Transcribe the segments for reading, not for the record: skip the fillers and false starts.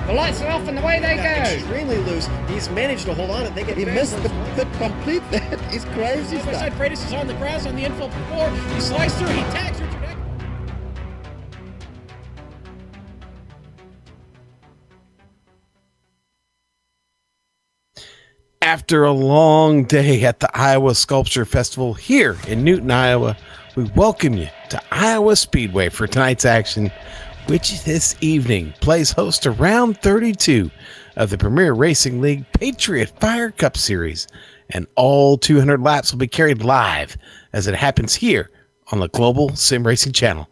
The lights are off and away they go. Extremely loose. He's managed to hold on and he missed the complete that. He's crazy stuff. Side Freitas is on the grass on the infield floor. He slides through. He tags Richard Eck. After a long day at the Iowa Sculpture Festival here in Newton, Iowa, we welcome you to Iowa Speedway for tonight's action, which this evening plays host to round 32 of the Premier Racing League Patriot Fire Cup Series, and all 200 laps will be carried live as it happens here on the Global Sim Racing channel.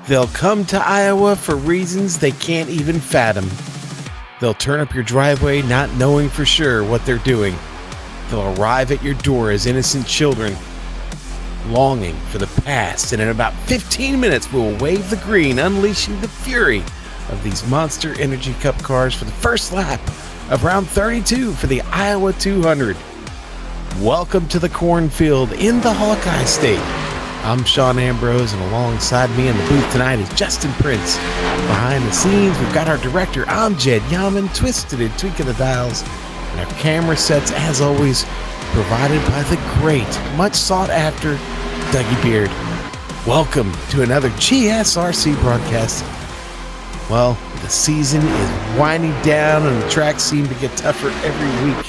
They'll come to Iowa for reasons they can't even fathom. They'll turn up your driveway not knowing for sure what they're doing. They'll arrive at your door as innocent children, longing for the past, and in about 15 minutes we will wave the green, unleashing the fury of these Monster Energy Cup cars for the first lap of round 32 for the Iowa 200. Welcome to the cornfield in the Hawkeye State. I'm Sean Ambrose, and alongside me in the booth tonight is Justin Prince. Behind the scenes, we've got our director, Amjad Yaman, twisted and tweaking the dials, and our camera sets, as always, provided by the great, much sought after Dougie Beard. Welcome to another GSRC broadcast. Well, the season is winding down, and the tracks seem to get tougher every week.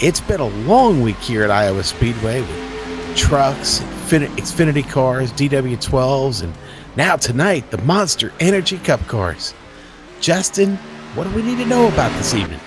It's been a long week here at Iowa Speedway with trucks, Xfinity cars, DW12s, and now tonight, the Monster Energy Cup cars. Justin, what do we need to know about this evening?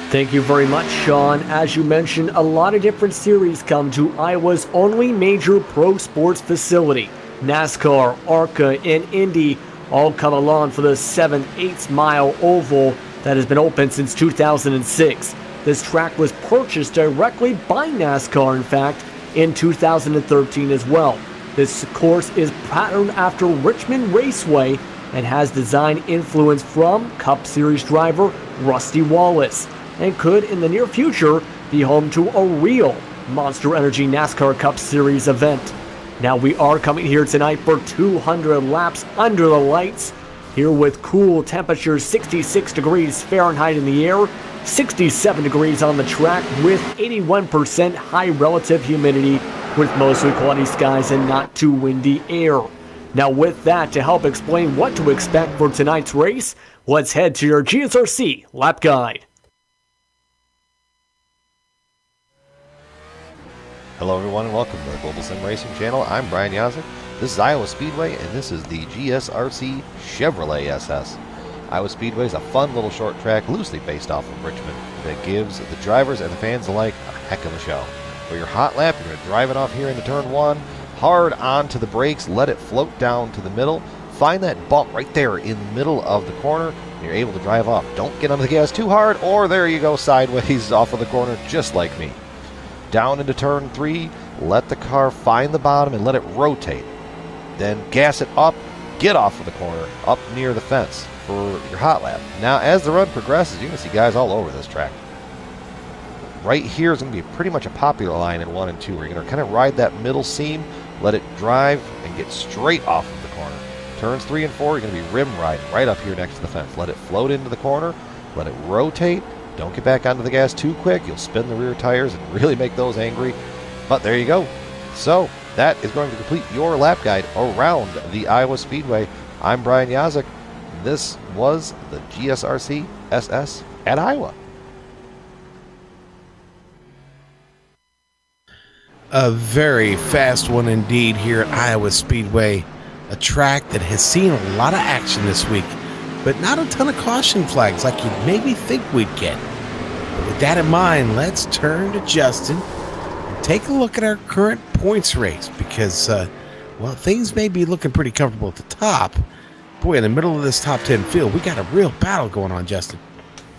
Thank you very much, Sean. As you mentioned, a lot of different series come to Iowa's only major pro sports facility. NASCAR, ARCA, and Indy all come along for the 7/8 mile oval that has been open since 2006. This track was purchased directly by NASCAR, in fact, in 2013 as well. This course is patterned after Richmond Raceway and has design influence from Cup Series driver Rusty Wallace, and could in the near future be home to a real Monster Energy NASCAR Cup Series event. Now we are coming here tonight for 200 laps under the lights, here with cool temperatures, 66 degrees Fahrenheit in the air, 67 degrees on the track with 81% high relative humidity, with mostly cloudy skies and not too windy air. Now with that, to help explain what to expect for tonight's race, let's head to your GSRC lap guide. Hello everyone and welcome to the Global Sim Racing channel. I'm Brian Yazek. This is Iowa Speedway and this is the GSRC Chevrolet SS. Iowa Speedway is a fun little short track loosely based off of Richmond that gives the drivers and the fans alike a heck of a show. For your hot lap, you're going to drive it off here into turn one, hard onto the brakes, let it float down to the middle, find that bump right there in the middle of the corner, and you're able to drive off. Don't get on the gas too hard, or there you go sideways off of the corner just like me. Down into turn three, let the car find the bottom and let it rotate. Then gas it up, get off of the corner, up near the fence for your hot lap. Now, as the run progresses, you're going to see guys all over this track. Right here is going to be pretty much a popular line in 1 and 2, where you're going to kind of ride that middle seam, let it drive, and get straight off of the corner. Turns 3 and 4, you're going to be rim riding right up here next to the fence. Let it float into the corner, let it rotate. Don't get back onto the gas too quick. You'll spin the rear tires and really make those angry. But there you go. So that is going to complete your lap guide around the Iowa Speedway. I'm Brian Yazek. This was the GSRC SS at Iowa. A very fast one indeed here at Iowa Speedway. A track that has seen a lot of action this week, but not a ton of caution flags like you'd maybe think we'd get. But with that in mind, let's turn to Justin and take a look at our current points race because, well, things may be looking pretty comfortable at the top. Boy, in the middle of this top 10 field, we got a real battle going on, Justin.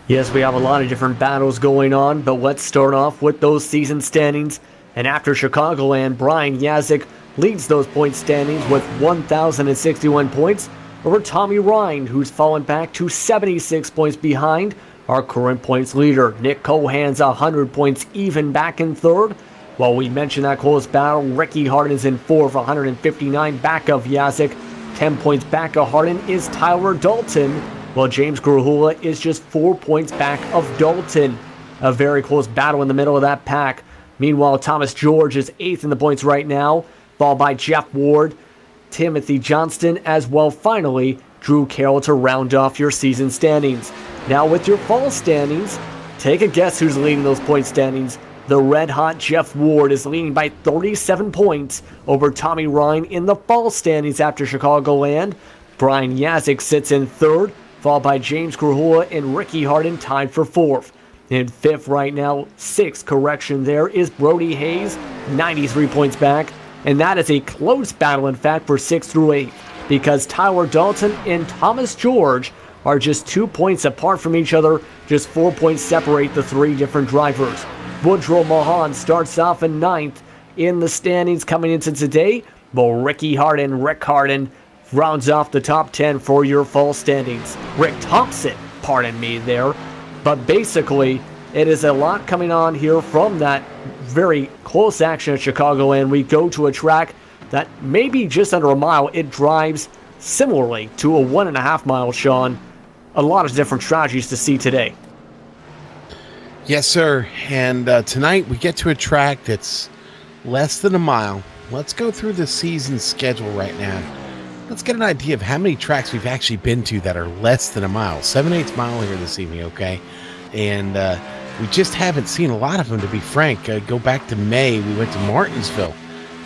Yes, we have a lot of different battles going on, but let's start off with those season standings. And after Chicagoland, Brian Yazik leads those point standings with 1,061 points over Tommy Ryan, who's fallen back to 76 points behind our current points leader. Nick Cohan's 100 points even back in third. While we mentioned that close battle, Ricky Harden's in fourth, 159 back of Yazik. 10 points back of Harden is Tyler Dalton, while James Grahula is just 4 points back of Dalton. A very close battle in the middle of that pack. Meanwhile, Thomas George is 8th in the points right now, followed by Jeff Ward, Timothy Johnston, as well finally Drew Carroll to round off your season standings. Now with your fall standings, take a guess who's leading those point standings. The red-hot Jeff Ward is leading by 37 points over Tommy Ryan in the fall standings after Chicagoland. Brian Yazik sits in third, followed by James Grahula and Ricky Harden tied for fourth. In fifth right now, sixth correction there, is Brody Hayes, 93 points back. And that is a close battle, in fact, for 6th through 8th, because Tyler Dalton and Thomas George are just 2 points apart from each other. Just 4 points separate the three different drivers. Woodrow Mahan starts off in 9th in the standings coming into today, while Rick Harden, rounds off the top 10 for your fall standings. Rick Thompson, pardon me there. But basically, it is a lot coming on here from that very close action at Chicago, and we go to a track that maybe just under a mile. It drives similarly to a 1.5 mile, Sean. A lot of different strategies to see today. Yes, sir. And tonight we get to a track that's less than a mile. Let's go through the season schedule right now. Let's get an idea of how many tracks we've actually been to that are less than a mile. 7/8 mile here this evening, okay? And we just haven't seen a lot of them, to be frank. Go back to May. We went to Martinsville.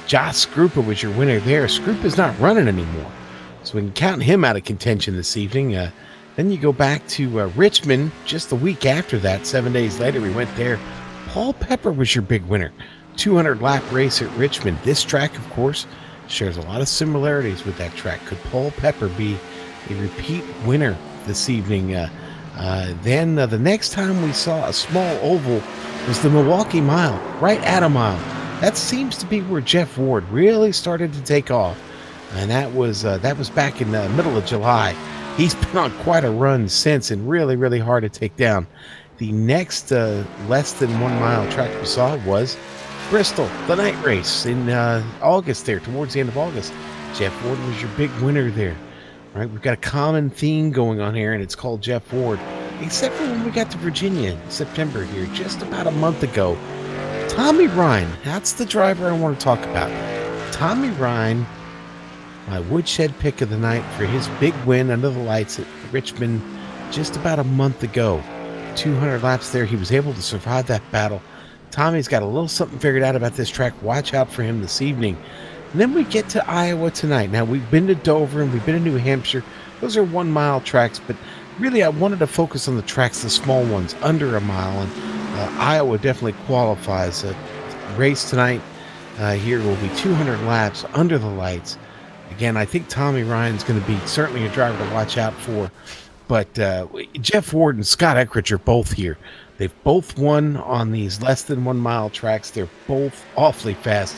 Josh Skrupa was your winner there. Skrupa's not running anymore, so we can count him out of contention this evening. Then you go back to Richmond just the week after that. 7 days later, we went there. Paul Pepper was your big winner. 200-lap race at Richmond. This track, of course, shares a lot of similarities with that track. Could Paul Pepper be a repeat winner this evening? Then the next time we saw a small oval was the Milwaukee Mile, right at a mile. That seems to be where Jeff Ward really started to take off, and that was back in the middle of July. He's been on quite a run since, and really, really hard to take down. The next less than 1 mile track we saw was Bristol, the night race in August there, towards the end of August. Jeff Ward was your big winner there. All right, we've got a common theme going on here, and it's called Jeff Ward, except for when we got to Virginia in September here, just about a month ago. Tommy Ryan, that's the driver I want to talk about. Tommy Ryan, my woodshed pick of the night for his big win under the lights at Richmond just about a month ago. 200 laps there. He was able to survive that battle. Tommy's got a little something figured out about this track. Watch out for him this evening. And then we get to Iowa tonight. Now, we've been to Dover and we've been to New Hampshire. Those are 1 mile tracks, but really I wanted to focus on the tracks, the small ones, under a mile. And Iowa definitely qualifies. Race tonight here will be 200 laps under the lights. Again, I think Tommy Ryan's going to be certainly a driver to watch out for. But Jeff Ward and Scott Eckridge are both here. They've both won on these less than 1 mile tracks. They're both awfully fast.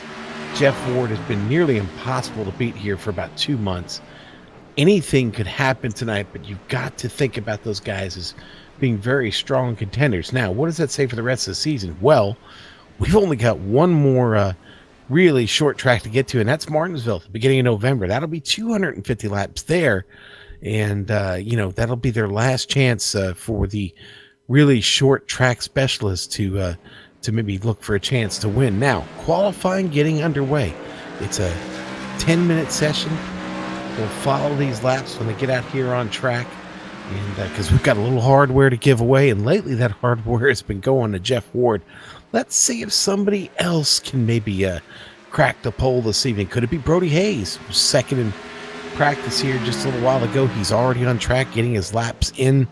Jeff Ward has been nearly impossible to beat here for about 2 months. Anything could happen tonight, but you've got to think about those guys as being very strong contenders. Now, what does that say for the rest of the season? Well, we've only got one more really short track to get to, and that's Martinsville at the beginning of November. That'll be 250 laps there, and that'll be their last chance for the really short track specialists to maybe look for a chance to win. Now, qualifying getting underway. It's a 10-minute session. We'll follow these laps when they get out here on track. And because we've got a little hardware to give away, and lately that hardware has been going to Jeff Ward. Let's see if somebody else can maybe crack the pole this evening. Could it be Brody Hayes, who's second in practice here just a little while ago? He's already on track, getting his laps in.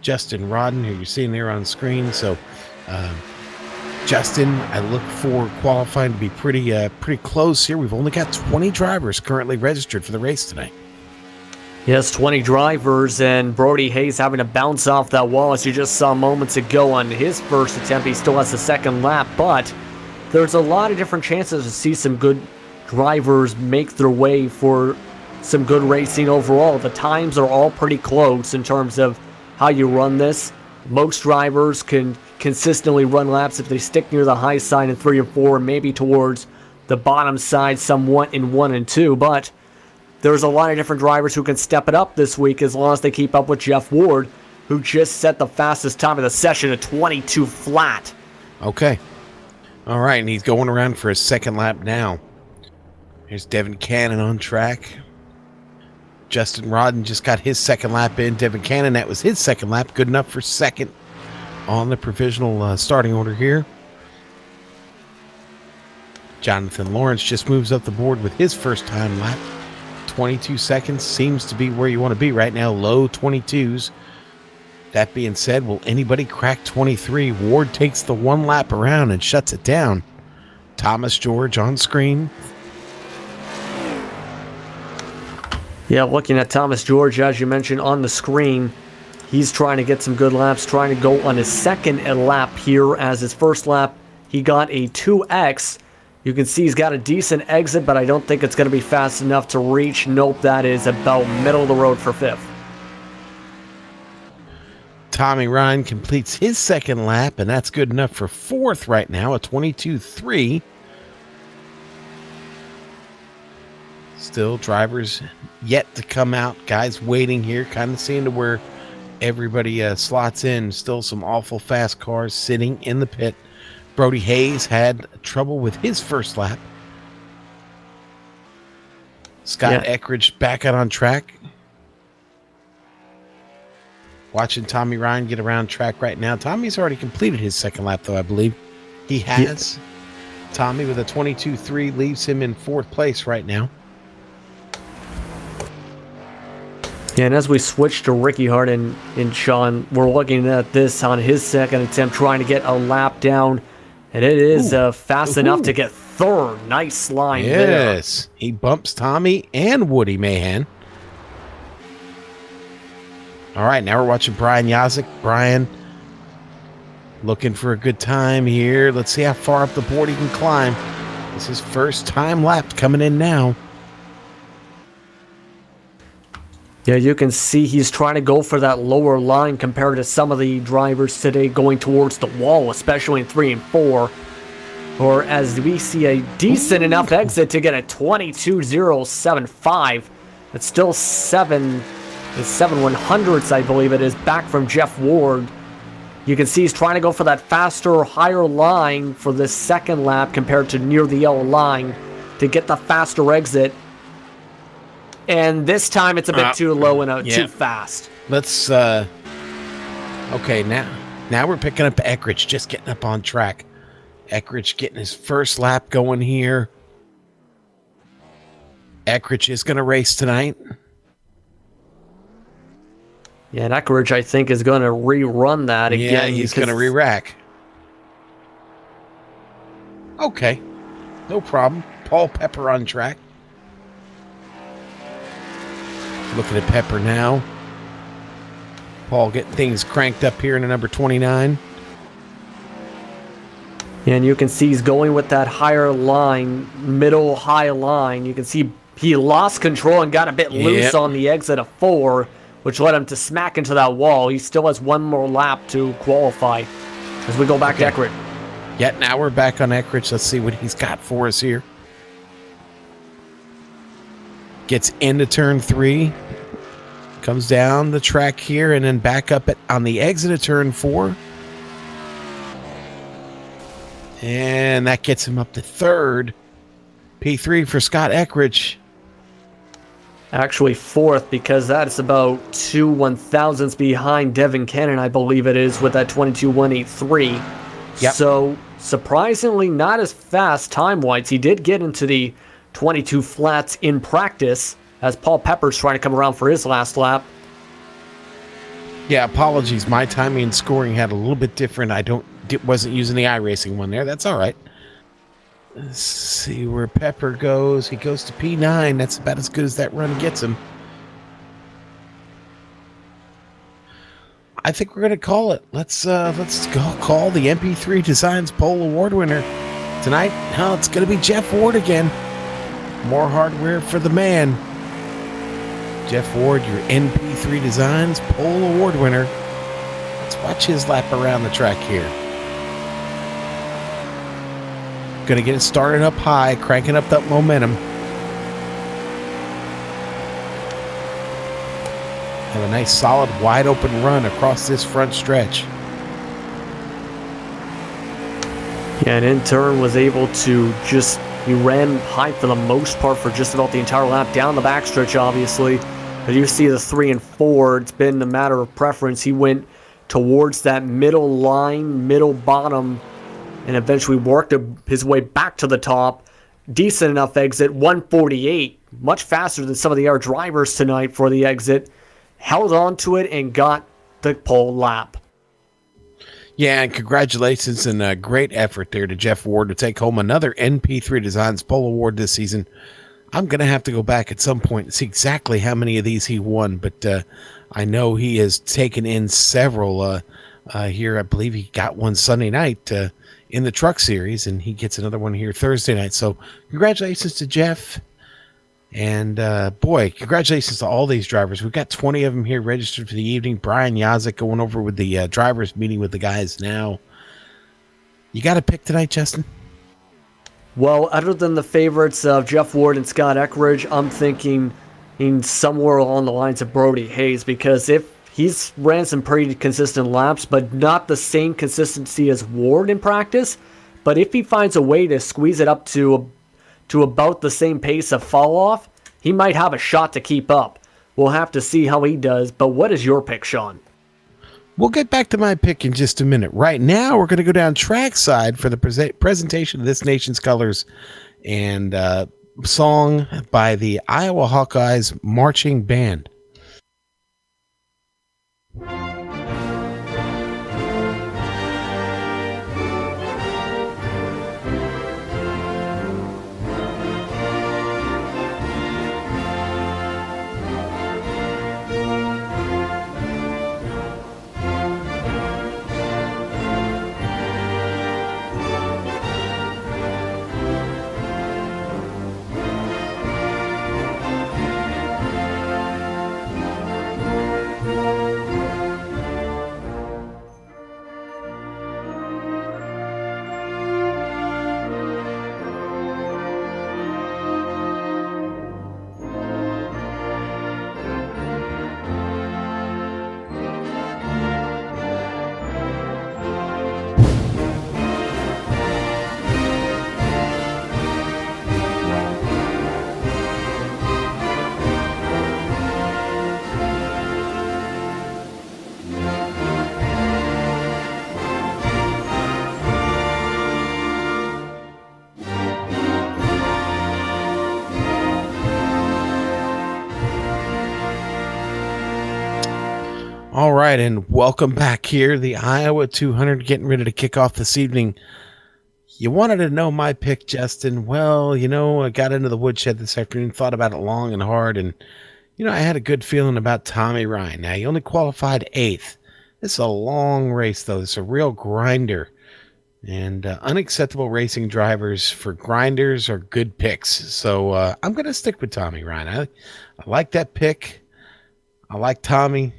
Justin Rodden, who you're seeing there on screen. So, Justin, I look for qualifying to be pretty close here. We've only got 20 drivers currently registered for the race tonight. Yes, 20 drivers, and Brody Hayes having to bounce off that wall, as you just saw moments ago on his first attempt. He still has the second lap, but there's a lot of different chances to see some good drivers make their way for some good racing overall. The times are all pretty close in terms of how you run this. Most drivers can consistently run laps if they stick near the high side in 3 and 4, maybe towards the bottom side somewhat in 1 and 2, but there's a lot of different drivers who can step it up this week as long as they keep up with Jeff Ward, who just set the fastest time of the session at 22 flat. Okay. All right, and he's going around for his second lap now. Here's Devin Cannon on track. Justin Rodden just got his second lap in. Devin Cannon, that was his second lap. Good enough for second on the provisional starting order here. Jonathan Lawrence just moves up the board with his first time lap. 22 seconds seems to be where you want to be right now, low 22s. That being said, will anybody crack 23? Ward takes the one lap around and shuts it down. Thomas George on screen. Yeah, looking at Thomas George, as you mentioned on the screen, he's trying to get some good laps, trying to go on his second lap here, as his first lap he got a 2X. You can see he's got a decent exit, but I don't think it's going to be fast enough to reach. Nope, that is about middle of the road for 5th. Tommy Ryan completes his second lap, and that's good enough for 4th right now, a 22.3. Still drivers yet to come out. Guys waiting here, kind of seeing to where everybody slots in. Still some awful fast cars sitting in the pit. Brody Hayes had trouble with his first lap. Scott Eckridge back out on track. Watching Tommy Ryan get around track right now. Tommy's already completed his second lap, though, I believe. He has. Tommy with a 22.3 leaves him in 4th place right now. Yeah, and as we switch to Ricky Hart and Sean, we're looking at this on his second attempt, trying to get a lap down. And it is fast enough to get 3rd. Nice line there. Yes, he bumps Tommy and Woody Mahan. All right, now we're watching Brian Yazik. Brian looking for a good time here. Let's see how far up the board he can climb. This is his first time lap coming in now. Yeah, you can see he's trying to go for that lower line compared to some of the drivers today going towards the wall, especially in 3 and 4. Or as we see a decent enough exit to get a 22.075. It's still 7 100ths, I believe it is, back from Jeff Ward. You can see he's trying to go for that faster, higher line for this second lap compared to near the yellow line to get the faster exit. And this time it's a bit too low and too fast. Let's, okay, now we're picking up Eckridge, just getting up on track. Eckridge getting his first lap going here. Eckridge is going to race tonight. Yeah, and Eckridge, I think, is going to rerun that again. Yeah, he's going to re-rack. Okay, no problem. Paul Pepper on track. Looking at Pepper now. Paul getting things cranked up here in the number 29. And you can see he's going with that higher line, middle high line. You can see he lost control and got a bit loose on the exit of 4, which led him to smack into that wall. He still has one more lap to qualify as we go back to Eckridge. Yeah, now we're back on Eckridge. Let's see what he's got for us here. Gets into turn 3. Comes down the track here and then back up on the exit of turn 4. And that gets him up to 3rd. P3 for Scott Eckridge. Actually, fourth, because that's about 2 1,000ths behind Devin Cannon, I believe it is, with that 22.183. Yep. So, surprisingly, not as fast time-wise. He did get into the 22 flats in practice, as Paul Pepper's trying to come around for his last lap. Yeah, apologies. My timing and scoring had a little bit different. Wasn't using the iRacing one there. That's all right. Let's see where Pepper goes. He goes to P9. That's about as good as that run gets him. I think we're going to call it. Let's call the MP3 Designs Pole Award winner tonight. No, it's going to be Jeff Ward again. More hardware for the man. Jeff Ward, your NP3 Designs Pole Award winner. Let's watch his lap around the track here. Going to get it started up high, cranking up that momentum. And a nice, solid, wide open run across this front stretch. Yeah, and in turn was able to he ran high for the most part for just about the entire lap, down the backstretch, obviously. But you see the 3 and 4, it's been a matter of preference. He went towards that middle line, middle bottom, and eventually worked his way back to the top. Decent enough exit, 148, much faster than some of the other drivers tonight for the exit. Held on to it and got the pole lap. Yeah, and congratulations and a great effort there to Jeff Ward to take home another NP3 Designs Pole Award this season. I'm going to have to go back at some point and see exactly how many of these he won, but I know he has taken in several here. I believe he got one Sunday night in the Truck Series, and he gets another one here Thursday night. So congratulations to Jeff. And boy, congratulations to all these drivers. We've got 20 of them here registered for the evening. Brian Yazik going over with the drivers, meeting with the guys now. You got a pick tonight, Justin? Well, other than the favorites of Jeff Ward and Scott Eckridge, I'm thinking somewhere along the lines of Brody Hayes, because if he's ran some pretty consistent laps, but not the same consistency as Ward in practice. But if he finds a way to squeeze it up to about the same pace of fall off, he might have a shot to keep up. We'll have to see how he does. But what is your pick, Sean? We'll get back to my pick in just a minute. Right now, we're going to go down trackside for the presentation of This Nation's Colors and song by the Iowa Hawkeyes Marching Band. All right, and welcome back here. The Iowa 200 getting ready to kick off this evening. You wanted to know my pick, Justin. Well, I got into the woodshed this afternoon, thought about it long and hard, and, I had a good feeling about Tommy Ryan. Now, he only qualified 8th. This is a long race, though. It's a real grinder. And unacceptable racing drivers for grinders are good picks. So I'm going to stick with Tommy Ryan. I like that pick. I like Tommy.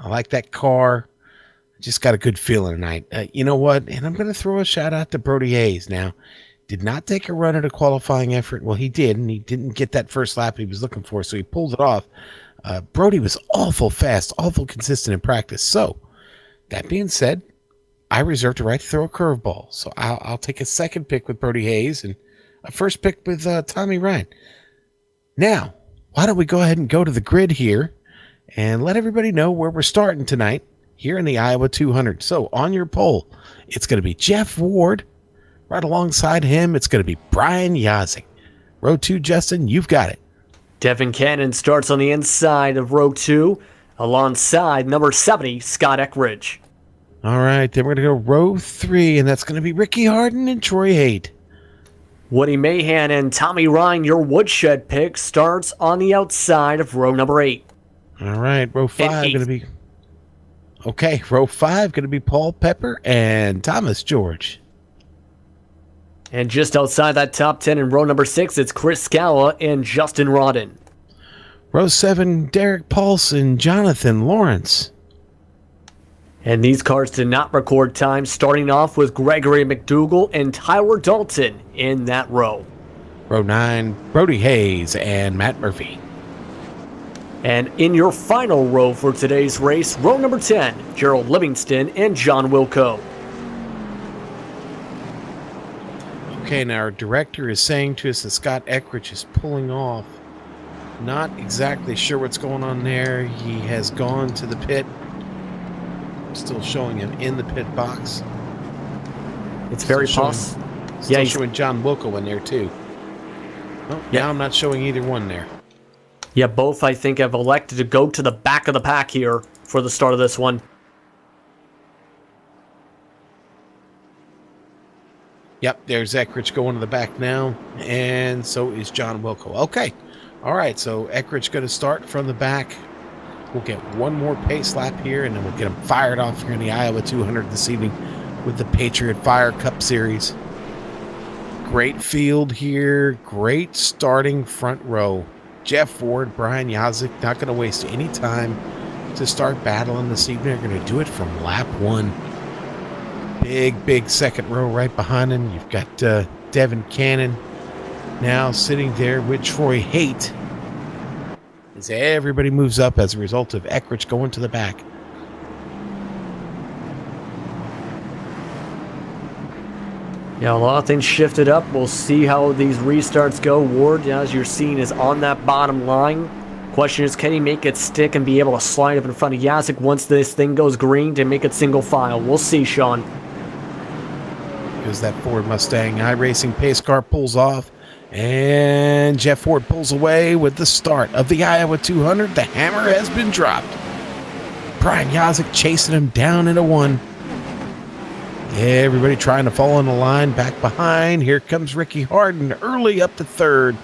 I like that car. I just got a good feeling tonight. You know what? And I'm going to throw a shout out to Brody Hayes. Now, did not take a run at a qualifying effort. Well, he did, and he didn't get that first lap he was looking for, so he pulled it off. Brody was awful fast, awful consistent in practice. So, that being said, I reserve the right to throw a curveball. So, I'll take a second pick with Brody Hayes and a first pick with Tommy Ryan. Now, why don't we go ahead and go to the grid here and let everybody know where we're starting tonight here in the Iowa 200. So on your pole, it's going to be Jeff Ward. Right alongside him, it's going to be Brian Yazzie. Row 2, Justin, you've got it. Devin Cannon starts on the inside of row 2, alongside number 70, Scott Eckridge. All right, then we're going to go row 3, and that's going to be Ricky Harden and Troy Haight. Woody Mahan and Tommy Ryan, your woodshed pick, starts on the outside of row number 8. All right, row 5 going to be... Okay, row 5 going to be Paul Pepper and Thomas George. And just outside that top 10 in row number 6, it's Chris Scala and Justin Rodden. Row 7, Derek Paulson, Jonathan Lawrence. And these cars did not record time, starting off with Gregory McDougall and Tyler Dalton in that row. Row 9, Brody Hayes and Matt Murphy. And in your final row for today's race, row number 10, Gerald Livingston and John Wilco. Okay, now our director is saying to us that Scott Eckridge is pulling off. Not exactly sure what's going on there. He has gone to the pit. Still showing him in the pit box. It's very possible. Still showing John Wilco in there too. Oh, yeah, I'm not showing either one there. Yeah, both I think have elected to go to the back of the pack here for the start of this one. Yep, there's Eckridge going to the back now, and so is John Wilco. Okay, all right, so Eckridge going to start from the back. We'll get one more pace lap here, and then we'll get him fired off here in the Iowa 200 this evening with the Patriot Fire Cup Series. Great field here, great starting front row. Jeff Ford, Brian Yazzie, not going to waste any time to start battling this evening. They're going to do it from lap 1. Big second row right behind him. You've got Devin Cannon now sitting there with Troy Haight as everybody moves up as a result of Eckridge going to the back. Yeah, a lot of things shifted up. We'll see how these restarts go. Ward, as you're seeing, is on that bottom line. Question is, can he make it stick and be able to slide up in front of Yazzie once this thing goes green to make it single file? We'll see, Sean. Because that Ford Mustang iRacing pace car pulls off, and Jeff Ford pulls away with the start of the Iowa 200. The hammer has been dropped. Brian Yazzie chasing him down into 1. Everybody trying to fall on the line back behind. Here comes Ricky Harden early up to 3rd.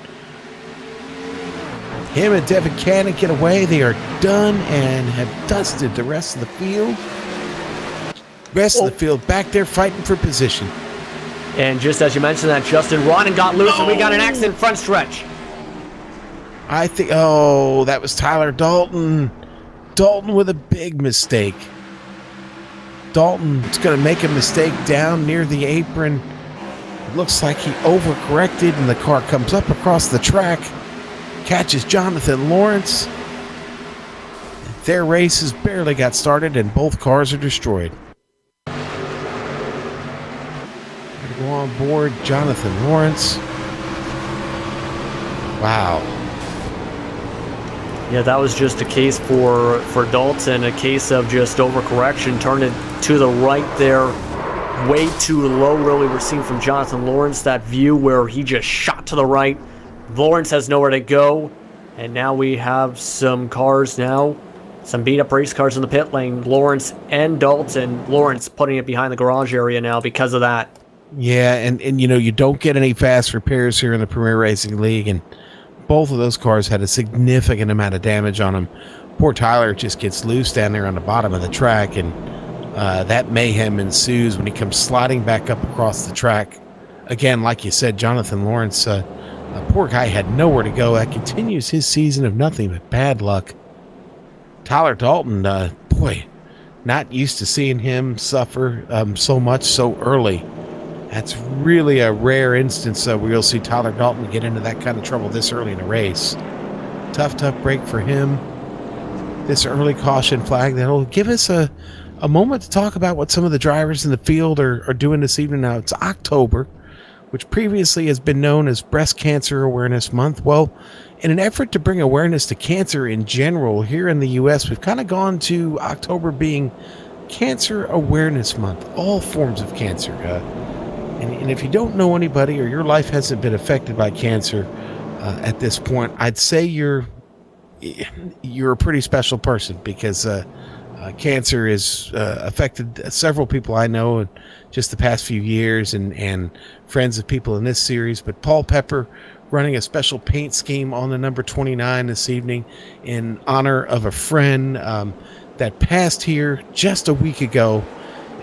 Him and Devin Cannon get away. They are done and have dusted the rest of the field. Rest of the field back there fighting for position. And just as you mentioned that, Justin Rodden got loose and we got an accident front stretch. I think, that was Tyler Dalton. Dalton with a big mistake. Dalton's going to make a mistake down near the apron. It looks like he overcorrected and the car comes up across the track. Catches Jonathan Lawrence. Their race has barely got started and both cars are destroyed. Go on board Jonathan Lawrence. Wow. Yeah, that was just a case for Dalton, a case of just overcorrection, turned it to the right there, way too low. Really, we're seeing from Jonathan Lawrence that view where he just shot to the right. Lawrence has nowhere to go, and now we have some cars now, some beat-up race cars in the pit lane. Lawrence and Dalton. Lawrence putting it behind the garage area now because of that. Yeah, and you know, you don't get any fast repairs here in the Premier Racing League, and both of those cars had a significant amount of damage on them. Poor Tyler just gets loose down there on the bottom of the track, and that mayhem ensues when he comes sliding back up across the track. Again, like you said, Jonathan Lawrence, poor guy had nowhere to go. That continues his season of nothing but bad luck. Tyler Dalton, boy, not used to seeing him suffer so much so early. That's really a rare instance where you'll see Tyler Dalton get into that kind of trouble this early in a race. Tough break for him. This early caution flag that'll give us a moment to talk about what some of the drivers in the field are doing this evening. Now, it's October. which previously has been known as Breast Cancer Awareness Month. Well, in an effort to bring awareness to cancer in general here in the U.S., we've kind of gone to October being Cancer Awareness Month, all forms of cancer. And if you don't know anybody or your life hasn't been affected by cancer at this point, I'd say you're a pretty special person, because cancer has affected several people I know in just the past few years, and friends of people in this series. But Paul Pepper running a special paint scheme on the number 29 this evening in honor of a friend that passed here just a week ago,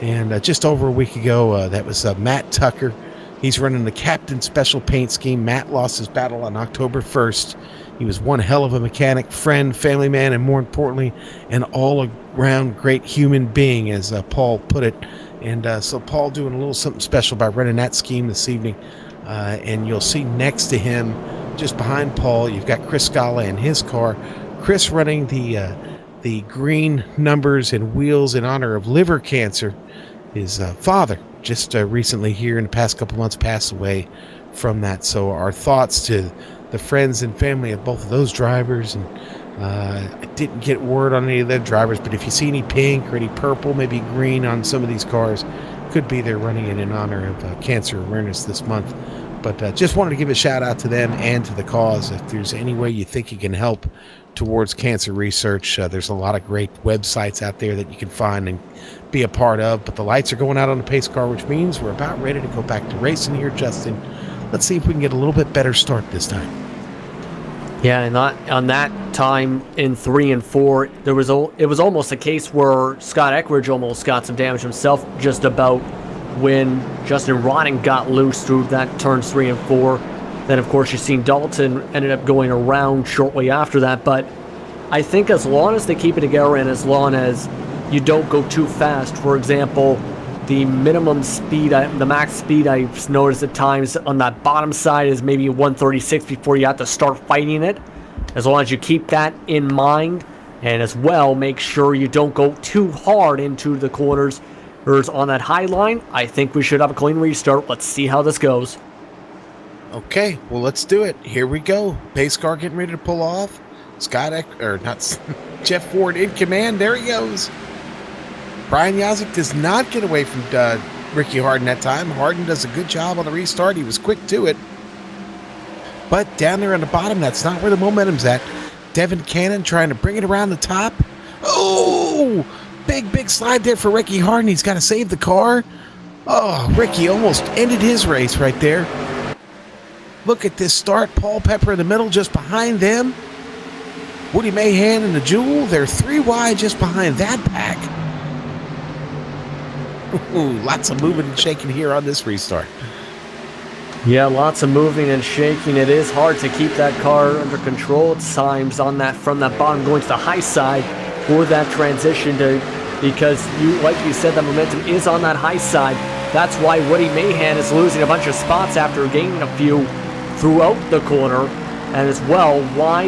and just over a week ago. That was Matt Tucker. He's running the Captain Special Paint Scheme. Matt lost his battle on October 1st. He was one hell of a mechanic, friend, family man, and more importantly, an all-around great human being, as Paul put it. And so Paul doing a little something special by running that scheme this evening. And you'll see next to him, just behind Paul, you've got Chris Scala in his car. Chris running the green numbers and wheels in honor of liver cancer. His father just recently here in the past couple months passed away from that. So our thoughts to the friends and family of both of those drivers. And I didn't get word on any of their drivers, but if you see any pink or any purple, maybe green on some of these cars, could be they're running it in honor of cancer awareness this month. But just wanted to give a shout out to them and to the cause. If there's any way you think you can help towards cancer research, there's a lot of great websites out there that you can find and be a part of. But the lights are going out on the pace car, which means we're about ready to go back to racing here, Justin. Let's see if we can get a little bit better start this time. Yeah, and on that time in 3 and 4, it was almost a case where Scott Eckridge almost got some damage himself just about when Justin Rodden got loose through that turns 3 and 4. Then, of course, you've seen Dalton ended up going around shortly after that. But I think as long as they keep it together and as long as you don't go too fast, for example, the minimum speed, the max speed I've noticed at times on that bottom side is maybe 136 before you have to start fighting it. As long as you keep that in mind, and as well make sure you don't go too hard into the corners or on that high line, I think we should have a clean restart. Let's see how this goes. Okay, well, let's do it. Here we go. Pace car getting ready to pull off. Jeff Ford in command. There he goes. Brian Yazik does not get away from Ricky Harden that time. Harden does a good job on the restart. He was quick to it. But down there on the bottom, that's not where the momentum's at. Devin Cannon trying to bring it around the top. Oh, big slide there for Ricky Harden. He's got to save the car. Oh, Ricky almost ended his race right there. Look at this start. Paul Pepper in the middle, just behind them. Woody Mahan and the Jewel, they're 3 wide just behind that pack. Ooh, lots of moving and shaking here on this restart. Yeah, lots of moving and shaking. It is hard to keep that car under control at times on that from that bottom going to the high side for that transition because like you said, the momentum is on that high side. That's why Woody Mahan is losing a bunch of spots after gaining a few throughout the corner, and as well why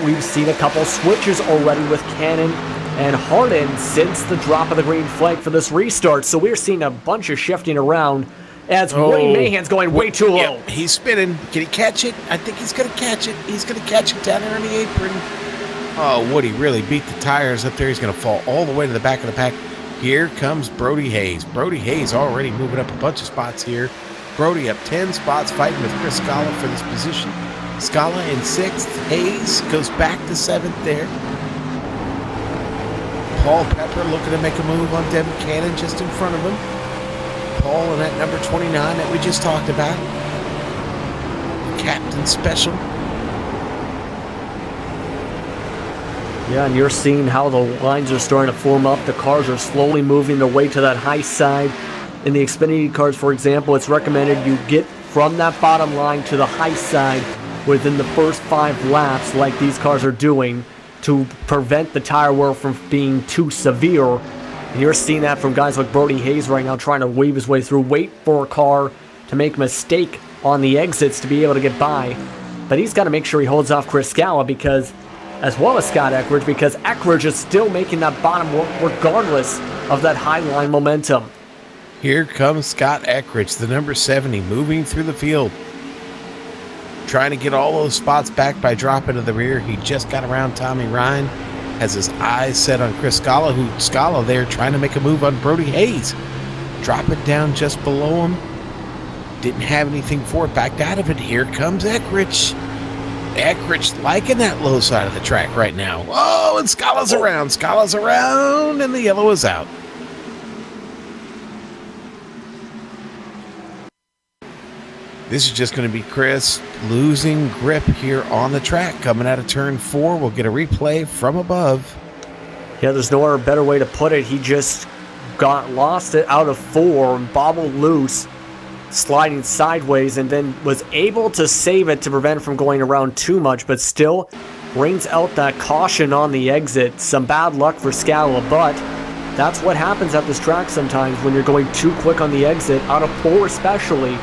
we've seen a couple switches already with Cannon and Harden since the drop of the green flag for this restart. So we're seeing a bunch of shifting around as Woody Mahan's going way too low. Yep, he's spinning. Can he catch it? I think he's going to catch it. He's going to catch it down there on the apron. Oh, Woody really beat the tires up there. He's going to fall all the way to the back of the pack. Here comes Brody Hayes. Brody Hayes already moving up a bunch of spots here. Brody up 10 spots, fighting with Chris Scala for this position. Scala in 6th. Hayes goes back to 7th there. Paul Pepper looking to make a move on Devin Cannon just in front of him. Paul in that number 29 that we just talked about. Captain Special. Yeah, and you're seeing how the lines are starting to form up. The cars are slowly moving their way to that high side. In the Xfinity cars, for example, it's recommended you get from that bottom line to the high side within the first 5 laps like these cars are doing to prevent the tire wear from being too severe. And you're seeing that from guys like Brody Hayes right now trying to weave his way through, wait for a car to make a mistake on the exits to be able to get by. But he's got to make sure he holds off Chris Scala because, as well as Scott Eckridge, because Eckridge is still making that bottom work regardless of that high line momentum. Here comes Scott Eckrich, the number 70, moving through the field. Trying to get all those spots back by dropping to the rear. He just got around Tommy Ryan. Has his eyes set on Chris Scala there trying to make a move on Brody Hayes. Drop it down just below him. Didn't have anything for it. Backed out of it. Here comes Eckrich. Eckrich liking that low side of the track right now. Oh, and Scala's around. Scala's around, and the yellow is out. This is just going to be Chris losing grip here on the track. Coming out of turn 4, we'll get a replay from above. Yeah, there's no other better way to put it. He just got lost it out of 4 and bobbled loose, sliding sideways, and then was able to save it to prevent from going around too much, but still brings out that caution on the exit. Some bad luck for Scala, but that's what happens at this track sometimes when you're going too quick on the exit, out of 4 especially.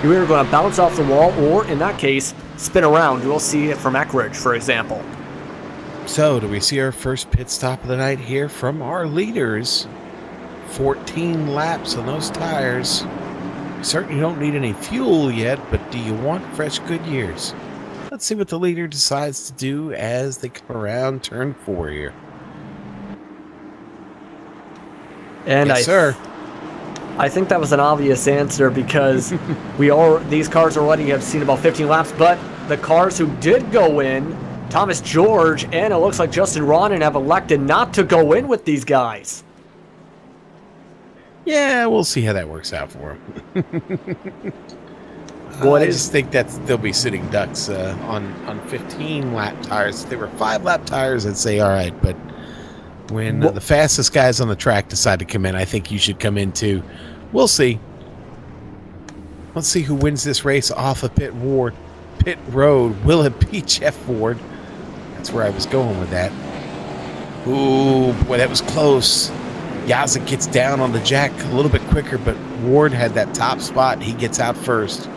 You're either going to bounce off the wall or, in that case, spin around. You'll see it from Eckrich, for example. So, do we see our first pit stop of the night here from our leaders? 14 laps on those tires. You certainly don't need any fuel yet, but do you want fresh Goodyears? Let's see what the leader decides to do as they come around turn 4 here. And yes, sir. I think that was an obvious answer because these cars already have seen about 15 laps, but the cars who did go in, Thomas George and it looks like Justin Ronan, have elected not to go in with these guys. Yeah, we'll see how that works out for them. I just think that they'll be sitting ducks on 15 lap tires. If they were 5 lap tires, I'd say all right, but when the fastest guys on the track decide to come in, I think you should come in too. We'll see. Let's see who wins this race off of pit road. Will it be Jeff Ward? That's where I was going with that. Ooh, boy, that was close. Yazik gets down on the jack a little bit quicker, but Ward had that top spot. He gets out first.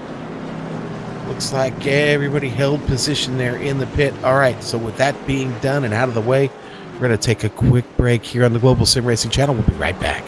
Looks like everybody held position there in the pit. All right, so with that being done and out of the way, we're going to take a quick break here on the Global Sim Racing channel. We'll be right back.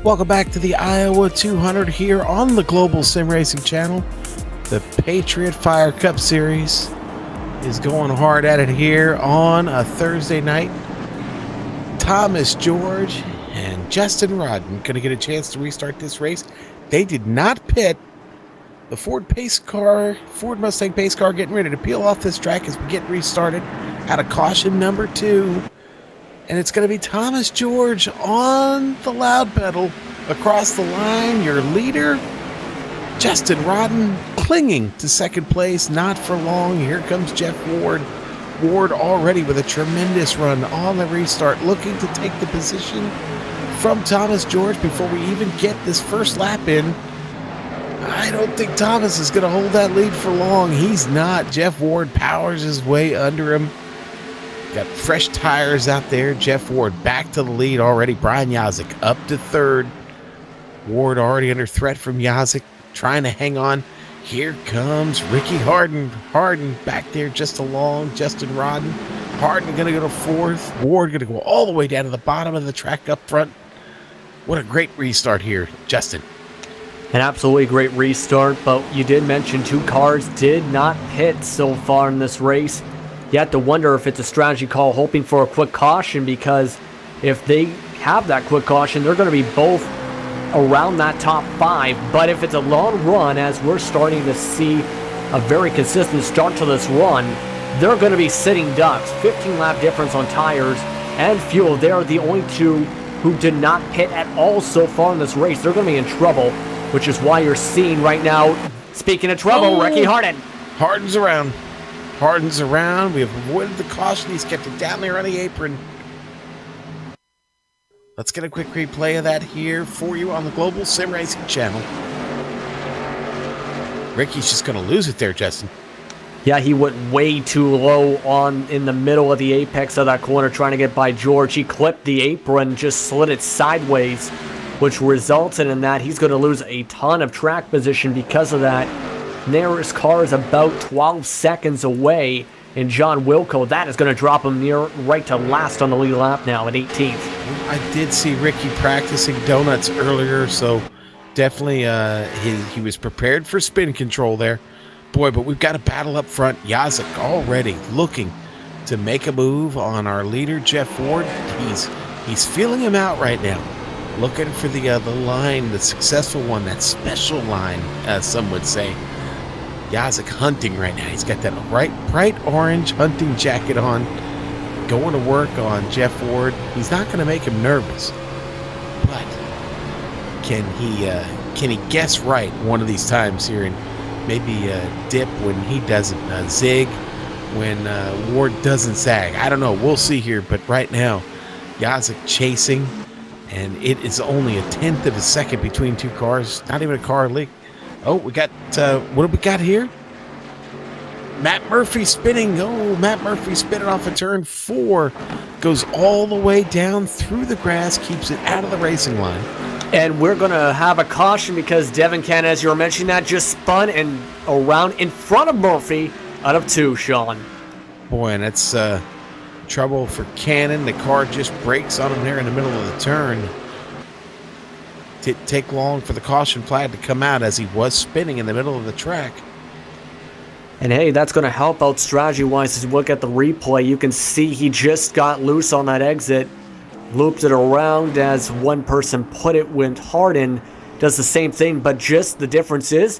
Welcome back to the Iowa 200 here on the Global Sim Racing channel. The Patriot Fire Cup Series is going hard at it here on a Thursday night. Thomas George and Justin Rodden going to get a chance to restart this race. They did not pit. The Ford Mustang pace car getting ready to peel off this track as we get restarted out of caution number 2. And it's going to be Thomas George on the loud pedal across the line. Your leader, Justin Rodden, clinging to second place. Not for long. Here comes Jeff Ward. Ward already with a tremendous run on the restart, looking to take the position from Thomas George before we even get this first lap in. I don't think Thomas is going to hold that lead for long. He's not. Jeff Ward powers his way under him. Got fresh tires out there. Jeff Ward back to the lead already. Brian Yazik up to third. Ward already under threat from Yazik, trying to hang on. Here comes Ricky Harden. Harden back there just along Justin Rodden. Harden going to go to fourth. Ward going to go all the way down to the bottom of the track up front. What a great restart here, Justin. An absolutely great restart, but you did mention 2 cars did not pit so far in this race. You have to wonder if it's a strategy call, hoping for a quick caution, because if they have that quick caution, they're going to be both around that top 5. But if it's a long run, as we're starting to see a very consistent start to this run, they're going to be sitting ducks. 15-lap difference on tires and fuel. They're the only 2 who did not pit at all so far in this race. They're going to be in trouble, which is why you're seeing right now, speaking of trouble, Ricky Harden. Harden's around. Harden's around. We have avoided the caution. He's kept it down there on the apron. Let's get a quick replay of that here for you on the Global Sim Racing channel. Ricky's just going to lose it there, Justin. Yeah, he went way too low in the middle of the apex of that corner trying to get by George. He clipped the apron, just slid it sideways, which resulted in that he's going to lose a ton of track position because of that. Nearest car is about 12 seconds away, and John Wilco, that is going to drop him right to last on the lead lap now at 18th. I did see Ricky practicing donuts earlier, so definitely he was prepared for spin control there. Boy, but we've got a battle up front. Yazik already looking to make a move on our leader, Jeff Ward. He's feeling him out right now. Looking for the line, the successful one, that special line, as some would say. Yazik hunting right now. He's got that bright orange hunting jacket on, going to work on Jeff Ward. He's not going to make him nervous, but can he guess right one of these times here and maybe dip when he doesn't zig, when Ward doesn't sag? I don't know. We'll see here, but right now, Yazik chasing, and it is only a 1/10 of a second between 2 cars. Not even a car leak. Oh, we got, what do we got here? Matt Murphy spinning. Oh, Matt Murphy spinning off of turn 4. Goes all the way down through the grass, keeps it out of the racing line. And we're going to have a caution because Devin Cannon, as you were mentioning that, just spun and around in front of Murphy out of 2, Sean. Boy, and that's trouble for Cannon. The car just brakes on him there in the middle of the turn. Didn't take long for the caution flag to come out as he was spinning in the middle of the track. And hey, that's going to help out strategy-wise. As you look at the replay, you can see he just got loose on that exit, looped it around as one person put it, went Harden does the same thing, but just the difference is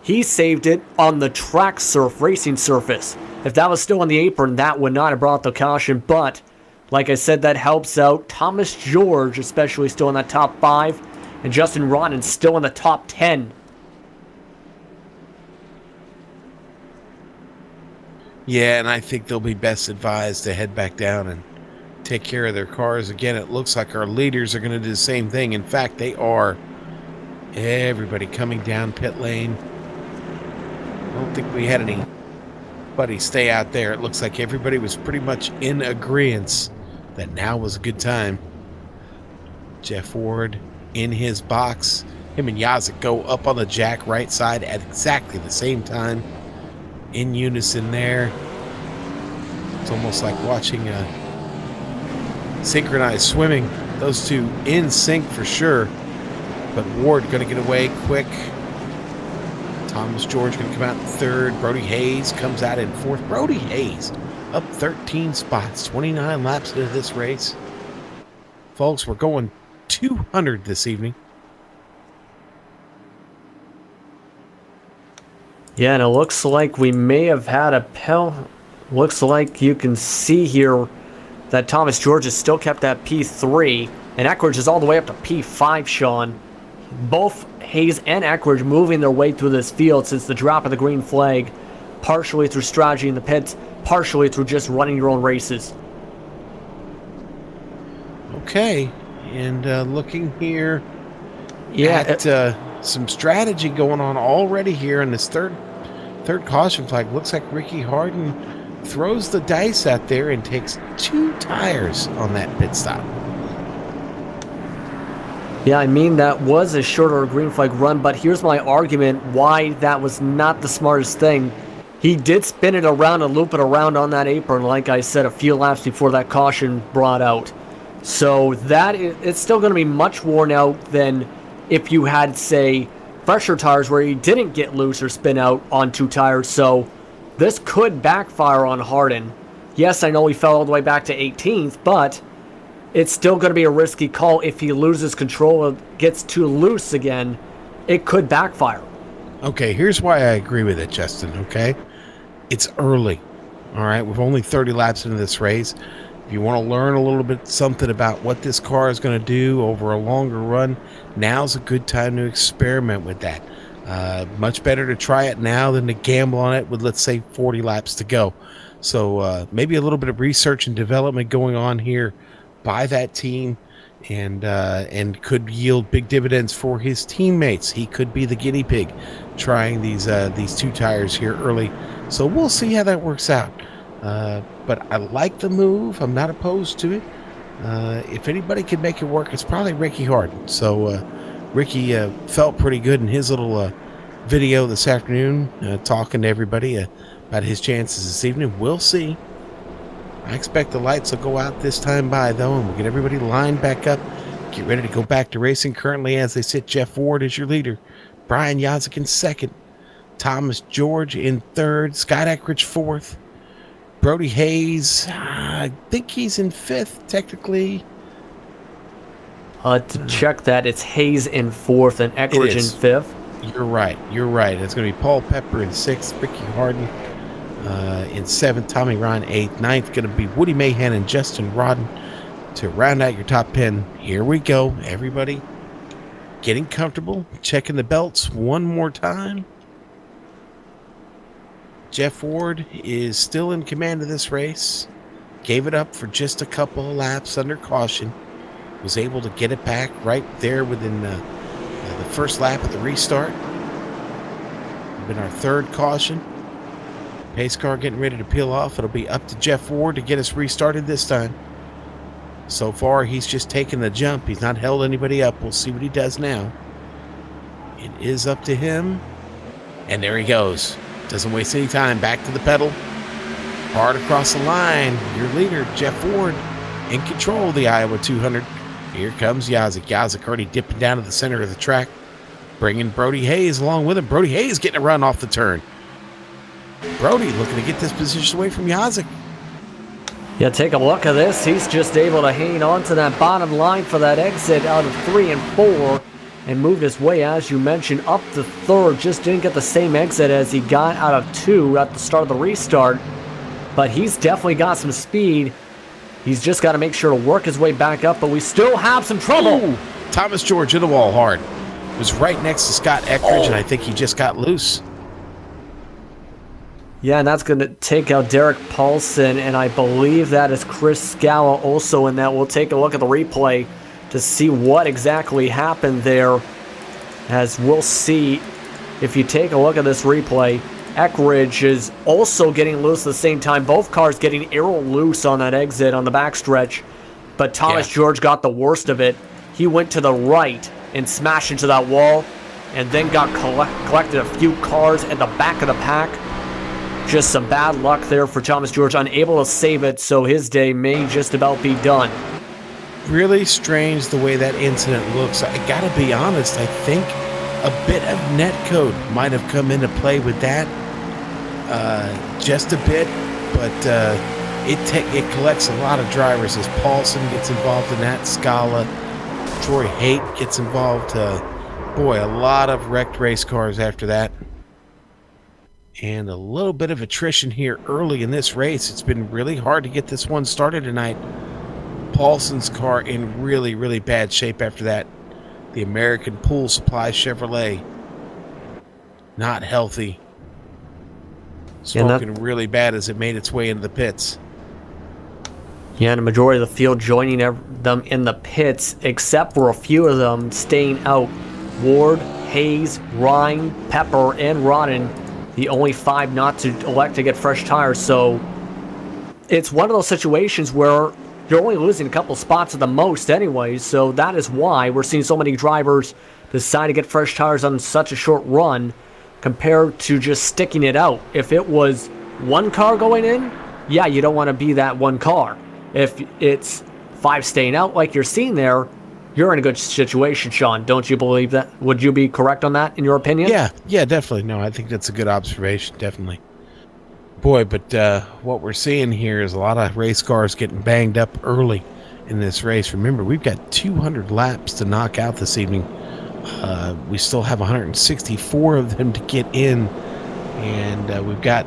he saved it on the track racing surface. If that was still on the apron, that would not have brought the caution, but like I said, that helps out. Thomas George, especially, still in that top 5. And Justin Rodden still in the top 10. Yeah, and I think they'll be best advised to head back down and take care of their cars. Again, it looks like our leaders are going to do the same thing. In fact, they are. Everybody coming down pit lane. I don't think we had anybody stay out there. It looks like everybody was pretty much in agreement that now was a good time. Jeff Ward in his box. Him and Yazik go up on the jack right side at exactly the same time. In unison there. It's almost like watching synchronized swimming. Those two in sync for sure. but Ward going to get away quick. Thomas George going to come out in third. Brody Hayes comes out in fourth. Brody Hayes up 13 spots, 29 laps into this race. Folks, we're going 200 this evening. Yeah, and it looks like we may have had a looks like you can see here that Thomas George has still kept that P3, and Eckridge is all the way up to P5, Sean. Both Hayes and Eckridge moving their way through this field since the drop of the green flag, partially through strategy in the pits, partially through just running your own races. Okay, and looking here at some strategy going on already here in this third caution flag. Looks like Ricky Harden throws the dice out there and takes 2 tires on that pit stop. Yeah, I mean, that was a shorter green flag run, but here's my argument why that was not the smartest thing. He did spin it around and loop it around on that apron, like I said, a few laps before that caution brought out. So it's still going to be much worn out than if you had, say, fresher tires where he didn't get loose or spin out on 2 tires. So this could backfire on Harden. Yes, I know he fell all the way back to 18th, but it's still going to be a risky call. If he loses control or gets too loose again, it could backfire. Okay, here's why I agree with it, Justin, okay? It's early, all right? We're only 30 laps into this race. If you want to learn a little bit something about what this car is going to do over a longer run, now's a good time to experiment with that. Much better to try it now than to gamble on it with, let's say, 40 laps to go. So maybe a little bit of research and development going on here by that team, and could yield big dividends for his teammates. He could be the guinea pig trying these 2 tires here early. So we'll see how that works out. But I like the move. I'm not opposed to it. If anybody could make it work, it's probably Ricky Harden. So Ricky felt pretty good in his little video this afternoon, talking to everybody about his chances this evening. We'll see. I expect the lights will go out this time by, though, and we'll get everybody lined back up, get ready to go back to racing. Currently, as they sit, Jeff Ward is your leader, Brian Yazik in second, Thomas George in third, Scott Eckridge fourth, Brody Hayes, I think he's in fifth, technically. To check that, it's Hayes in fourth and Eckridge in fifth. You're right. It's going to be Paul Pepper in sixth, Ricky Harden in seventh, Tommy Ryan eighth, ninth going to be Woody Mahan and Justin Rodden to round out your top 10. Here we go, everybody getting comfortable, checking the belts one more time. Jeff Ward is still in command of this race. Gave it up for just a couple of laps under caution. Was able to get it back right there within the first lap of the restart. Been our third caution. Pace car getting ready to peel off. It'll be up to Jeff Ward to get us restarted this time. So far, he's just taken the jump. He's not held anybody up. We'll see what he does now. It is up to him. And there he goes. Doesn't waste any time. Back to the pedal. Hard across the line. Your leader, Jeff Ward, in control of the Iowa 200. Here comes Yazik. Yazik already dipping down to the center of the track. Bringing Brody Hayes along with him. Brody Hayes getting a run off the turn. Brody looking to get this position away from Yazik. Yeah, take a look at this. He's just able to hang on to that bottom line for that exit out of 3 and 4 and moved his way, as you mentioned, up to third. Just didn't get the same exit as he got out of 2 at the start of the restart. But he's definitely got some speed. He's just got to make sure to work his way back up, but we still have some trouble. Ooh, Thomas George in the wall hard. Was right next to Scott Eckridge, and I think he just got loose. Yeah, and that's going to take out Derek Paulson, and I believe that is Chris Scala also in that. We'll take a look at the replay to see what exactly happened there, as we'll see. If you take a look at this replay, Eckridge is also getting loose at the same time. Both cars getting aero loose on that exit on the backstretch, but Thomas George got the worst of it. He went to the right and smashed into that wall, and then got collected a few cars at the back of the pack. Just some bad luck there for Thomas George, unable to save it, so his day may just about be done. really strange the way that incident looks. I gotta be honest, I think a bit of netcode might have come into play with that, just a bit, but it collects a lot of drivers as Paulson gets involved in that, Scala, Troy Haight gets involved. Boy, a lot of wrecked race cars after that. And a little bit of attrition here early in this race. It's been really hard to get this one started tonight. Paulson's car in really, really bad shape after that. The American Pool Supply Chevrolet, not healthy. Smoking really bad as it made its way into the pits. Yeah, and the majority of the field joining them in the pits, except for a few of them staying out. Ward, Hayes, Ryan, Pepper, and Rodden, the only 5 not to elect to get fresh tires. So it's one of those situations where you're only losing a couple spots at the most anyway. So that is why we're seeing so many drivers decide to get fresh tires on such a short run compared to just sticking it out. If it was one car going in, yeah, you don't want to be that one car. If it's 5 staying out like you're seeing there, you're in a good situation, Sean. Don't you believe that? Would you be correct on that, in your opinion? Yeah, definitely. No, I think that's a good observation, definitely. Boy, but what we're seeing here is a lot of race cars getting banged up early in this race. Remember, we've got 200 laps to knock out this evening. We still have 164 of them to get in, and we've got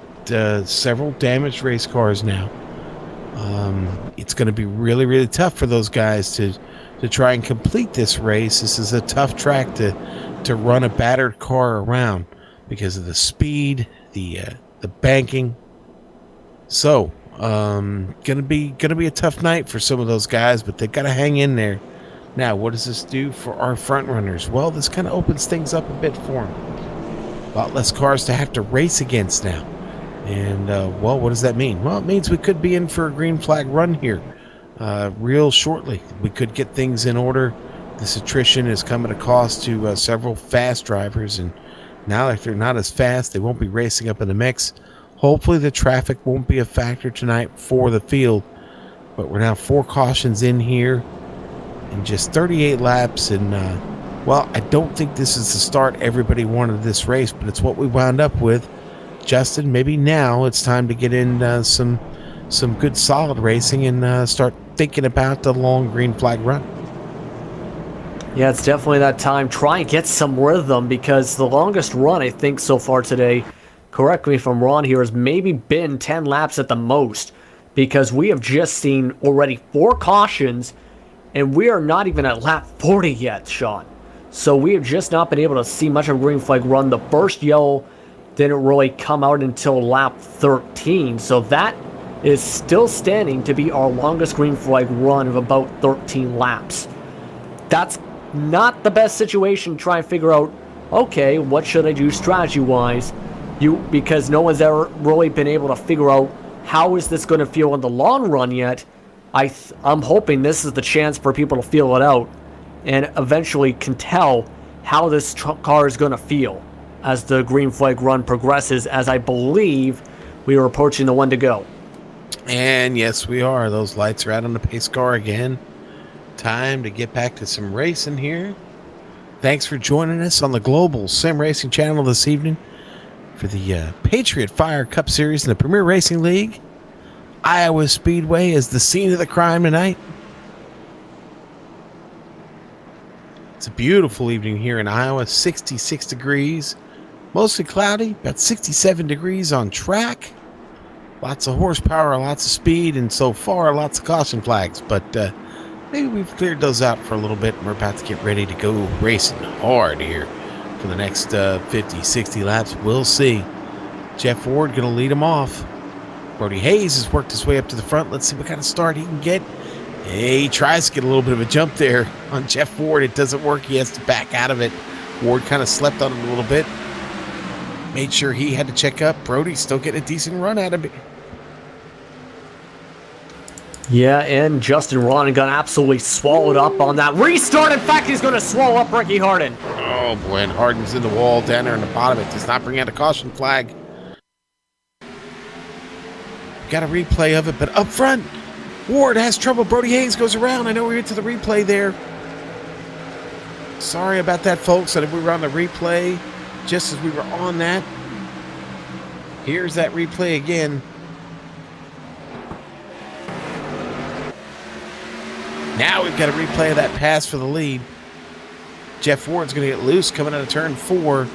several damaged race cars now. It's going to be really, really tough for those guys to try and complete this race. This is a tough track to run a battered car around because of the speed, the banking. So, gonna be a tough night for some of those guys, but they've got to hang in there. Now, what does this do for our front runners? Well, this kind of opens things up a bit for them. A lot less cars to have to race against now. And, well, what does that mean? Well, it means we could be in for a green flag run here real shortly. We could get things in order. This attrition is coming at a cost to several fast drivers, and now if they're not as fast, they won't be racing up in the mix. Hopefully the traffic won't be a factor tonight for the field, but we're now 4 cautions in here in just 38 laps, and well, I don't think this is the start everybody wanted this race, but it's what we wound up with. Justin, maybe now it's time to get in some good solid racing and start thinking about the long green flag run. Yeah, it's definitely that time. Try and get some rhythm, because the longest run, I think, so far today, correct me if I'm wrong here, has maybe been 10 laps at the most, because we have just seen already 4 cautions, and we are not even at lap 40 yet, Sean. So we have just not been able to see much of a green flag run. The first yellow didn't really come out until lap 13, so that is still standing to be our longest green flag run of about 13 laps. That's not the best situation to try and figure out, okay, what should I do strategy-wise? Because no one's ever really been able to figure out how is this going to feel in the long run yet. I'm hoping this is the chance for people to feel it out and eventually can tell how this car is going to feel as the green flag run progresses, as I believe we are approaching the 1 to go. And yes, we are. Those lights are out on the pace car again. Time to get back to some racing here. Thanks for joining us on the Global Sim Racing channel this evening for the Patriot Fire Cup Series in the Premier Racing League. Iowa Speedway is the scene of the crime tonight. It's a beautiful evening here in Iowa, 66 degrees. Mostly cloudy, about 67 degrees on track. Lots of horsepower, lots of speed, and so far, lots of caution flags. But maybe we've cleared those out for a little bit, and we're about to get ready to go racing hard here for the next 50, 60 laps. We'll see. Jeff Ward going to lead him off. Brody Hayes has worked his way up to the front. Let's see what kind of start he can get. He tries to get a little bit of a jump there on Jeff Ward. It doesn't work. He has to back out of it. Ward kind of slept on him a little bit. Made sure he had to check up. Brody's still getting a decent run out of it. Yeah, and Justin Ronan got absolutely swallowed up on that restart. In fact, he's going to swallow up Ricky Harden. Oh, boy, and Harden's in the wall down there in the bottom. It does not bring out a caution flag. Got a replay of it, but up front, Ward has trouble. Brody Hayes goes around. I know we're into the replay there. Sorry about that, folks. I think we were on the replay just as we were on that. Here's that replay again. Now we've got a replay of that pass for the lead. Jeff Ward's going to get loose coming out of turn 4.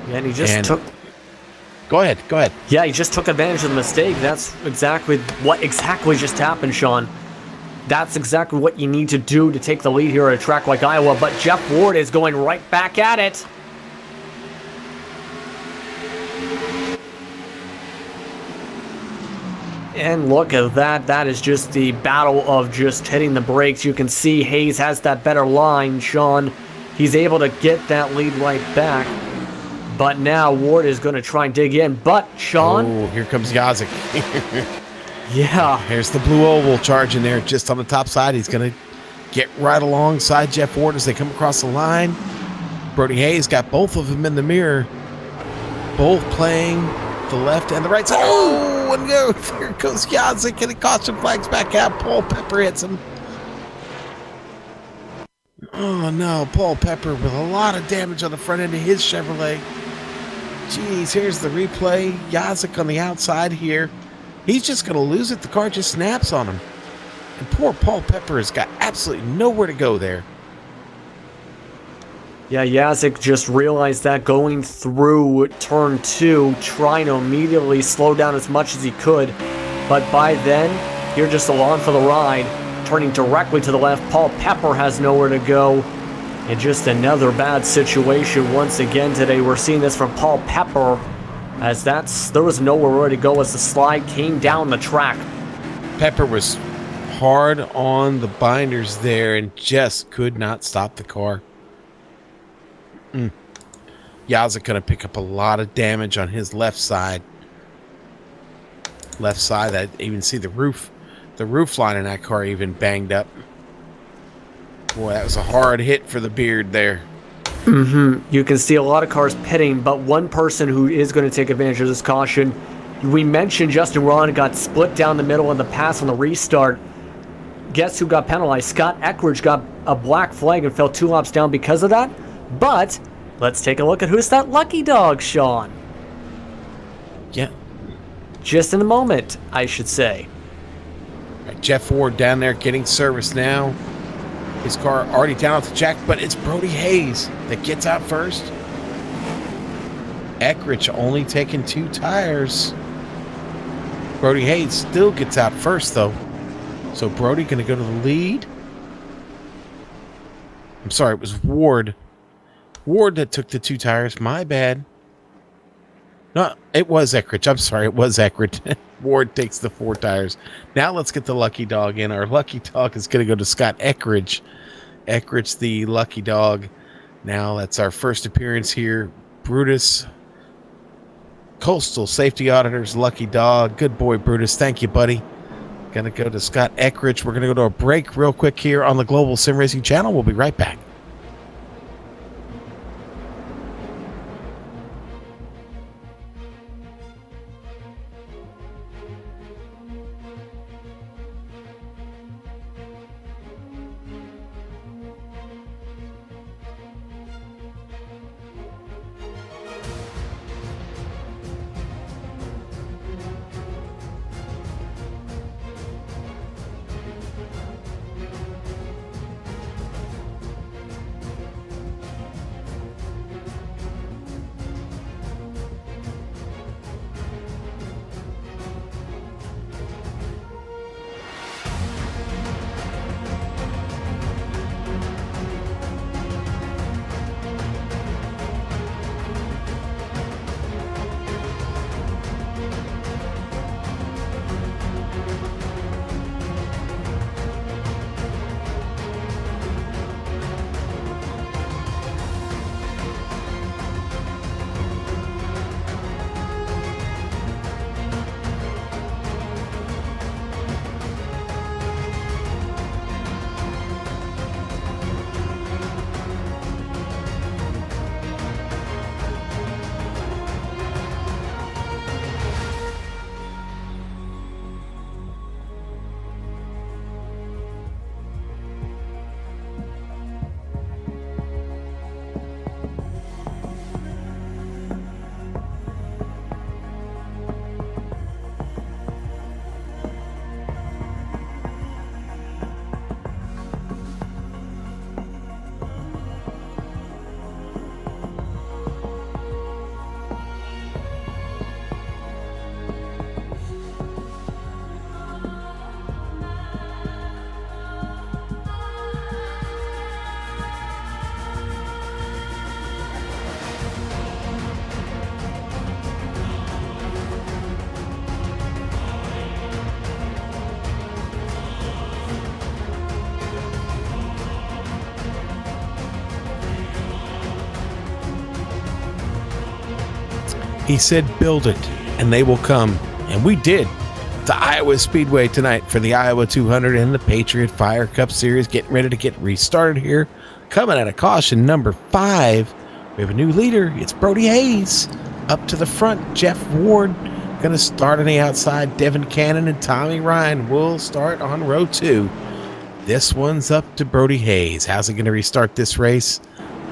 Yeah, and he just took... Go ahead. Yeah, he just took advantage of the mistake. That's exactly what just happened, Sean. That's exactly what you need to do to take the lead here at a track like Iowa, but Jeff Ward is going right back at it. And look at that. That is just the battle of just hitting the brakes. You can see Hayes has that better line, Sean. He's able to get that lead right back. But now Ward is going to try and dig in. But, Sean... Oh, here comes Yazik. Yeah. Here's the blue oval charging there just on the top side. He's going to get right alongside Jeff Ward as they come across the line. Brody Hayes got both of them in the mirror. Both playing the left and the right side. Oh, and here goes Yazik, and he caution flags back out. Paul Pepper hits him. Oh, no. Paul Pepper with a lot of damage on the front end of his Chevrolet. Jeez, here's the replay. Yazik on the outside here. He's just going to lose it. The car just snaps on him. And poor Paul Pepper has got absolutely nowhere to go there. Yeah, Yazik just realized that going through turn 2, trying to immediately slow down as much as he could. But by then, you're just along for the ride. Turning directly to the left, Paul Pepper has nowhere to go. And just another bad situation once again today. We're seeing this from Paul Pepper, as there was nowhere to go as the slide came down the track. Pepper was hard on the binders there and just could not stop the car. Yazik going to pick up a lot of damage on his left side. Left side, I even see the roof line in that car even banged up. Boy, that was a hard hit for the beard there. You can see a lot of cars pitting, but one person who is going to take advantage of this caution. We mentioned Justin Ron got split down the middle of the pass on the restart. Guess who got penalized? Scott Eckridge got a black flag and fell 2 laps down because of that. But let's take a look at who's that lucky dog, Sean. Yeah. Just in a moment, I should say. Right, Jeff Ward down there getting service now. His car already down off the jack, but it's Brody Hayes that gets out first. Eckridge only taking 2 tires. Brody Hayes still gets out first, though. So Brody going to go to the lead. I'm sorry, it was Ward. Ward that took the 2 tires. My bad. No, it was Eckridge. I'm sorry, it was Eckridge. Ward takes the 4 tires. Now let's get the lucky dog in. Our lucky dog is going to go to Scott Eckridge. Eckridge, the lucky dog. Now that's our first appearance here. Brutus, Coastal Safety Auditors, lucky dog. Good boy, Brutus. Thank you, buddy. Going to go to Scott Eckridge. We're going to go to a break real quick here on the Global Sim Racing channel. We'll be right back. He said, build it, and they will come. And we did. To Iowa Speedway tonight for the Iowa 200 and the Patriot Fire Cup Series, getting ready to get restarted here. Coming out of caution number 5, we have a new leader. It's Brody Hayes. Up to the front, Jeff Ward going to start on the outside. Devin Cannon and Tommy Ryan will start on row 2. This one's up to Brody Hayes. How's he going to restart this race?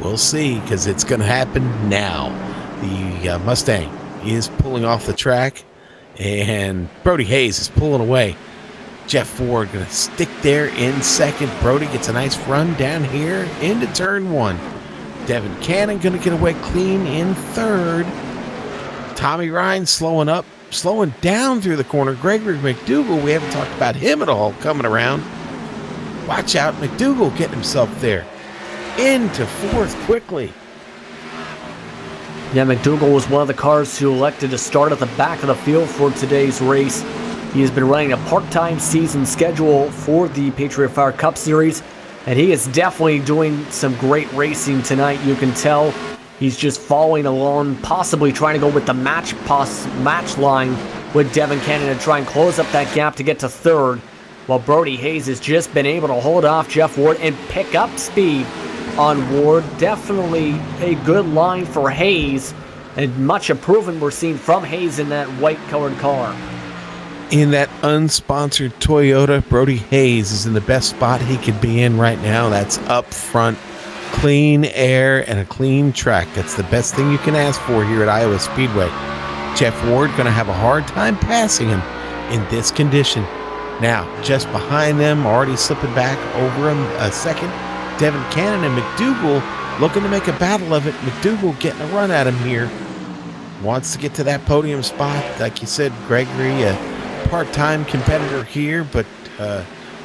We'll see, because it's going to happen now. The Mustang is pulling off the track, and Brody Hayes is pulling away. Jeff Ford going to stick there in second. Brody gets a nice run down here into turn 1. Devin Cannon going to get away clean in third. Tommy Ryan slowing down through the corner. Gregory McDougal, we haven't talked about him at all, coming around. Watch out, McDougal getting himself there. Into fourth quickly. Yeah, McDougal was one of the cars who elected to start at the back of the field for today's race. He has been running a part-time season schedule for the Patriot Fire Cup Series, and he is definitely doing some great racing tonight. You can tell he's just following along, possibly trying to go with the match line with Devin Cannon to try and close up that gap to get to third, while Brody Hayes has just been able to hold off Jeff Ward and pick up speed on Ward. Definitely a good line for Hayes, and much improvement we're seeing from Hayes in that white-colored car. In that unsponsored Toyota, Brody Hayes is in the best spot he could be in right now. That's up front, clean air, and a clean track. That's the best thing you can ask for here at Iowa Speedway. Jeff Ward going to have a hard time passing him in this condition. Now, just behind them, already slipping back over a second, Devin Cannon and McDougal looking to make a battle of it. McDougal getting a run at him here. Wants to get to that podium spot. Like you said, Gregory, a part-time competitor here, but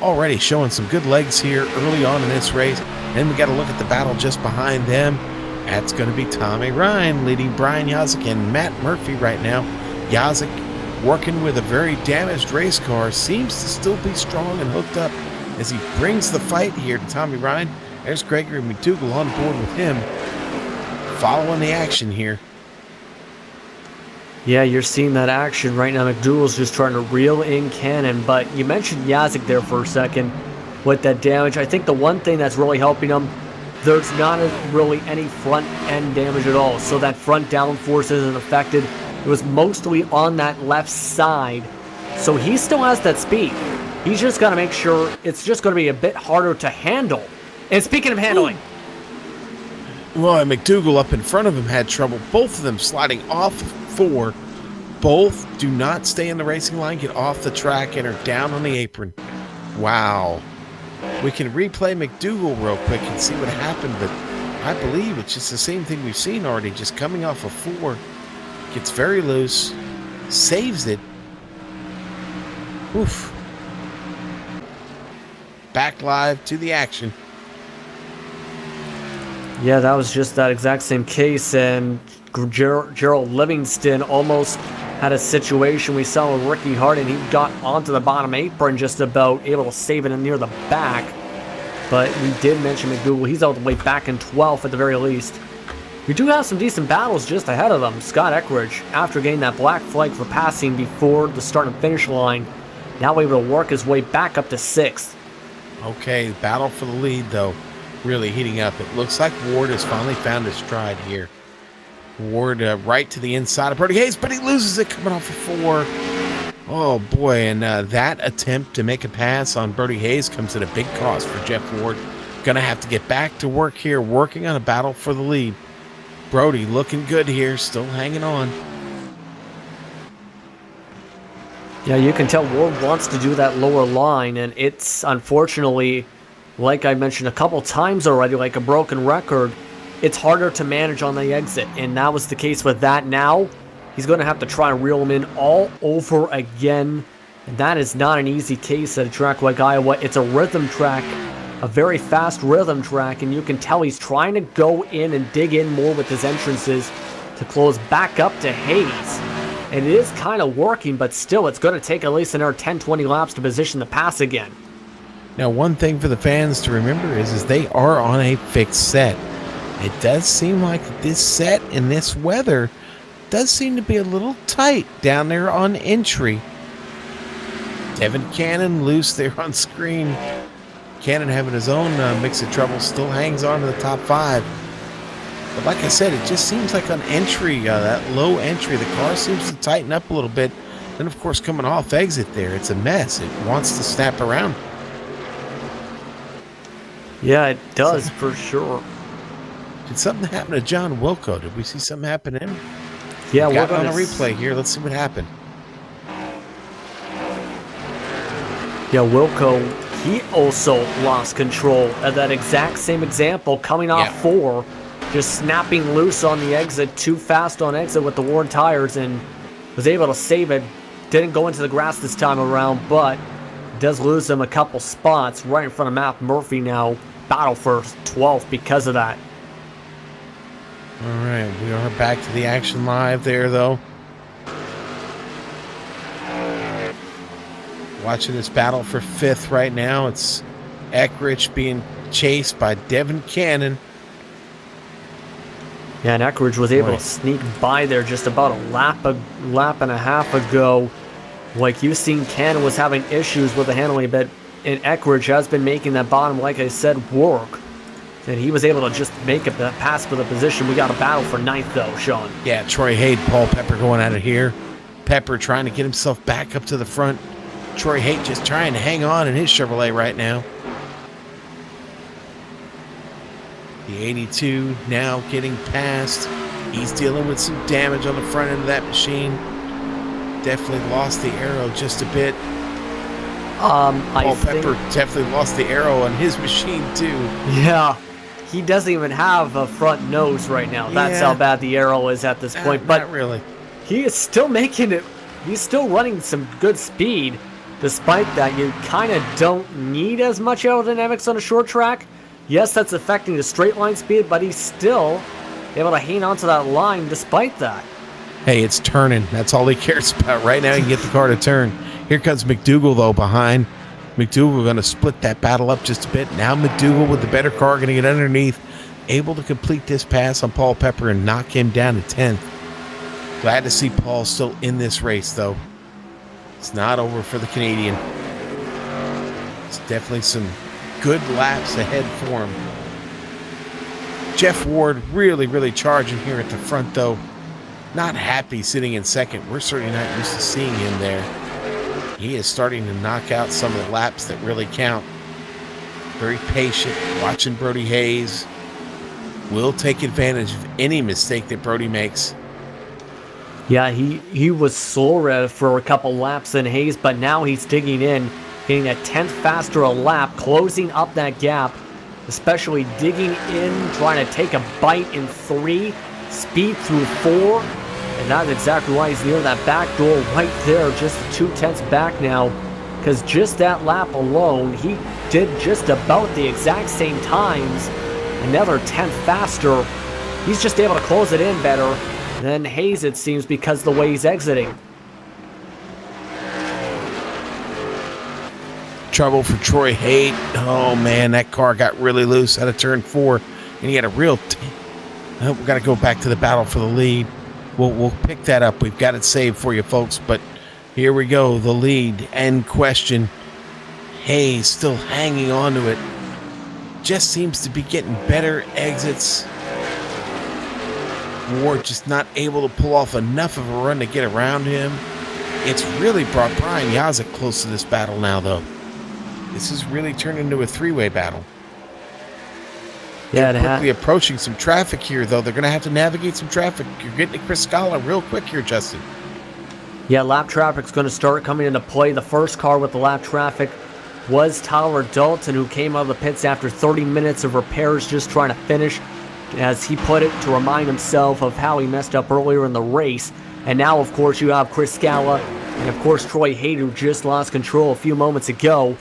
already showing some good legs here early on in this race. Then we got to look at the battle just behind them. That's going to be Tommy Ryan leading Brian Yazik and Matt Murphy right now. Yazik working with a very damaged race car, seems to still be strong and hooked up as he brings the fight here to Tommy Ryan. There's Gregory McDougal on board with him, following the action here. Yeah, you're seeing that action right now. McDougal's just trying to reel in Cannon, but you mentioned Yazik there for a second with that damage. I think the one thing that's really helping him, there's not really any front end damage at all, so that front downforce isn't affected. It was mostly on that left side, so he still has that speed. He's just got to make sure it's just going to be a bit harder to handle. And speaking of handling, well, McDougal up in front of him had trouble. Both of them sliding off 4. Both do not stay in the racing line, get off the track, and are down on the apron. Wow. We can replay McDougal real quick and see what happened, but I believe it's just the same thing we've seen already, just coming off of 4. Gets very loose, saves it. Oof. Back live to the action. Yeah, that was just that exact same case, and Gerald Livingston almost had a situation we saw with Ricky Hardin. He got onto the bottom apron, just about able to save it near the back. But we did mention McDougal. He's all the way back in 12th at the very least. We do have some decent battles just ahead of them. Scott Eckridge, after getting that black flag for passing before the start and finish line, now able to work his way back up to 6th. Okay, battle for the lead, though, really heating up. It looks like Ward has finally found his stride here. Ward right to the inside of Brody Hayes, but he loses it coming off of 4. Oh, boy, and that attempt to make a pass on Brody Hayes comes at a big cost for Jeff Ward. Going to have to get back to work here, working on a battle for the lead. Brody looking good here, still hanging on. Yeah, you can tell Ward wants to do that lower line, and it's unfortunately, like I mentioned a couple times already, like a broken record, it's harder to manage on the exit, and that was the case with that. Now, he's going to have to try and reel him in all over again, and that is not an easy case at a track like Iowa. It's a rhythm track, a very fast rhythm track, and you can tell he's trying to go in and dig in more with his entrances to close back up to Hayes. And it is kind of working, but still, it's going to take at least another 10-20 laps to position the pass again. Now, one thing for the fans to remember is they are on a fixed set. It does seem like this set in this weather does seem to be a little tight down there on entry. Devin Cannon loose there on screen. Cannon having his own mix of trouble, still hangs on to the top 5. But like I said, it just seems like on entry, that low entry, the car seems to tighten up a little bit. Then, of course, coming off exit there, it's a mess. It wants to snap around. Yeah, it does for sure. Did something happen to John Wilco? Did we see something happen to him? Yeah, we're going on a replay here. Let's see what happened. Yeah, Wilco, he also lost control at that exact same example, coming off 4, just snapping loose on the exit, too fast on exit with the worn tires, and was able to save it. Didn't go into the grass this time around, but does lose him a couple spots right in front of Matt Murphy now. Battle for 12th because of that. All right, we are back to the action live there, though. Watching this battle for 5th right now. It's Eckrich being chased by Devin Cannon. Yeah, and Eckrich was able to sneak by there just about a lap and a half ago. Like you've seen, Cannon was having issues with the handling a bit, and Eckrich has been making that bottom, like I said, work. And he was able to just make a pass for the position. We got a battle for 9th, though, Sean. Yeah, Troy Haight, Paul Pepper going at it here. Pepper trying to get himself back up to the front. Troy Haight just trying to hang on in his Chevrolet right now. The 82 now getting past. He's dealing with some damage on the front end of that machine. Definitely lost the arrow just a bit. Paul Pepper definitely lost the arrow on his machine too. Yeah, he doesn't even have a front nose right now. That's how bad the arrow is at this point. But not really. He is still making it. He's still running some good speed. Despite that, you kind of don't need as much aerodynamics on a short track. Yes, that's affecting the straight line speed, but he's still able to hang on to that line despite that. Hey, it's turning. That's all he cares about right now. He can get the car to turn. Here comes McDougal, though, behind. McDougal going to split that battle up just a bit. Now McDougal with the better car going to get underneath. Able to complete this pass on Paul Pepper and knock him down to 10th. Glad to see Paul still in this race, though. It's not over for the Canadian. It's definitely some good laps ahead for him. Jeff Ward really, really charging here at the front, though. Not happy sitting in second. We're certainly not used to seeing him there. He is starting to knock out some of the laps that really count. Very patient, watching Brody Hayes. Will take advantage of any mistake that Brody makes. Yeah, he was slower for a couple laps than Hayes, but now he's digging in, getting a 10th faster a lap, closing up that gap, especially digging in, trying to take a bite in 3, speed through 4, and that's exactly why he's near that back door right there, just 2/10 back now, because just that lap alone, he did just about the exact same times, another 10th faster. He's just able to close it in better than Hayes, it seems, because of the way he's exiting. Trouble for Troy Haight. Oh, man, that car got really loose out of turn 4, and he had a real... we've got to go back to the battle for the lead. We'll pick that up. We've got it saved for you, folks, but here we go. The lead and question. Hayes still hanging on to it. Just seems to be getting better exits. Ward just not able to pull off enough of a run to get around him. It's really brought Brian Yazek close to this battle now, though. This has really turned into a 3-way battle. Yeah, They're quickly approaching some traffic here, though. They're going to have to navigate some traffic. You're getting to Chris Scala real quick here, Justin. Yeah, lap traffic's going to start coming into play. The first car with the lap traffic was Tyler Dalton, who came out of the pits after 30 minutes of repairs, just trying to finish, as he put it, to remind himself of how he messed up earlier in the race. And now, of course, you have Chris Scala and, of course, Troy Haight, who just lost control a few moments ago.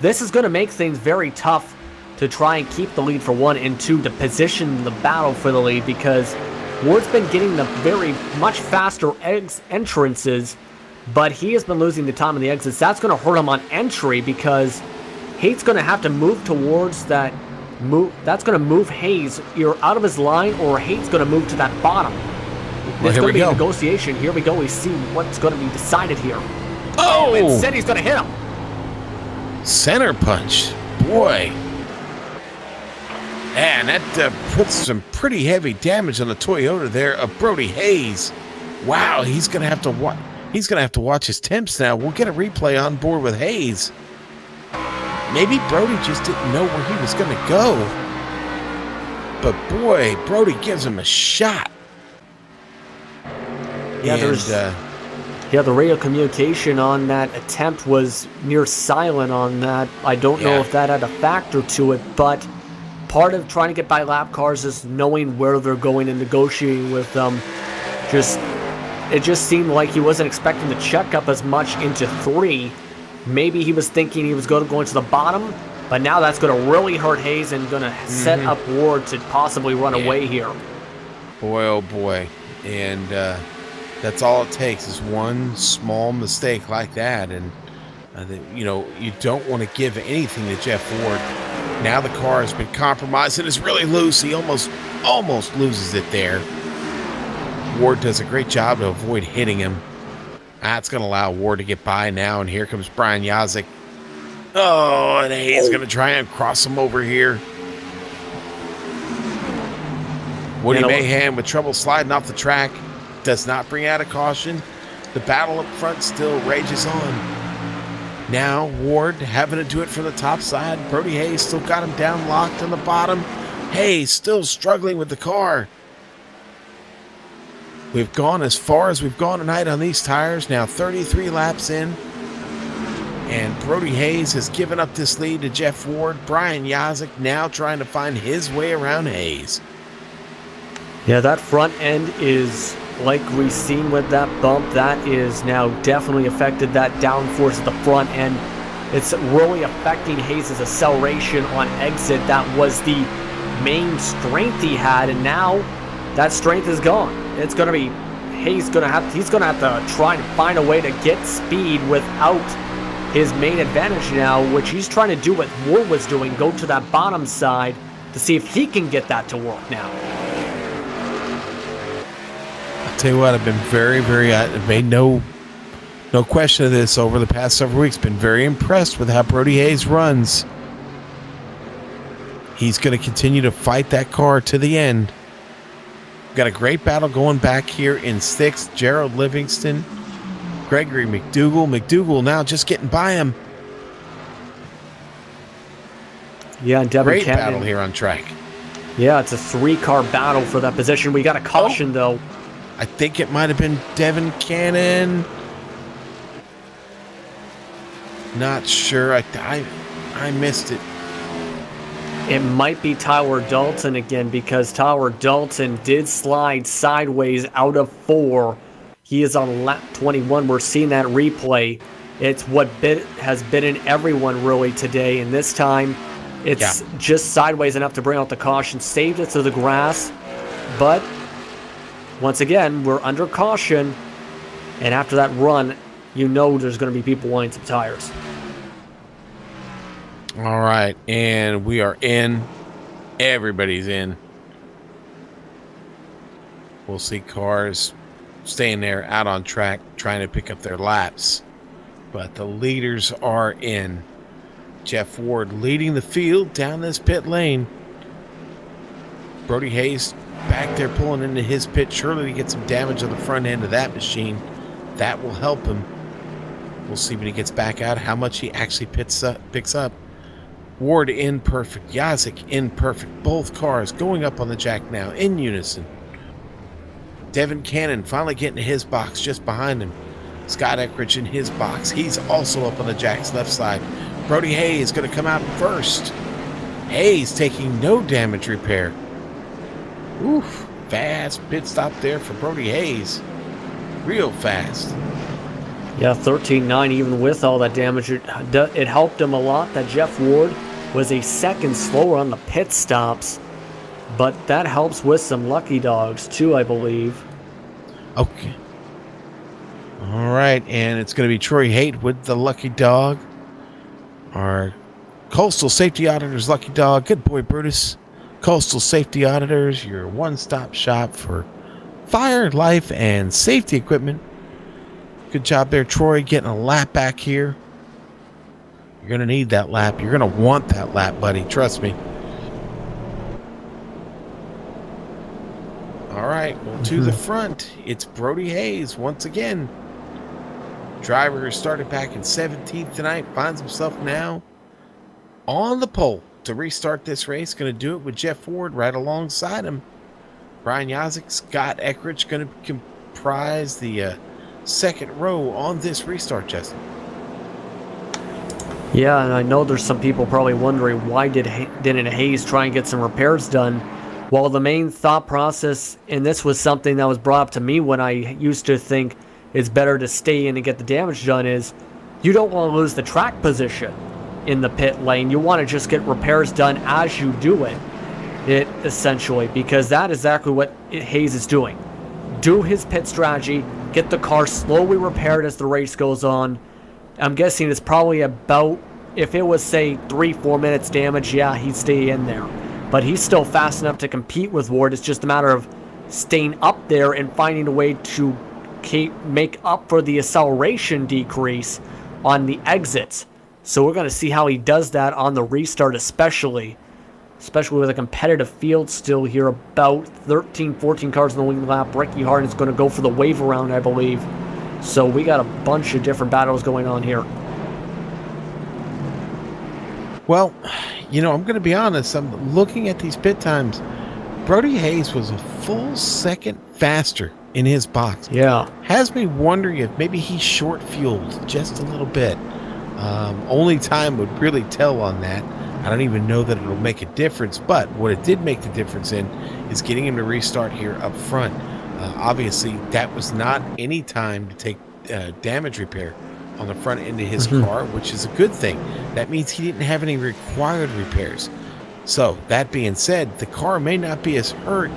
This is going to make things very tough to try and keep the lead for 1 and 2, to position the battle for the lead, because Ward's been getting the very much faster entrances, but he has been losing the time on the exits. That's going to hurt him on entry, because Haight's going to have to move towards that move. That's going to move Hayes either out of his line, or Haight's going to move to that bottom. There's here going we to be a go. negotiation. Here we go. We see what's going to be decided here. Oh! And said he's going to hit him. Center punch. Boy. And that puts some pretty heavy damage on the Toyota there of Brody Hayes. Wow, he's going to have to watch his temps now. We'll get a replay on board with Hayes. Maybe Brody just didn't know where he was going to go. But boy, Brody gives him a shot. Yeah, the radio communication on that attempt was near silent on that. I don't know if that had a factor to it, but part of trying to get by lap cars is knowing where they're going and negotiating with them. It just seemed like he wasn't expecting to check up as much into 3. Maybe he was thinking he was going to go into the bottom, but now that's going to really hurt Hayes and going to set up Ward to possibly run away here. Boy, oh boy. And that's all it takes is one small mistake like that. And, you don't want to give anything to Jeff Ward. Now the car has been compromised and is really loose. He almost loses it there. Ward does a great job to avoid hitting him. That's going to allow Ward to get by now. And here comes Brian Yazik. Oh, and he's going to try and cross him over here. Woody Mayhem with trouble sliding off the track. Does not bring out a caution. The battle up front still rages on. Now Ward having to do it from the top side. Brody Hayes still got him down locked on the bottom. Hayes still struggling with the car. We've gone as far as we've gone tonight on these tires. Now 33 laps in. And Brody Hayes has given up this lead to Jeff Ward. Brian Yazik now trying to find his way around Hayes. Yeah, that front end is, like we've seen with that bump, that is now definitely affected that downforce at the front end. It's really affecting Hayes' acceleration on exit. That was the main strength he had, and now that strength is gone. It's going to be he's going to have to try and find a way to get speed without his main advantage now, which he's trying to do what Ward was doing, go to that bottom side to see if he can get that to work now. I'll tell you what, I've been very, I've made no question of this over the past several weeks. Been very impressed with how Brody Hayes runs. He's going to continue to fight that car to the end. Got a great battle going back here in 6th. Gerald Livingston, Gregory McDougall. McDougall now just getting by him. Yeah, and Devin great Cannon. Battle here on track. Yeah, it's a 3-car battle for that position. We got a caution, though. I think it might have been Devin Cannon. Not sure. I missed it. It might be Tyler Dalton again, because Tyler Dalton did slide sideways out of 4. He is on lap 21. We're seeing that replay. It's what has bitten everyone really today, and this time it's just sideways enough to bring out the caution. Saved it to the grass, but once again, we're under caution, and after that run, you know there's going to be people wanting some tires. All right, and we are in. Everybody's in. We'll see cars staying there out on track trying to pick up their laps. But the leaders are in. Jeff Ward leading the field down this pit lane. Brody Hayes back there pulling into his pit. Surely to get some damage on the front end of that machine. That will help him. We'll see when he gets back out how much he actually picks up. Ward in perfect. Yazik in perfect. Both cars going up on the jack now in unison. Devin Cannon finally getting to his box just behind him. Scott Eckridge in his box. He's also up on the jack's left side. Brody Hayes going to come out first. Hayes taking no damage repair. Oof. Fast pit stop there for Brody Hayes. Real fast. Yeah, 13.9, even with all that damage, it helped him a lot that Jeff Ward was a second slower on the pit stops. But that helps with some lucky dogs, too, I believe. Okay. All right, and it's going to be Troy Haight with the lucky dog. Our Coastal Safety Auditors lucky dog. Good boy, Brutus. Coastal Safety Auditors, your one-stop shop for fire, life, and safety equipment. Good job there, Troy, getting a lap back here. You're going to need that lap. You're going to want that lap, buddy. Trust me. All right, well, to the front, it's Brody Hayes once again. Driver who started back in 17th tonight finds himself now on the pole to restart this race. Going to do it with Jeff Ford right alongside him. Brian Yazik, Scott Eckridge going to comprise the second row on this restart, Justin. Yeah, and I know there's some people probably wondering why didn't Hayes try and get some repairs done? Well, the main thought process, and this was something that was brought up to me when I used to think it's better to stay in and get the damage done, is you don't want to lose the track position in the pit lane. You want to just get repairs done as you do it essentially, because that is exactly what Hayes is doing. Do his pit strategy, get the car slowly repaired as the race goes on. I'm guessing it's probably about, if it was, say, 3-4 minutes damage, yeah, he'd stay in there. But he's still fast enough to compete with Ward. It's just a matter of staying up there and finding a way to make up for the acceleration decrease on the exits. So we're going to see how he does that on the restart, especially with a competitive field still here. About 13-14 cars in the lead lap. Ricky Harden is going to go for the wave around, I believe. So we got a bunch of different battles going on here. Well, you know, I'm going to be honest. I'm looking at these pit times. Brody Hayes was a full second faster in his box. Yeah. Has me wondering if maybe he's short fueled just a little bit. Only time would really tell on that. I don't even know that it'll make a difference, but what it did make the difference in is getting him to restart here up front. Obviously, that was not any time to take damage repair on the front end of his car, which is a good thing. That means he didn't have any required repairs. So, that being said, the car may not be as hurt,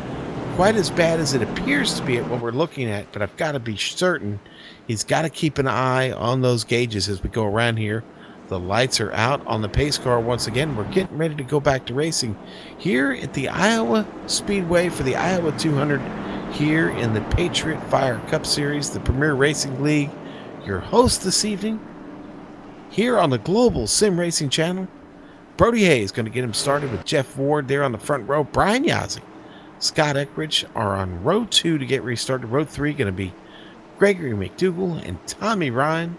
quite as bad as it appears to be at what we're looking at, but I've got to be certain he's got to keep an eye on those gauges as we go around here. The lights are out on the pace car once again. We're getting ready to go back to racing here at the Iowa Speedway for the Iowa 200 here in the Patriot Fire Cup Series, the Premier Racing League. Your host this evening here on the Global Sim Racing Channel. Brody Hayes going to get him started with Jeff Ward there on the front row. Brian Yazik, Scott Eckridge are on row 2 to get restarted. Row 3 going to be Gregory McDougall and Tommy Ryan.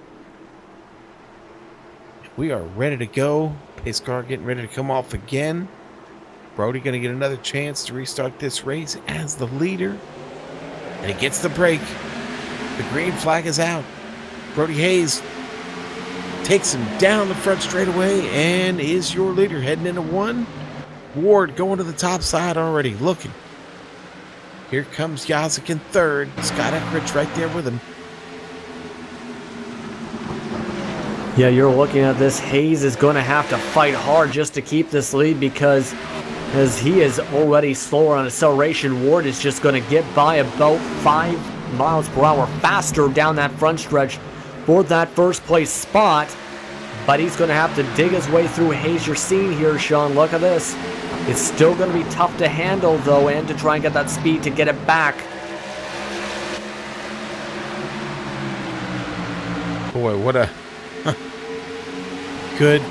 We are ready to go. Pace car getting ready to come off again. Brody going to get another chance to restart this race as the leader. And he gets the break. The green flag is out. Brody Hayes takes him down the front straightaway and is your leader heading into 1. Ward going to the top side already, looking. Here comes Yazik in 3rd. Scott Eckridge right there with him. Yeah, you're looking at this. Hayes is going to have to fight hard just to keep this lead, because as he is already slower on acceleration, Ward is just going to get by about 5 miles per hour faster down that front stretch for that first place spot. But he's going to have to dig his way through Hayes. You're seeing here, Sean, look at this. It's still going to be tough to handle, though, and to try and get that speed to get it back. Boy, what a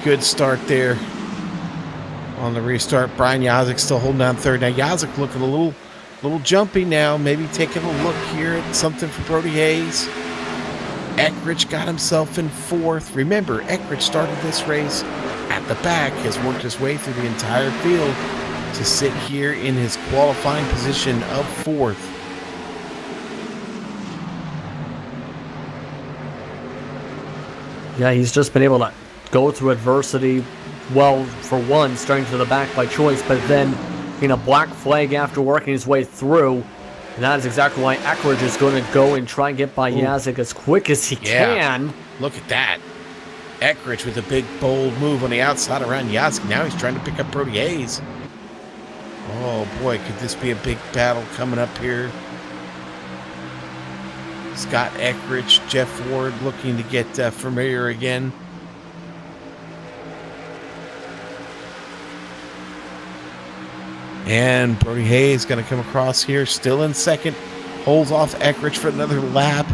good start there on the restart. Brian Yazik still holding down 3rd. Now Yazik looking a little jumpy now, maybe taking a look here at something for Brody Hayes. Eckridge got himself in 4th. Remember, Eckridge started this race at the back, has worked his way through the entire field to sit here in his qualifying position of 4th. Yeah, he's just been able to go through adversity, well, for one, starting to the back by choice, but then in a black flag after working his way through. And that is exactly why Eckridge is going to go and try and get by Yazik as quick as he can. Look at that. Eckridge with a big, bold move on the outside around Yazik. Now he's trying to pick up Brody Hayes. Oh, boy, could this be a big battle coming up here? Scott Eckridge, Jeff Ward looking to get familiar again. And Brody Hayes going to come across here, still in 2nd. holds off Eckrich for another lap.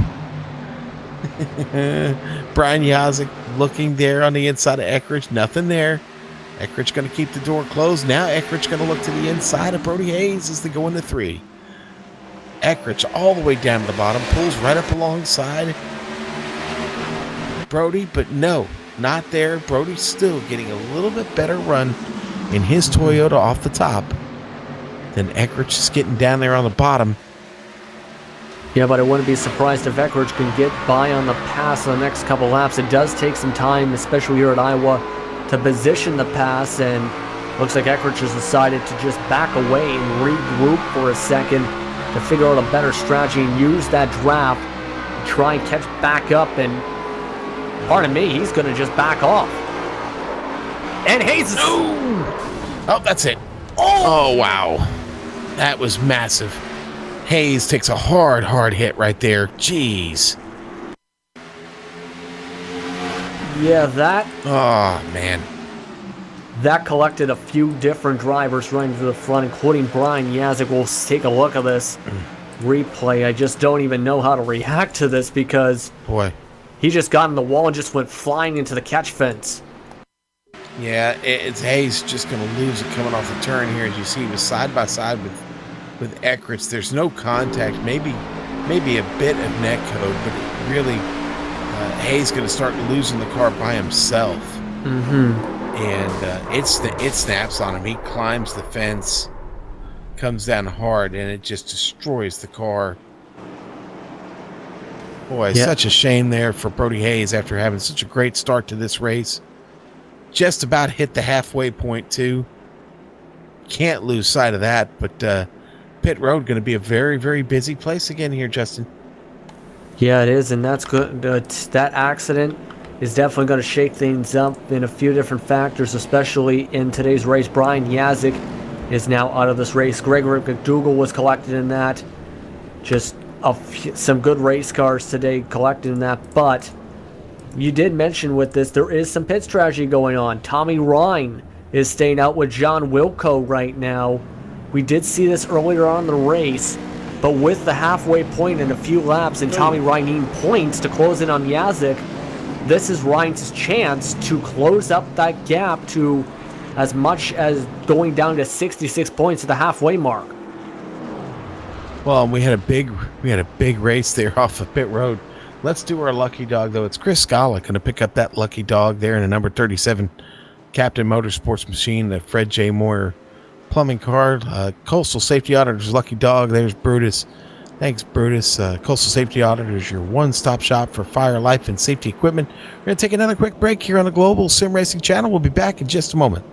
Brian Yazik looking there on the inside of Eckrich. Nothing there. Eckrich going to keep the door closed. Now Eckrich going to look to the inside of Brody Hayes as they go into 3. Eckrich all the way down to the bottom. Pulls right up alongside Brody, but no, not there. Brody's still getting a little bit better run in his Toyota off the top. Then Eckrich is getting down there on the bottom. Yeah, but I wouldn't be surprised if Eckrich can get by on the pass on the next couple laps. It does take some time, especially here at Iowa, to position the pass, and looks like Eckrich has decided to just back away and regroup for a second to figure out a better strategy and use that draft and try and catch back up, and pardon me, he's going to just back off. And Hayes is... Oh, that's it. Oh, wow. That was massive. Hayes takes a hard hit right there. Jeez. Yeah, that... Oh, man. That collected a few different drivers running to the front, including Brian Yazik. We'll take a look at this replay. I just don't even know how to react to this because... Boy. He just got in the wall and just went flying into the catch fence. Yeah, it's Hayes just going to lose it coming off the turn here. As you see, he was side by side with Eckrich. There's no contact, maybe a bit of net code, but it really, Hayes going to start losing the car by himself. Mm-hmm. And it snaps on him. He climbs the fence, comes down hard, and it just destroys the car. Boy, yeah. Such a shame there for Brody Hayes after having such a great start to this race. Just about hit the halfway point, too. Can't lose sight of that, but pit road going to be a very, very busy place again here, Justin. Yeah, it is, and that's good. That accident is definitely going to shake things up in a few different factors, especially in today's race. Brian Yazik is now out of this race. Gregory McDougall was collected in that. Just some good race cars today collected in that, but you did mention with this, there is some pit strategy going on. Tommy Ryan is staying out with John Wilco right now. We did see this earlier on in the race, but with the halfway point in a few laps and Tommy Ryan needing points to close in on Yazik, this is Ryan's chance to close up that gap to as much as going down to 66 points at the halfway mark. Well, we had a big race there off of pit road. Let's do our lucky dog, though. It's Chris Scala going to pick up that lucky dog there in a number 37 Captain Motorsports machine, the Fred J. Moyer plumbing car. Coastal Safety Auditors lucky dog. There's Brutus. Thanks, Brutus. Coastal Safety Auditors, your one-stop shop for fire, life, and safety equipment. We're going to take another quick break here on the Global Sim Racing channel. We'll be back in just a moment.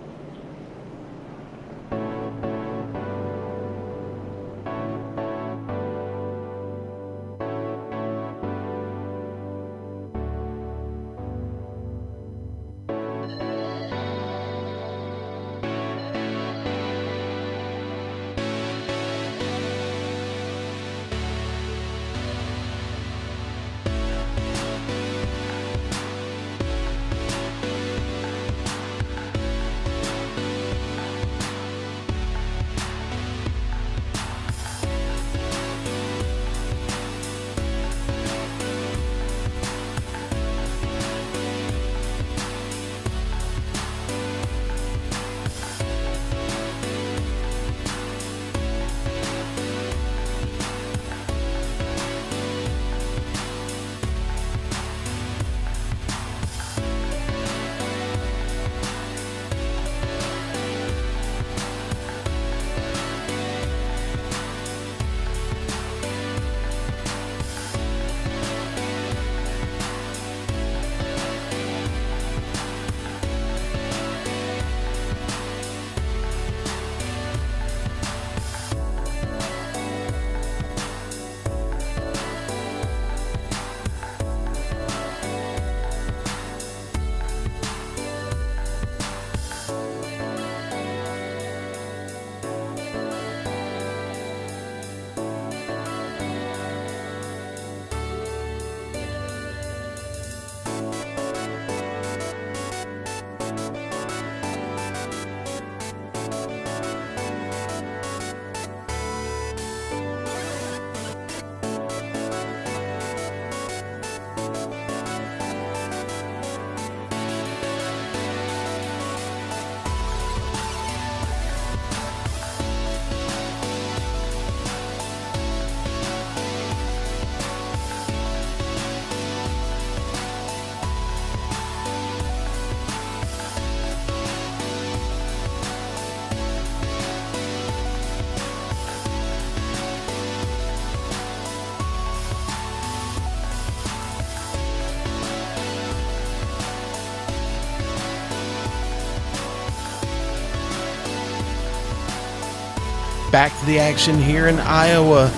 Back to the action here in Iowa.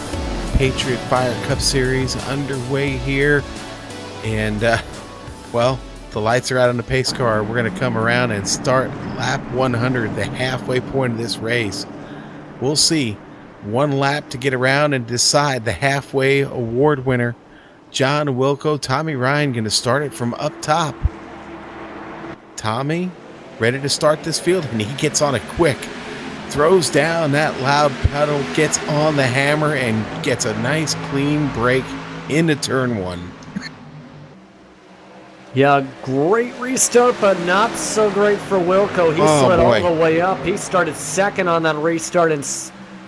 Patriot Fire Cup Series underway here. And, well, the lights are out on the pace car. We're going to come around and start lap 100, the halfway point of this race. We'll see. One lap to get around and decide the halfway award winner. John Wilco, Tommy Ryan going to start it from up top. Tommy ready to start this field, and he gets on it quick. Throws down that loud pedal, gets on the hammer, and gets a nice clean break into turn 1. Yeah, great restart, but not so great for Wilco. He slid all the way up. He started second on that restart, and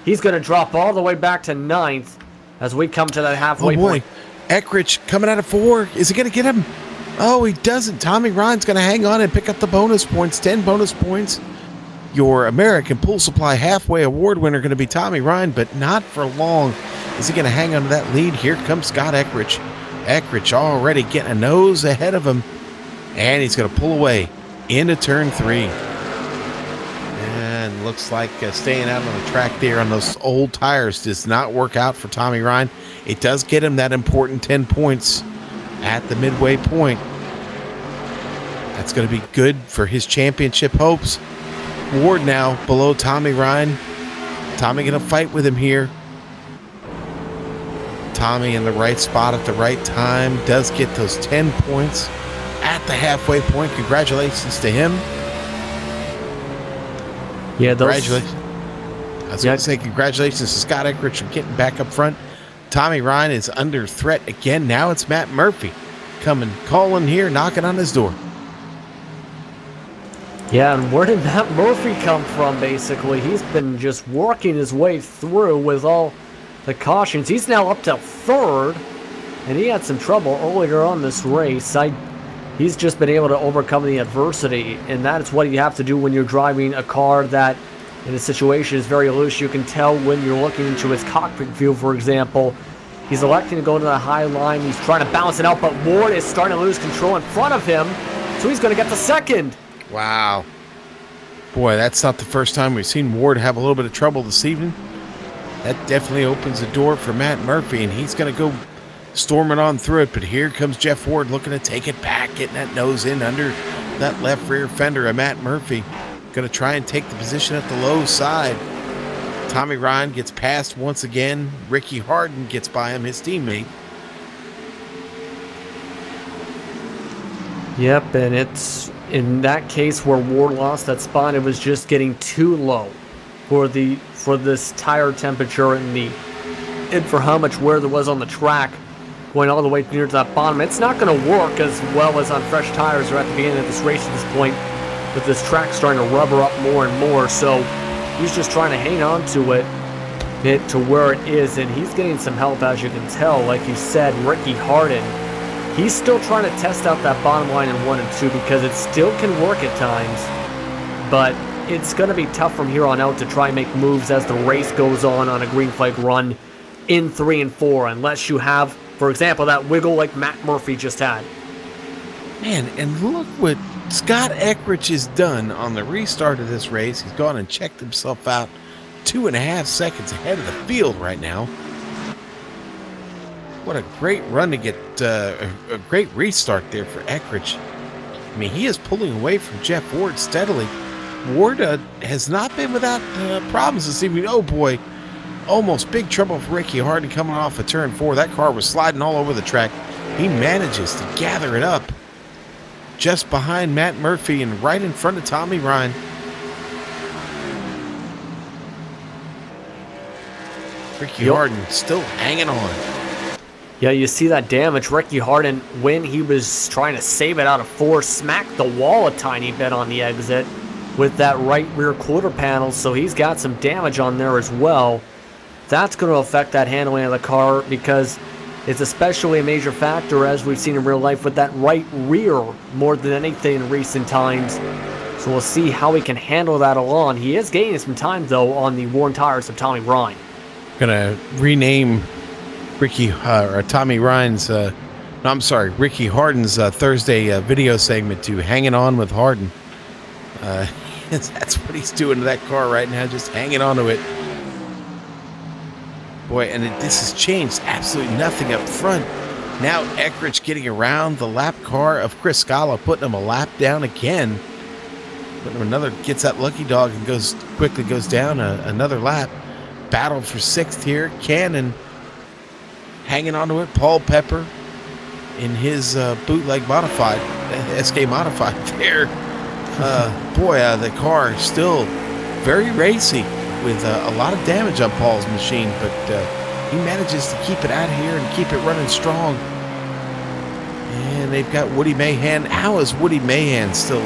he's going to drop all the way back to 9th as we come to that halfway point. Eckrich coming out of 4. Is he going to get him? Oh, he doesn't. Tommy Ryan's going to hang on and pick up the bonus points, 10 bonus points. Your American Pool Supply halfway award winner going to be Tommy Ryan, but not for long. Is he going to hang on to that lead? Here comes Scott Eckrich. Eckrich already getting a nose ahead of him, and he's going to pull away into turn 3. And looks like staying out on the track there on those old tires does not work out for Tommy Ryan. It does get him that important 10 points at the midway point. That's going to be good for his championship hopes. Ward now below Tommy Ryan. Tommy going to fight with him here. Tommy in the right spot at the right time. Does get those 10 points at the halfway point. Congratulations to him. Yeah, congratulations. I was going to say congratulations to Scott Eckrich for getting back up front. Tommy Ryan is under threat again. Now it's Matt Murphy coming, calling here, knocking on his door. Yeah, and where did Matt Murphy come from, basically? He's been just working his way through with all the cautions. He's now up to 3rd, and he had some trouble earlier on this race. He's just been able to overcome the adversity, and that's what you have to do when you're driving a car that, in a situation, is very loose. You can tell when you're looking into his cockpit view, for example. He's electing to go to the high line. He's trying to balance it out, but Ward is starting to lose control in front of him, so he's going to get the 2nd. Wow. Boy, that's not the first time we've seen Ward have a little bit of trouble this evening. That definitely opens the door for Matt Murphy, and he's going to go storming on through it. But here comes Jeff Ward looking to take it back, getting that nose in under that left rear fender of Matt Murphy. Going to try and take the position at the low side. Tommy Ryan gets passed once again. Ricky Harden gets by him, his teammate. Yep, and it's in that case where Ward lost that spot. It was just getting too low for this tire temperature and for how much wear there was on the track, going all the way near to that bottom. It's not going to work as well as on fresh tires or at the beginning of this race at this point, with this track starting to rubber up more and more. So he's just trying to hang on to it to where it is, and he's getting some help, as you can tell. Like you said, Ricky Harden, he's still trying to test out that bottom line in 1 and 2 because it still can work at times, but it's going to be tough from here on out to try and make moves as the race goes on a green flag run in 3 and 4, unless you have, for example, that wiggle like Matt Murphy just had. Man, and look what Scott Eckrich has done on the restart of this race. He's gone and checked himself out 2.5 seconds ahead of the field right now. What a great run to get a great restart there for Eckrich. I mean, he is pulling away from Jeff Ward steadily. Ward has not been without problems this evening. Oh boy, almost big trouble for Ricky Harden coming off of turn 4. That car was sliding all over the track. He manages to gather it up just behind Matt Murphy and right in front of Tommy Ryan. Ricky Harden still hanging on. Yeah, you see that damage. Ricky Harden, when he was trying to save it out of 4, smacked the wall a tiny bit on the exit with that right rear quarter panel, so he's got some damage on there as well. That's going to affect that handling of the car because it's especially a major factor, as we've seen in real life, with that right rear more than anything in recent times. So we'll see how he can handle that along. He is gaining some time, though, on the worn tires of Tommy Ryan. Gonna rename Ricky Harden's Thursday video segment to "Hanging On with Harden." That's what he's doing to that car right now, just hanging on to it. Boy, and this has changed absolutely nothing up front. Now Eckrich getting around the lap car of Chris Scala, putting him a lap down again. But another gets that lucky dog and quickly goes down another lap. Battle for 6th here. Cannon hanging onto it. Paul Pepper in his bootleg modified, SK modified there. The car still very racy with a lot of damage on Paul's machine, but he manages to keep it out of here and keep it running strong. And they've got Woody Mahan. How is Woody Mahan still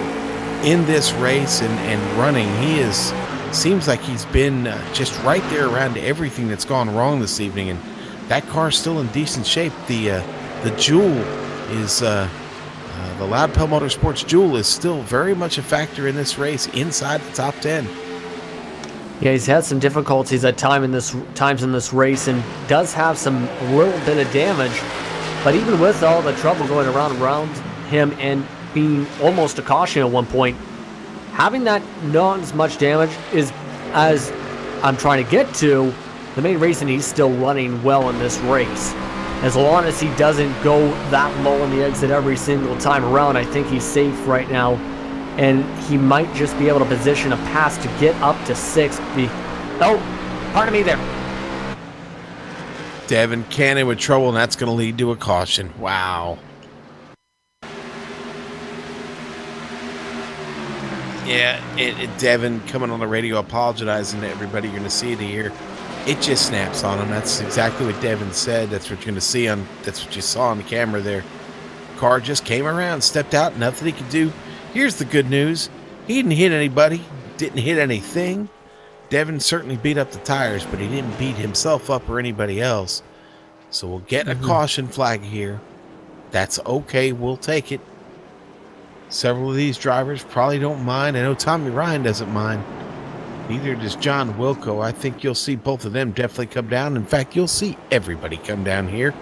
in this race and running? Seems like he's been just right there around everything that's gone wrong this evening, and that car's still in decent shape. The Jewel is the Loud Pill Motorsports Jewel is still very much a factor in this race, inside the top 10. Yeah, he's had some difficulties at times in this race, and does have some little bit of damage. But even with all the trouble going around him and being almost a caution at one point, having that not as much damage is, as I'm trying to get to, the main reason he's still running well in this race. As long as he doesn't go that low in the exit every single time around, I think he's safe right now. And he might just be able to position a pass to get up to 6th. Oh, pardon me there. Devin Cannon with trouble, and that's going to lead to a caution. Wow. Yeah, Devin coming on the radio apologizing to everybody. You're going to see it here. It just snaps on him. That's exactly what Devin said. That's what you're going to see on. That's what you saw on the camera there. Car just came around, stepped out, nothing he could do. Here's the good news. He didn't hit anybody, didn't hit anything. Devin certainly beat up the tires, but he didn't beat himself up or anybody else. So we'll get a caution flag here. That's okay. We'll take it. Several of these drivers probably don't mind. I know Tommy Ryan doesn't mind. Neither does John Wilco. I think you'll see both of them definitely come down. In fact, you'll see everybody come down here.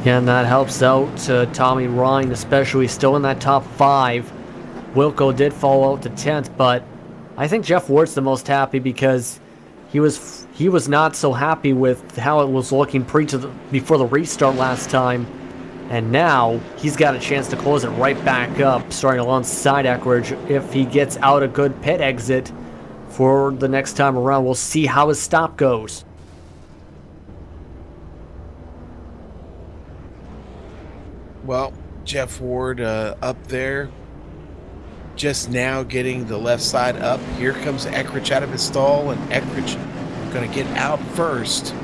Yeah, and that helps out Tommy Ryan, especially still in that top 5. Wilco did fall out to 10th, but I think Jeff Ward's the most happy because he was not so happy with how it was looking before the restart last time. And now he's got a chance to close it right back up, starting alongside Eckrich. If he gets out a good pit exit for the next time around, we'll see how his stop goes. Well, Jeff Ward up there, just now getting the left side up. Here comes Eckrich out of his stall, and Eckrich going to get out first.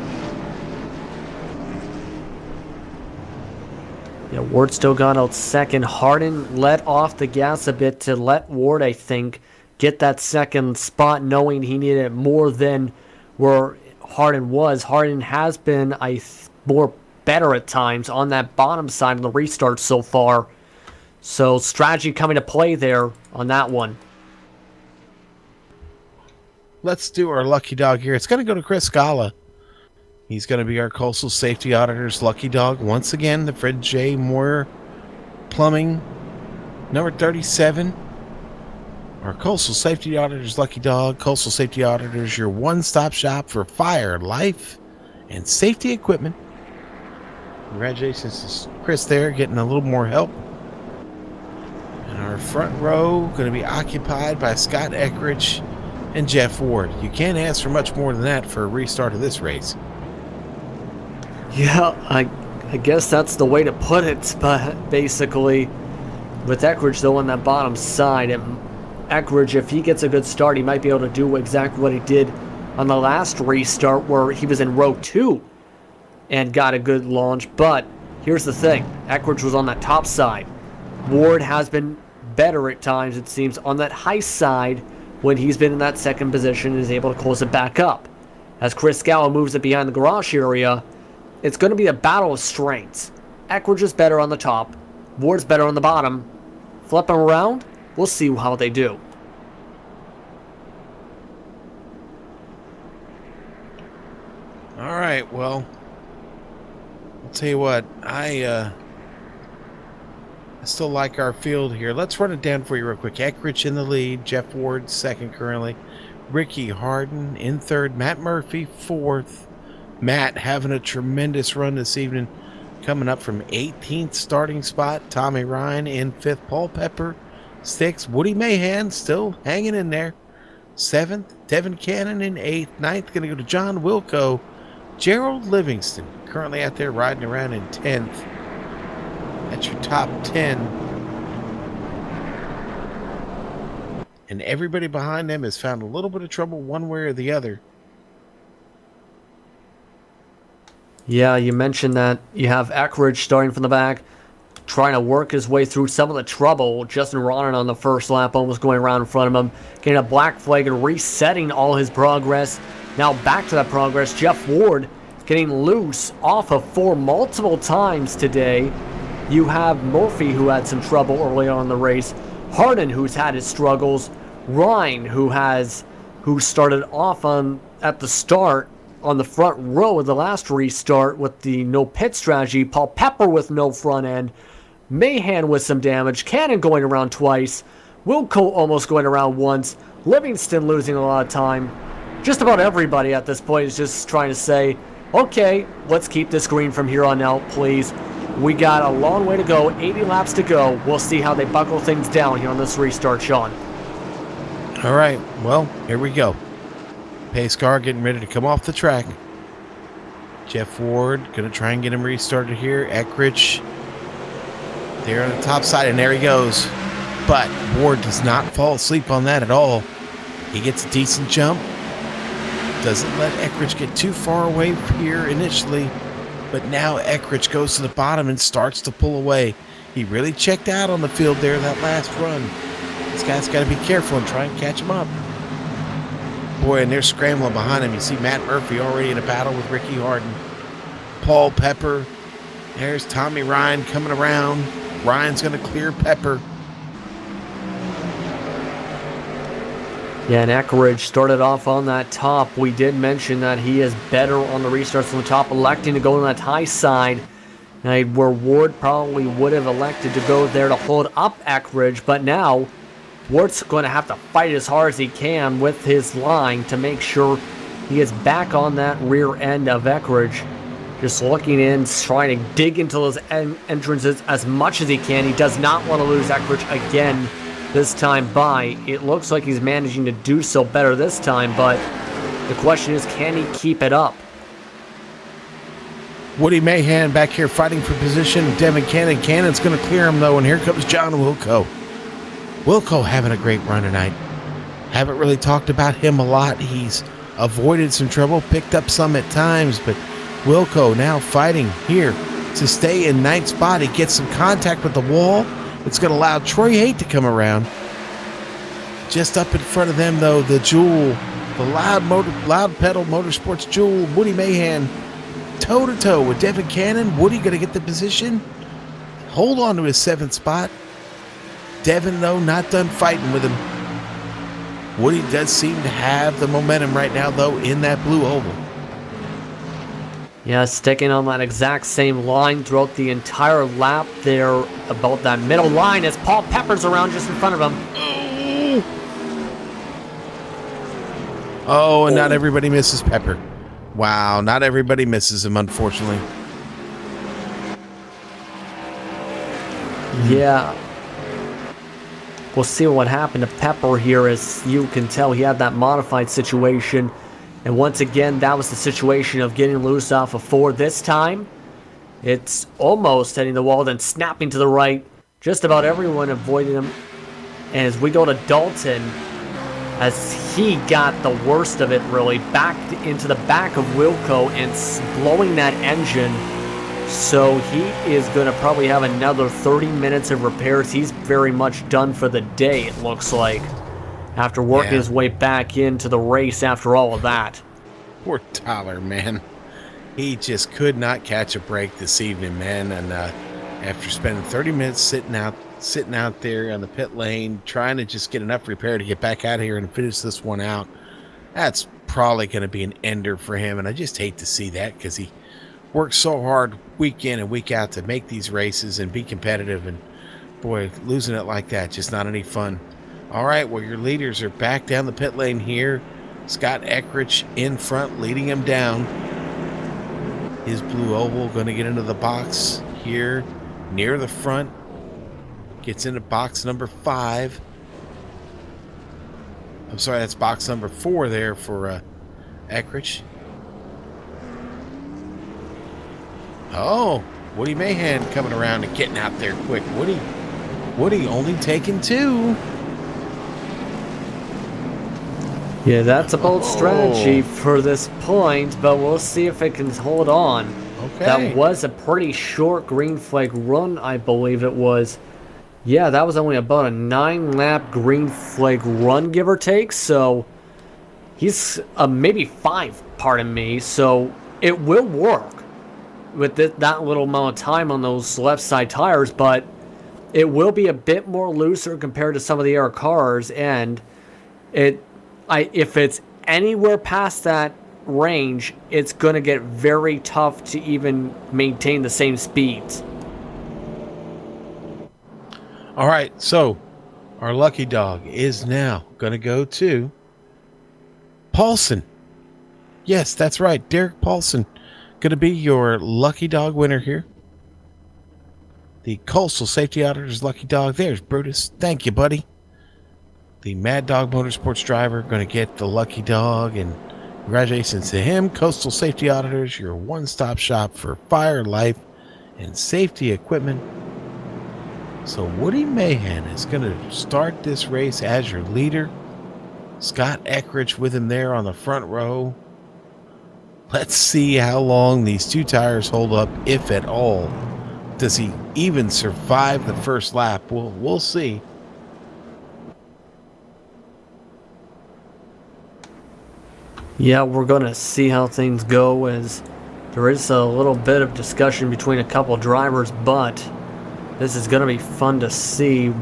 Yeah, Ward still got out second. Hardin let off the gas a bit to let Ward, I think, get that second spot, knowing he needed it more than where Hardin was. Hardin has been more better at times on that bottom side of the restart so far. So strategy coming to play there on that one. Let's do our lucky dog here. It's going to go to Chris Scala. He's going to be our Coastal Safety Auditor's lucky dog. Once again, the Fred J. Moore Plumbing, number 37. Our Coastal Safety Auditor's lucky dog. Coastal Safety Auditors, your one-stop shop for fire, life, and safety equipment. Congratulations to Chris there, getting a little more help. And our front row going to be occupied by Scott Eckrich and Jeff Ward. You can't ask for much more than that for a restart of this race. Yeah, I guess that's the way to put it, but basically, with Eckrich though on that bottom side, and Eckrich, if he gets a good start, he might be able to do exactly what he did on the last restart where he was in row 2 and got a good launch. But here's the thing, Eckrich was on that top side. Ward has been better at times, it seems, on that high side when he's been in that second position and is able to close it back up. As Chris Scala moves it behind the garage area, it's going to be a battle of strengths. Eckrich is better on the top. Ward's better on the bottom. Flip them around. We'll see how they do. All right, well, I'll tell you what. I still like our field here. Let's run it down for you real quick. Eckrich in the lead. Jeff Ward second currently. Ricky Harden in third. Matt Murphy fourth. Matt having a tremendous run this evening, coming up from 18th starting spot. Tommy Ryan in fifth. Paul Pepper sixth. Woody Mahan still hanging in there. Seventh. Devin Cannon in eighth. Ninth going to go to John Wilco. Gerald Livingston currently out there riding around in 10th. That's your top 10. And everybody behind them has found a little bit of trouble one way or the other. Yeah, you mentioned that you have Eckridge starting from the back, trying to work his way through some of the trouble. Justin Ronan on the first lap, almost going around in front of him, getting a black flag and resetting all his progress. Now back to that progress. Jeff Ward getting loose off of 4 multiple times today. You have Murphy, who had some trouble early on in the race. Harden, who's had his struggles. Ryan, who started off at the start on the front row of the last restart with the no pit strategy. Paul Pepper with no front end. Mahan with some damage. Cannon going around twice. Wilco almost going around once. Livingston losing a lot of time. Just about everybody at this point is just trying to say, okay, let's keep this green from here on out, please. We got a long way to go, 80 laps to go. We'll see how they buckle things down here on this restart, Sean. All right, well, here we go. Pace car getting ready to come off the track. Jeff Ward going to try and get him restarted here. Eckridge there on the top side, and there he goes. But Ward does not fall asleep on that at all. He gets a decent jump. Doesn't let Eckridge get too far away here initially. But now Eckridge goes to the bottom and starts to pull away. He really checked out on the field there that last run. This guy's got to be careful and try and catch him up. Boy, and they're scrambling behind him. You see Matt Murphy already in a battle with Ricky Harden. Paul Pepper. There's Tommy Ryan coming around. Ryan's going to clear Pepper. Yeah, and Eckridge started off on that top. We did mention that he is better on the restarts on the top, electing to go on that high side, where Ward probably would have elected to go there to hold up Eckridge, but now Ward's going to have to fight as hard as he can with his line to make sure he is back on that rear end of Eckridge. Just looking in, trying to dig into those entrances as much as he can. He does not want to lose Eckridge again this time by. It looks like he's managing to do so better this time, but the question is, can he keep it up? Woody Mahan back here fighting for position. Devin Cannon. Cannon's going to clear him, though, and here comes John Wilco. Wilco having a great run tonight. Haven't really talked about him a lot. He's avoided some trouble, picked up some at times, but Wilco now fighting here to stay in ninth spot. He gets some contact with the wall. It's going to allow Troy Haight to come around. Just up in front of them, though, the Jewel, the Loud Pedal Motorsports Jewel, Woody Mahan, toe-to-toe with Devin Cannon. Woody going to get the position. Hold on to his 7th spot. Devin, though, not done fighting with him. Woody does seem to have the momentum right now, though, in that blue oval. Yeah, sticking on that exact same line throughout the entire lap there, about that middle line as Paul Pepper's around just in front of him. Oh, and not everybody misses Pepper. Wow, not everybody misses him, unfortunately. Yeah. We'll see what happened to Pepper here. As you can tell, he had that modified situation. And once again, that was the situation of getting loose off of 4. This time, it's almost hitting the wall, then snapping to the right. Just about everyone avoided him. And as we go to Dalton, as he got the worst of it, really, backed into the back of Wilco and blowing that engine. So he is going to probably have another 30 minutes of repairs. He's very much done for the day, it looks like, after working his way back into the race after all of that. Poor Tyler, man. He just could not catch a break this evening, man. And after spending 30 minutes sitting out there on the pit lane, trying to just get enough repair to get back out of here and finish this one out, that's probably going to be an ender for him. And I just hate to see that, because he works so hard week in and week out to make these races and be competitive. And boy, losing it like that, just not any fun. All right, well, your leaders are back down the pit lane here. Scott Eckrich in front, leading him down. His blue oval going to get into the box here near the front. Gets into box number 5. I'm sorry, that's box number 4 there for Eckrich. Oh, Woody Mahan coming around and getting out there quick. Woody only taking 2. Yeah, that's a bold strategy for this point, but we'll see if it can hold on. Okay. That was a pretty short green flag run, I believe it was. Yeah, that was only about a 9-lap green flag run, give or take. So he's maybe 5, pardon me. So it will work with that little amount of time on those left side tires, but it will be a bit more looser compared to some of the other cars. And if it's anywhere past that range, it's going to get very tough to even maintain the same speeds. All right, so our lucky dog is now going to go to Paulson. Yes, that's right. Derek Paulson going to be your lucky dog winner here. The Coastal Safety Auditor's lucky dog. There's Brutus. Thank you, buddy. The Mad Dog Motorsports driver going to get the lucky dog, and congratulations to him. Coastal Safety Auditors, your one-stop shop for fire, life, and safety equipment. So Woody Mahan is going to start this race as your leader. Scott Eckrich with him there on the front row. Let's see how long these 2 tires hold up, if at all. Does he even survive the first lap? We'll see. Yeah, we're going to see how things go, as there is a little bit of discussion between a couple drivers, but this is going to be fun to see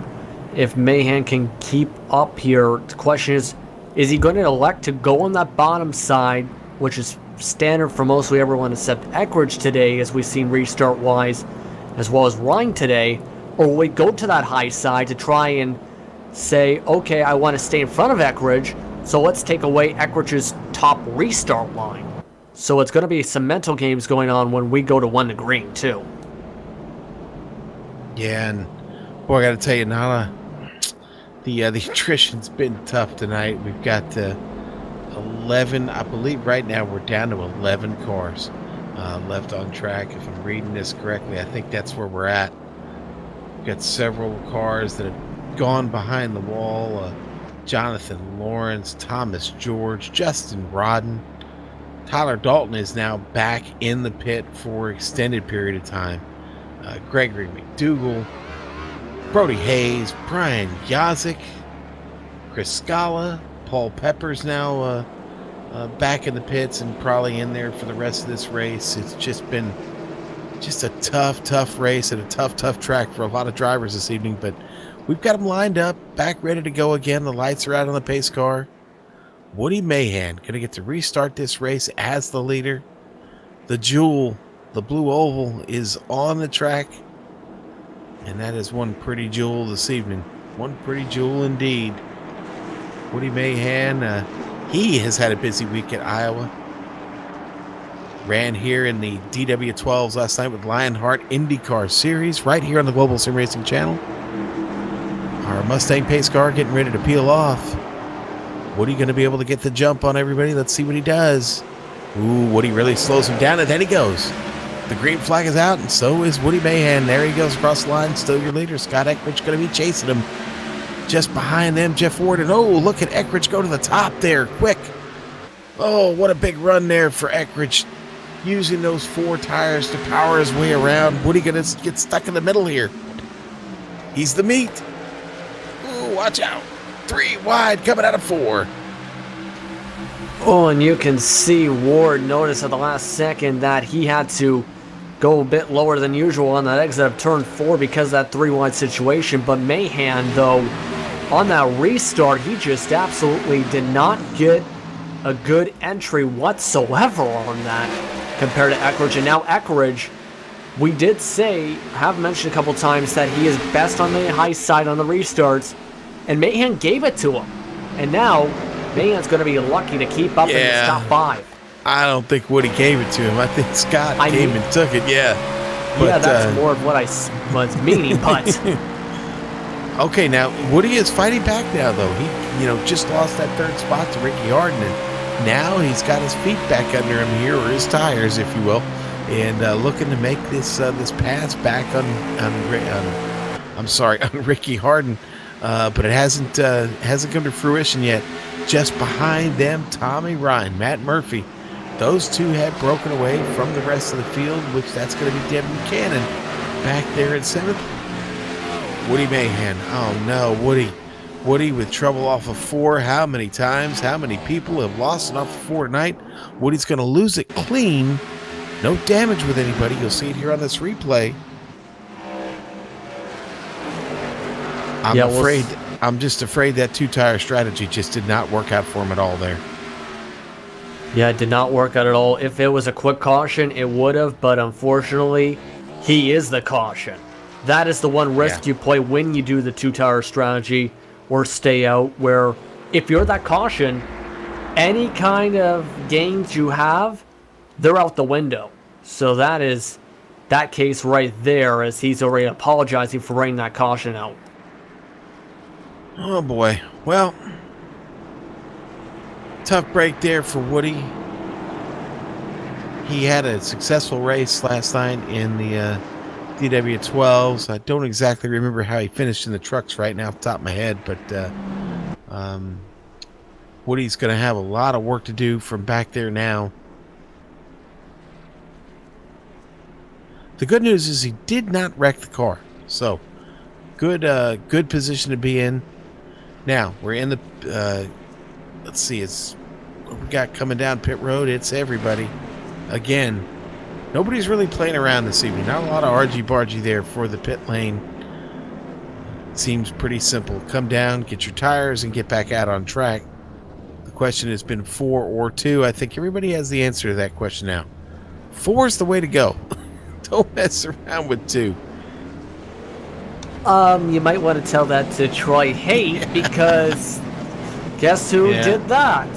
if Mahan can keep up here. The question is he going to elect to go on that bottom side, which is standard for mostly everyone except Eckrich today, as we've seen restart-wise, as well as Ryan today, or will we go to that high side to try and say, okay, I want to stay in front of Eckrich, so let's take away Eckrich's top restart line. So it's going to be some mental games going on when we go to 1 to green, too. Yeah, and boy, I got to tell you, Nala, the attrition's been tough tonight. We've got 11, I believe right now we're down to 11 cars left on track. If I'm reading this correctly, I think that's where we're at. We've got several cars that have gone behind the wall. Jonathan Lawrence, Thomas George, Justin Rodden. Tyler Dalton is now back in the pit for extended period of time. Gregory McDougall, Brody Hayes, Brian Yazik, Chris Scala, Paul Peppers now back in the pits and probably in there for the rest of this race. It's just been a tough race and a tough track for a lot of drivers this evening, but we've got them lined up, back ready to go again. The lights are out on the pace car. Woody Mahan going to get to restart this race as the leader. The Jewel, the blue oval, is on the track. And that is one pretty jewel this evening. One pretty jewel indeed. Woody Mahan, he has had a busy week at Iowa. Ran here in the DW12s last night with Lionheart IndyCar Series right here on the Global Sim Racing channel. Our Mustang pace car getting ready to peel off. Woody going to be able to get the jump on everybody. Let's see what he does. Ooh, Woody really slows him down, and then he goes. The green flag is out, and so is Woody Mahan. There he goes across the line. Still your leader. Scott Eckrich going to be chasing him. Just behind them, Jeff Ward. And oh, look at Eckrich go to the top there, quick. Oh, what a big run there for Eckrich. Using those 4 tires to power his way around. Woody going to get stuck in the middle here. He's the meat. Ooh, watch out. 3 wide coming out of 4. Oh, and you can see Ward notice at the last second that he had to go a bit lower than usual on that exit of turn 4 because of that 3 wide situation. But Mahan, though, on that restart, he just absolutely did not get a good entry whatsoever on that compared to Eckrich. And now Eckrich, we did have mentioned a couple times that he is best on the high side on the restarts, and Mahan gave it to him. And now man's going to be lucky to keep up in the top 5. I don't think Woody gave it to him. I think Scott came and took it, But, that's more of what I was meaning, but... Okay, now, Woody is fighting back now, though. He, just lost that 3rd spot to Ricky Harden, and now he's got his feet back under him here, or his tires, if you will, and looking to make this pass back on Ricky Harden, but it hasn't come to fruition yet. Just behind them, Tommy Ryan, Matt Murphy. Those two have broken away from the rest of the field, which that's going to be Devin Buchanan back there at 7th. Woody Mahan. Oh, no, Woody. Woody with trouble off of 4. How many times? How many people have lost it off of 4 tonight? Woody's going to lose it clean. No damage with anybody. You'll see it here on this replay. I'm just afraid that 2-tire strategy just did not work out for him at all there. Yeah, it did not work out at all. If it was a quick caution, it would have, but unfortunately, he is the caution. That is the one risk you play when you do the 2-tire strategy or stay out, where if you're that caution, any kind of gains you have, they're out the window. So that is that case right there, as he's already apologizing for writing that caution out. Oh, boy. Well, tough break there for Woody. He had a successful race last night in the DW12s. I don't exactly remember how he finished in the trucks right now off the top of my head, but Woody's going to have a lot of work to do from back there now. The good news is he did not wreck the car, so good position to be in. Now we're in the let's see, it's what we got coming down pit road. It's everybody again. Nobody's really playing around this evening. Not a lot of argy-bargy there for the pit lane. Seems pretty simple. Come down, get your tires, and get back out on track. The question has been 4 or 2. I think everybody has the answer to that question now. 4 is the way to go. Don't mess around with 2. You might want to tell that to Troy Haight, because guess who did that?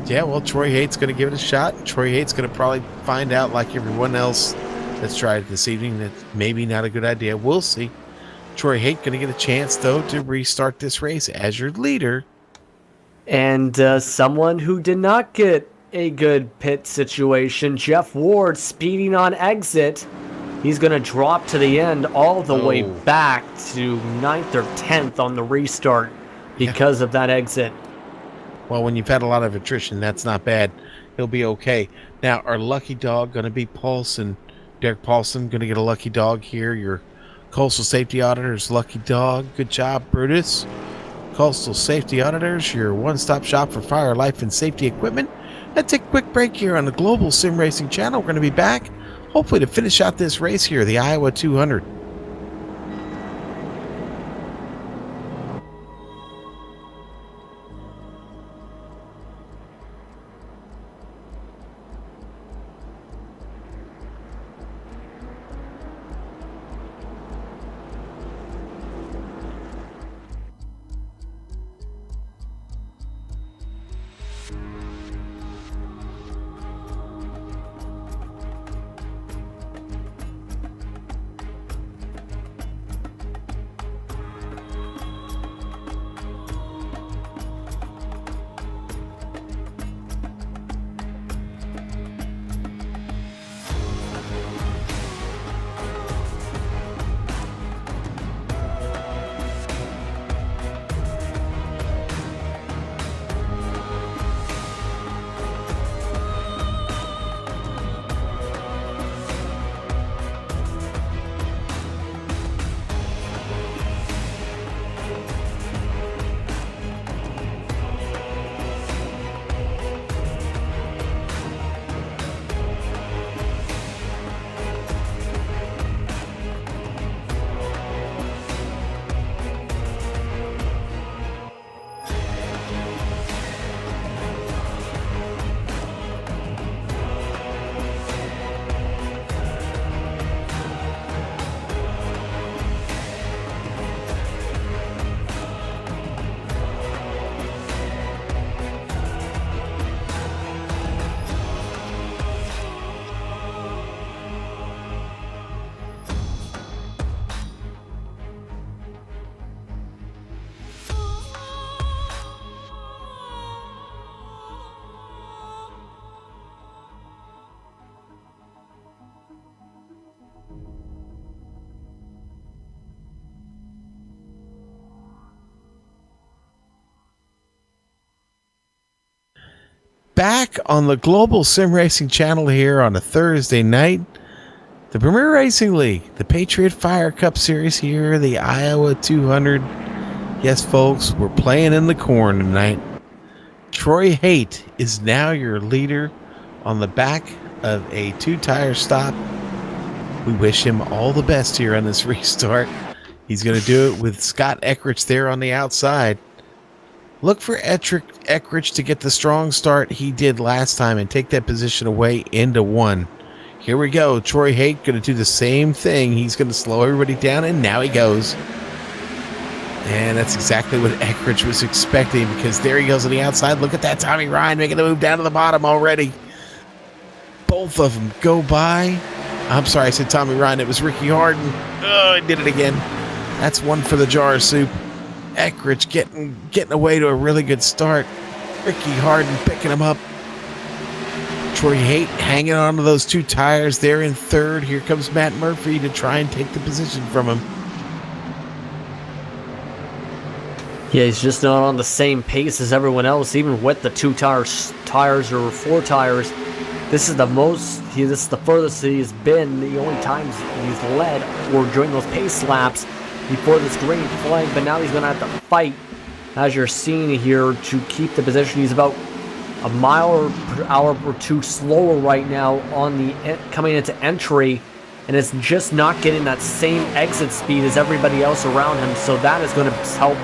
Yeah, well, Troy Haight's going to give it a shot. Troy Haight's going to probably find out, like everyone else that's tried it this evening, that maybe not a good idea. We'll see. Troy Haight going to get a chance, though, to restart this race as your leader. And someone who did not get a good pit situation, Jeff Ward, speeding on exit. He's going to drop to the end all the way back to 9th or 10th on the restart because of that exit. Well, when you've had a lot of attrition, that's not bad. He'll be okay. Now, our lucky dog going to be Paulson. Derek Paulson going to get a lucky dog here. Your Coastal Safety Auditor's lucky dog. Good job, Brutus. Coastal Safety Auditors, your one-stop shop for fire, life, and safety equipment. Let's take a quick break here on the Global Sim Racing channel. We're going to be back, hopefully, to finish out this race here, the Iowa 200. back on the Global Sim Racing channel here on a Thursday night. The Premier Racing League, the Patriot Fire Cup Series here, the Iowa 200. Yes, folks, we're playing in the corn tonight. Troy Haight is now your leader on the back of a 2-tire stop. We wish him all the best here on this restart. He's going to do it with Scott Eckrich there on the outside. Look for Eckrich to get the strong start he did last time and take that position away into 1. Here we go. Troy Haight going to do the same thing. He's going to slow everybody down, and now he goes. And that's exactly what Eckrich was expecting, because there he goes on the outside. Look at that. Tommy Ryan making the move down to the bottom already. Both of them go by. I'm sorry, I said Tommy Ryan. It was Ricky Harden. Oh, I did it again. That's one for the jar of soup. Eckrich getting away to a really good start. Ricky Harden picking him up. Troy Haight hanging on to those 2 tires there in 3rd. Here comes Matt Murphy to try and take the position from him. Yeah, he's just not on the same pace as everyone else, even with the 2 tires or 4 tires. This is the furthest he's been. The only times he's led were during those pace laps before this green flag, but now he's going to have to fight, as you're seeing here, to keep the position. He's about a mile per hour or 2 slower right now on the coming into entry, and it's just not getting that same exit speed as everybody else around him. So that is going to help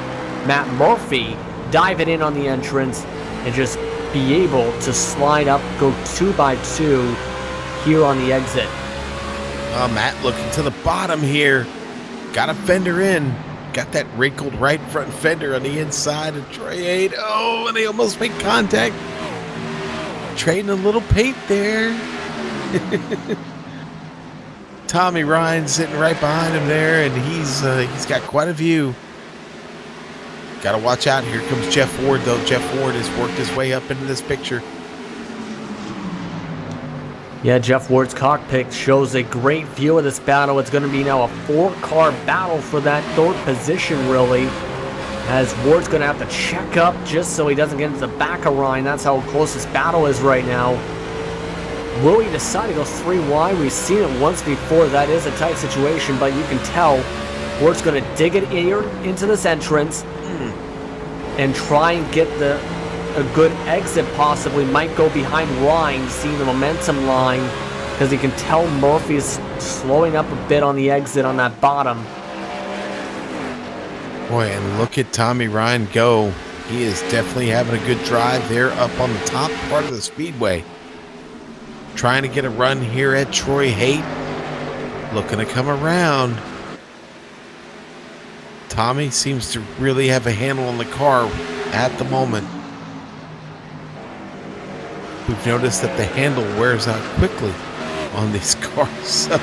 Matt Murphy dive it in on the entrance and just be able to slide up, go 2 by 2 here on the exit. Matt looking to the bottom here. Got a fender in. Got that wrinkled right front fender on the inside of Troy Haight. Oh, and they almost make contact. Trading a little paint there. Tommy Ryan sitting right behind him there, and he's got quite a view. Got to watch out. Here comes Jeff Ward, though. Jeff Ward has worked his way up into this picture. Yeah, Jeff Ward's cockpit shows a great view of this battle. It's going to be now a 4-car battle for that 3rd position, really, as Ward's going to have to check up just so he doesn't get into the back of Ryan. That's how close this battle is right now. Will he decide to go 3 wide? We've seen it once before. That is a tight situation, but you can tell Ward's going to dig it into this entrance and try and get a good exit, possibly. Might go behind Ryan, seeing the momentum line, because he can tell Murphy's slowing up a bit on the exit on that bottom. Boy, and look at Tommy Ryan go. He is definitely having a good drive there up on the top part of the speedway. Trying to get a run here at Troy Haight. Looking to come around. Tommy seems to really have a handle on the car at the moment. We've noticed that the handle wears out quickly on these cars. So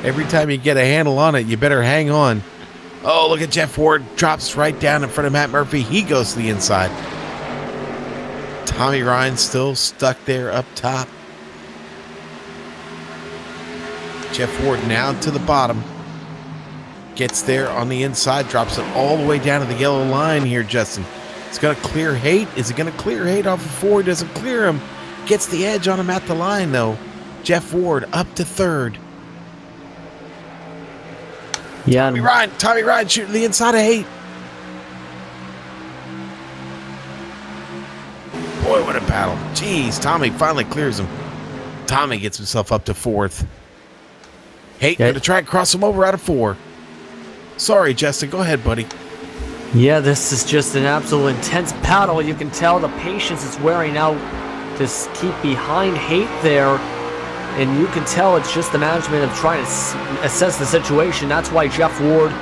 every time you get a handle on it, you better hang on. Oh, look at Jeff Ward. Drops right down in front of Matt Murphy. He goes to the inside. Tommy Ryan still stuck there up top. Jeff Ward now to the bottom. Gets there on the inside. Drops it all the way down to the yellow line here, Justin. It's going to clear Haight. Is it going to clear Haight off of 4? Doesn't clear him. Gets the edge on him at the line, though. Jeff Ward up to 3rd. Yeah, Tommy Ryan shooting the inside of Haight. Boy, what a battle. Jeez, Tommy finally clears him. Tommy gets himself up to 4th. Haight going to try and cross him over out of 4. Sorry, Justin. Go ahead, buddy. Yeah, this is just an absolute intense battle. You can tell the patience is wearing out to keep behind Haight there. And you can tell it's just the management of trying to assess the situation. That's why Jeff Ward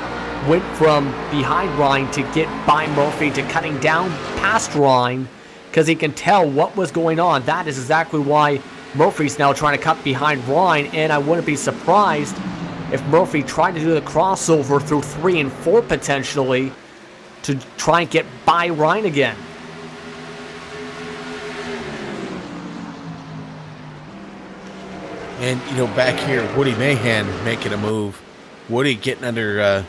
went from behind Ryan to get by Murphy to cutting down past Ryan, because he can tell what was going on. That is exactly why Murphy's now trying to cut behind Ryan, and I wouldn't be surprised if Murphy tried to do the crossover through 3 and 4 potentially to try and get by Ryan again. And, back here, Woody Mahan making a move. Woody getting under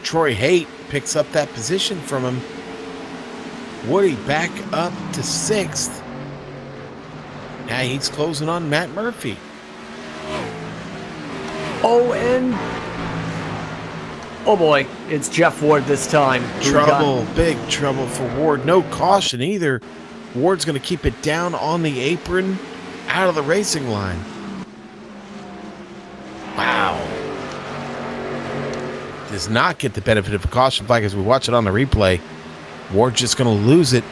Troy Haight, picks up that position from him. Woody back up to 6th. Now he's closing on Matt Murphy. Oh, and oh boy, it's Jeff Ward this time. Trouble, big trouble for Ward. No caution either. Ward's going to keep it down on the apron, out of the racing line. Wow. Does not get the benefit of a caution flag as we watch it on the replay. Ward's just going to lose it.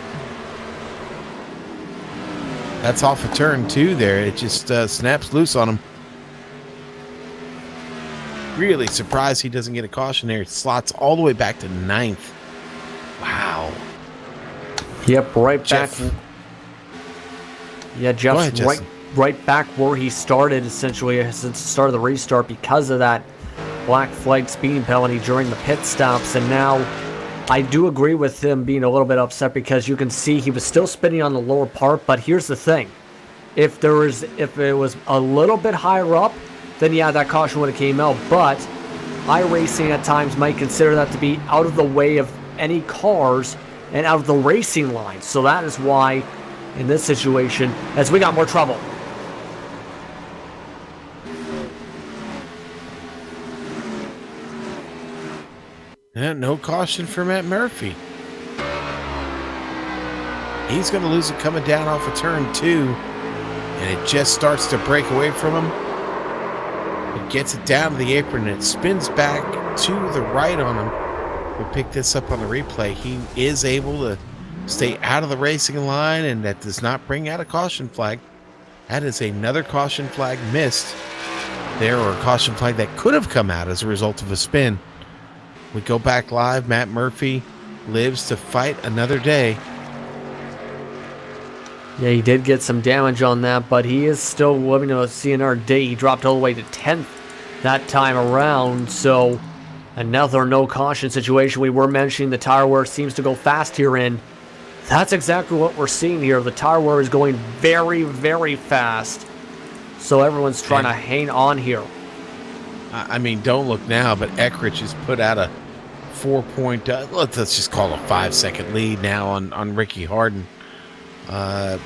That's off of turn 2 there. It just snaps loose on him. Really surprised he doesn't get a caution there. It slots all the way back to 9th. Wow. Yep, right Jeff. back. Yeah, Jeff's ahead, right back where he started, essentially, since the start of the restart because of that black flag speeding penalty during the pit stops. And now I do agree with him being a little bit upset because you can see he was still spinning on the lower part. But here's the thing. If it was a little bit higher up, then yeah, that caution would have came out. But iRacing at times might consider that to be out of the way of any cars and out of the racing line. So that is why, in this situation, as we got more trouble. And no caution for Matt Murphy. He's going to lose it coming down off of turn 2. And it just starts to break away from him. It gets it down to the apron and it spins back to the right on him. We pick this up on the replay. He is able to stay out of the racing line, and that does not bring out a caution flag. That is another caution flag missed there, or a caution flag that could have come out as a result of a spin. We go back live. Matt Murphy lives to fight another day. Yeah, he did get some damage on that, but he is still living to see another day. He dropped all the way to 10th that time around, so another no caution situation. We were mentioning the tire wear seems to go fast here, and that's exactly what we're seeing here. The tire wear is going very, very fast, so everyone's trying to hang on here. I mean, don't look now, but Eckrich has put out a let's just call it a 5-second lead now on Ricky Harden.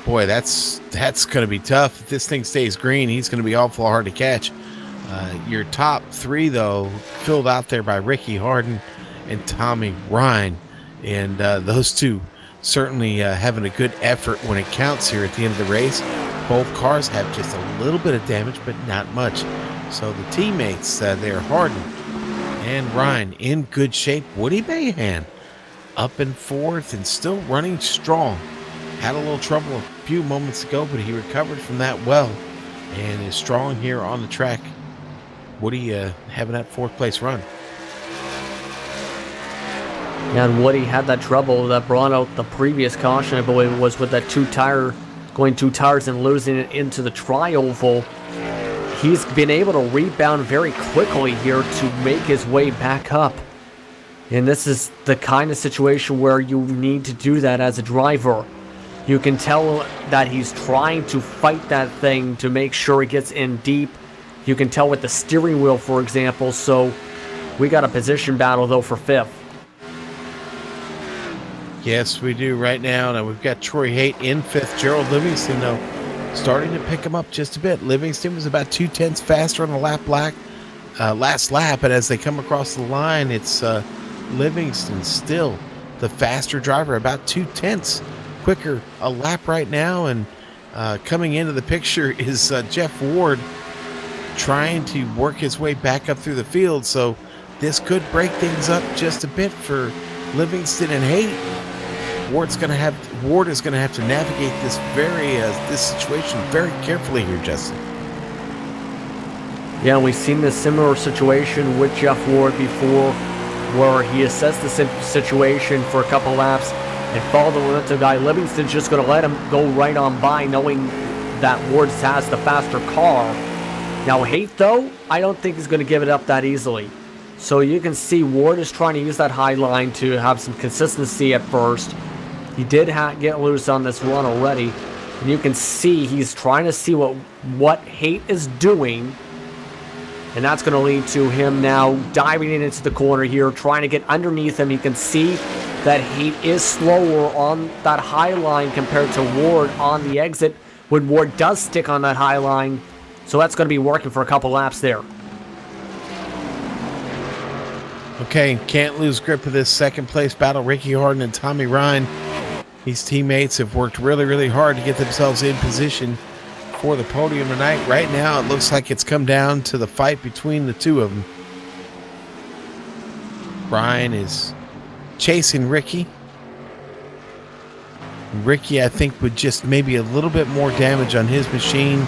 Boy, that's going to be tough. If this thing stays green, he's going to be awful hard to catch. Your top 3, though, filled out there by Ricky Harden and Tommy Ryan. And those two certainly having a good effort when it counts here at the end of the race. Both cars have just a little bit of damage, but not much. So the teammates there, Harden and Ryan, in good shape. Woody Mahan up in 4th and still running strong. Had a little trouble a few moments ago, but he recovered from that well and is strong here on the track. Woody having that 4th place run. Yeah, and Woody had that trouble that brought out the previous caution, I believe it was with that going 2 tires and losing it into the tri-oval. He's been able to rebound very quickly here to make his way back up. And this is the kind of situation where you need to do that as a driver. You can tell that he's trying to fight that thing to make sure he gets in deep. You can tell with the steering wheel, for example. So we got a position battle, though, for 5th. Yes, we do right now. Now we've got Troy Haight in 5th. Gerald Livingston, though, starting to pick him up just a bit. Livingston was about 0.2 faster on the last lap. And as they come across the line, it's Livingston still the faster driver, about 0.2 quicker a lap right now. And coming into the picture is Jeff Ward trying to work his way back up through the field. So this could break things up just a bit for Livingston and Haight. Ward is going to have to navigate this situation very carefully here, Justin. Yeah, and we've seen this similar situation with Jeff Ward before, where he assessed the situation for a couple laps and followed the momentum guy. Livingston's just going to let him go right on by, knowing that Ward has the faster car. Now, Haight, though, I don't think he's going to give it up that easily. So you can see Ward is trying to use that high line to have some consistency at first. He did get loose on this run already. And you can see he's trying to see what Haight is doing. And that's going to lead to him now diving into the corner here, trying to get underneath him. You can see that Haight is slower on that high line compared to Ward on the exit, when Ward does stick on that high line. So that's going to be working for a couple laps there. Okay, can't lose grip of this second place battle. Ricky Harden and Tommy Ryan. These teammates have worked really, really hard to get themselves in position for the podium tonight. Right now, it looks like it's come down to the fight between the two of them. Brian is chasing Ricky. Ricky, I think, would just maybe a little bit more damage on his machine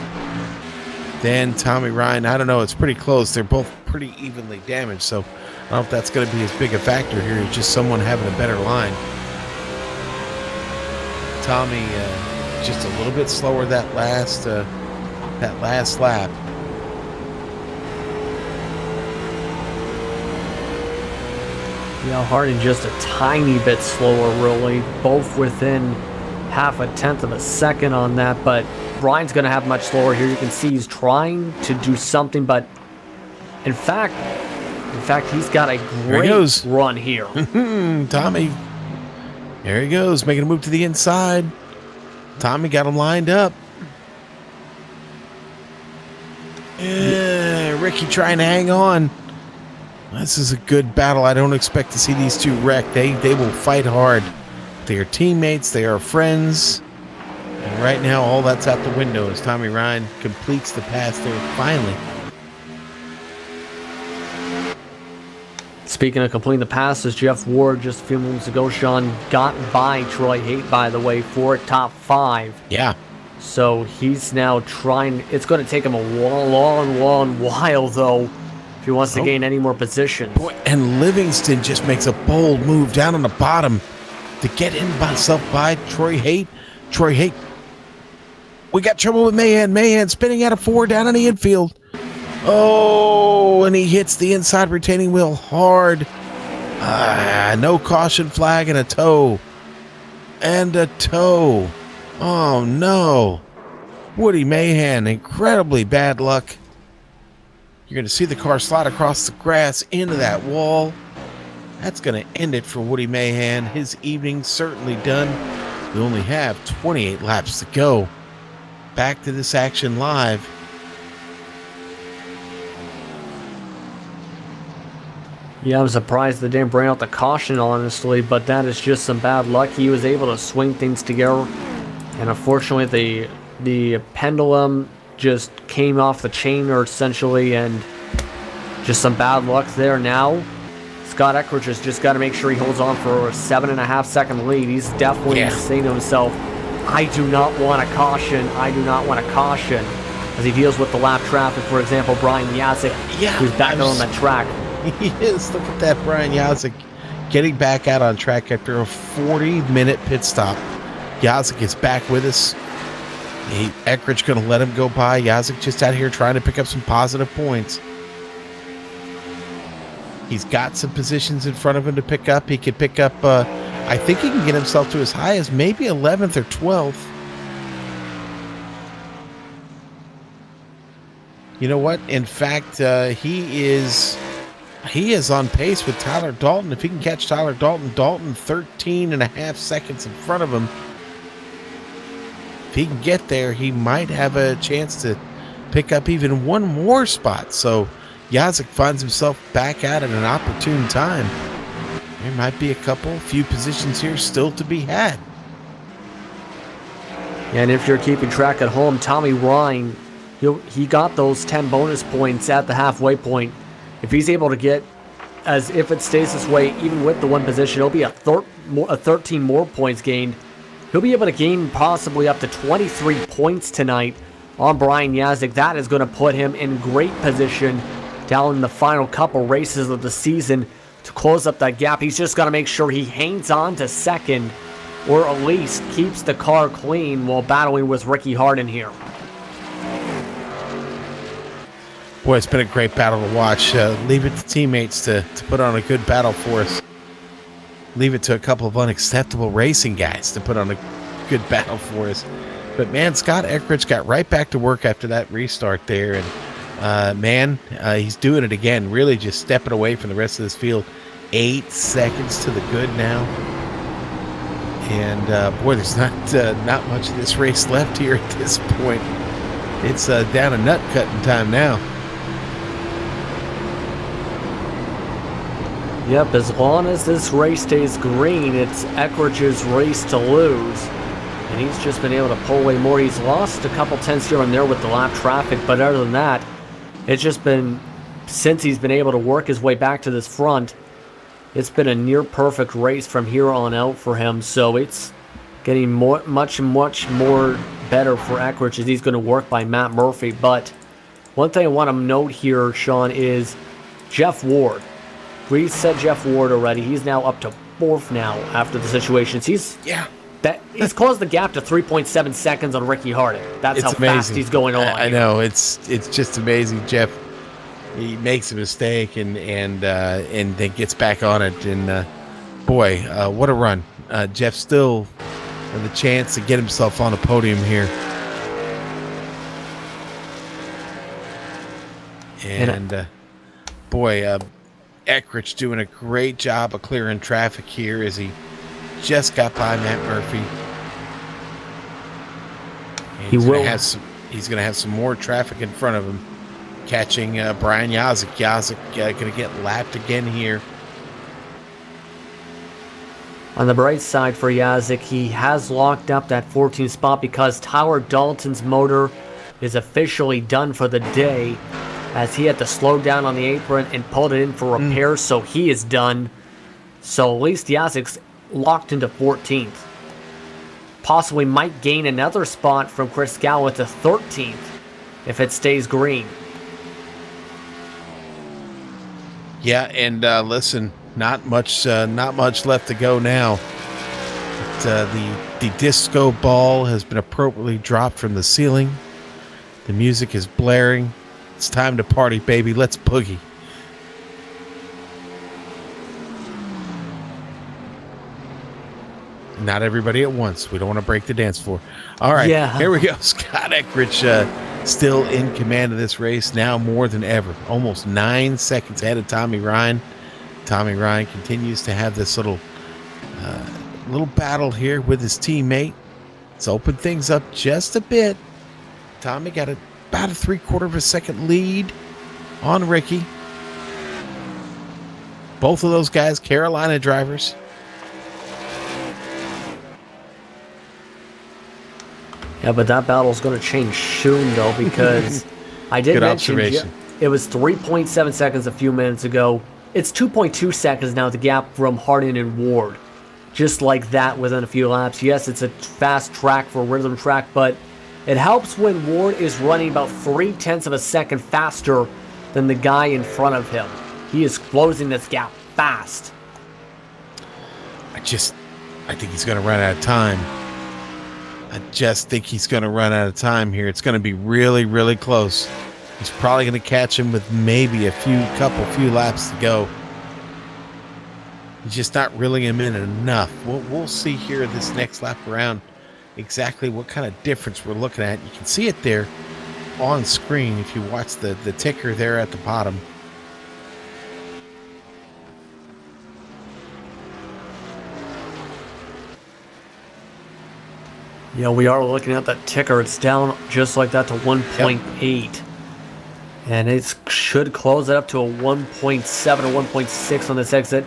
than Tommy Ryan. I don't know. It's pretty close. They're both pretty evenly damaged, so I don't know if that's going to be as big a factor here. It's just someone having a better line. Tommy just a little bit slower that last lap. Yeah, Harden just a tiny bit slower, really. Both within half a tenth of a second on that, but Brian's going to have much slower here. You can see he's trying to do something, but in fact, he's got a great run here. Tommy, there he goes, making a move to the inside. Tommy got him lined up. Yeah, Ricky trying to hang on. This is a good battle. I don't expect to see these two wreck. They will fight hard. They are teammates. They are friends. And right now, all that's out the window as Tommy Ryan completes the pass there finally. Speaking of completing the passes, Jeff Ward just a few moments ago, Sean, got by Troy Haight, by the way, for top 5. Yeah. So he's now trying. It's going to take him a long while, though, if he wants to gain any more positions. Boy, and Livingston just makes a bold move down on the bottom to get himself by Troy Haight. Troy Haight. We got trouble with Mahan. Mahan spinning out of 4 down on the infield. Oh, and he hits the inside retaining wheel hard. No caution flag and a toe. And a toe. Oh, no. Woody Mahan, incredibly bad luck. You're going to see the car slide across the grass into that wall. That's going to end it for Woody Mahan. His evening certainly done. We only have 28 laps to go. Back to this action live. Yeah, I'm surprised they didn't bring out the caution, honestly, but that is just some bad luck. He was able to swing things together, and unfortunately the pendulum just came off the chain, or essentially, and just some bad luck there. Now Scott Eckridge has just got to make sure he holds on for a 7.5 second lead. He's definitely saying to himself, I do not want a caution. I do not want a caution. As he deals with the lap traffic, for example, Brian Yazik, who's back on the track. He is. Look at that, Brian Yazik getting back out on track after a 40-minute pit stop. Yazik is back with us. Eckridge going to let him go by. Yazik just out here trying to pick up some positive points. He's got some positions in front of him to pick up. He could pick up, I think he can get himself to as high as maybe 11th or 12th. You know what? In fact, he is on pace with Tyler Dalton. If he can catch Tyler Dalton 13.5 seconds in front of him. If he can get there, he might have a chance to pick up even one more spot. So Yazik finds himself back out at an opportune time. There might be a few positions here still to be had. And if you're keeping track at home, Tommy Ryan, he got those 10 bonus points at the halfway point. If he's able to get, as if it stays this way, even with the one position, it'll be a 13 more points gained. He'll be able to gain possibly up to 23 points tonight on Brian Yazik. That is going to put him in great position down in the final couple races of the season to close up that gap. He's just got to make sure he hangs on to second, or at least keeps the car clean while battling with Ricky Harden here. Boy, it's been a great battle to watch. Leave it to teammates to put on a good battle for us. Leave it to a couple of unacceptable racing guys to put on a good battle for us. But, man, Scott Eckridge got right back to work after that restart there. And, he's doing it again, really just stepping away from the rest of this field. 8 seconds to the good now. And boy, there's not much of this race left here at this point. It's down to nut cutting time now. Yep, as long as this race stays green, it's Eckridge's race to lose. And he's just been able to pull away more. He's lost a couple tenths here and there with the lap traffic, but other than that, it's just been, since he's been able to work his way back to this front, it's been a near perfect race from here on out for him. So it's getting much more better for Eckridge as he's going to work by Matt Murphy. But one thing I want to note here, Sean, is Jeff Ward. We said Jeff Ward already. He's now up to 4th now after the situations. He's closed the gap to 3.7 seconds on Ricky Harding. That's how fast he's going on. I know, it's just amazing. Jeff, he makes a mistake and then gets back on it. And boy, what a run! Jeff still has the chance to get himself on a podium here. And boy. Eckridge doing a great job of clearing traffic here as he just got by Matt Murphy. And he's going to have some more traffic in front of him, catching Brian Yazik. Yazik going to get lapped again here. On the bright side for Yazik, he has locked up that 14th spot because Tyler Dalton's motor is officially done for the day, as he had to slow down on the apron and pulled it in for repairs, so he is done. So at least Yazik's locked into 14th. Possibly might gain another spot from Chris Gallo to 13th if it stays green. Yeah, and listen, not much left to go now. But, the disco ball has been appropriately dropped from the ceiling. The music is blaring. It's time to party, baby. Let's boogie. Not everybody at once. We don't want to break the dance floor. All right, Here we go. Scott Eckridge still in command of this race now more than ever. Almost 9 seconds ahead of Tommy Ryan. Tommy Ryan continues to have this little battle here with his teammate. It's opened things up just a bit. Tommy got about a 3/4 of a second lead on Ricky. Both of those guys, Carolina drivers. Yeah, but that battle's going to change soon, though, because I did mention it was 3.7 seconds a few minutes ago. It's 2.2 seconds now, the gap from Harding and Ward. Just like that within a few laps. Yes, it's a fast track for a rhythm track, but it helps when Ward is running about 0.3 of a second faster than the guy in front of him. He is closing this gap fast. I think he's going to run out of time. I just think he's going to run out of time here. It's going to be really, really close. He's probably going to catch him with maybe a few laps to go. He's just not reeling him in enough. We'll see here this next lap around exactly what kind of difference we're looking at. You can see it there on screen if you watch the ticker there at the bottom. Yeah, we are looking at that ticker. It's down just like that to 1.8. Yep. And it should close it up to a 1.7 or 1.6 on this exit.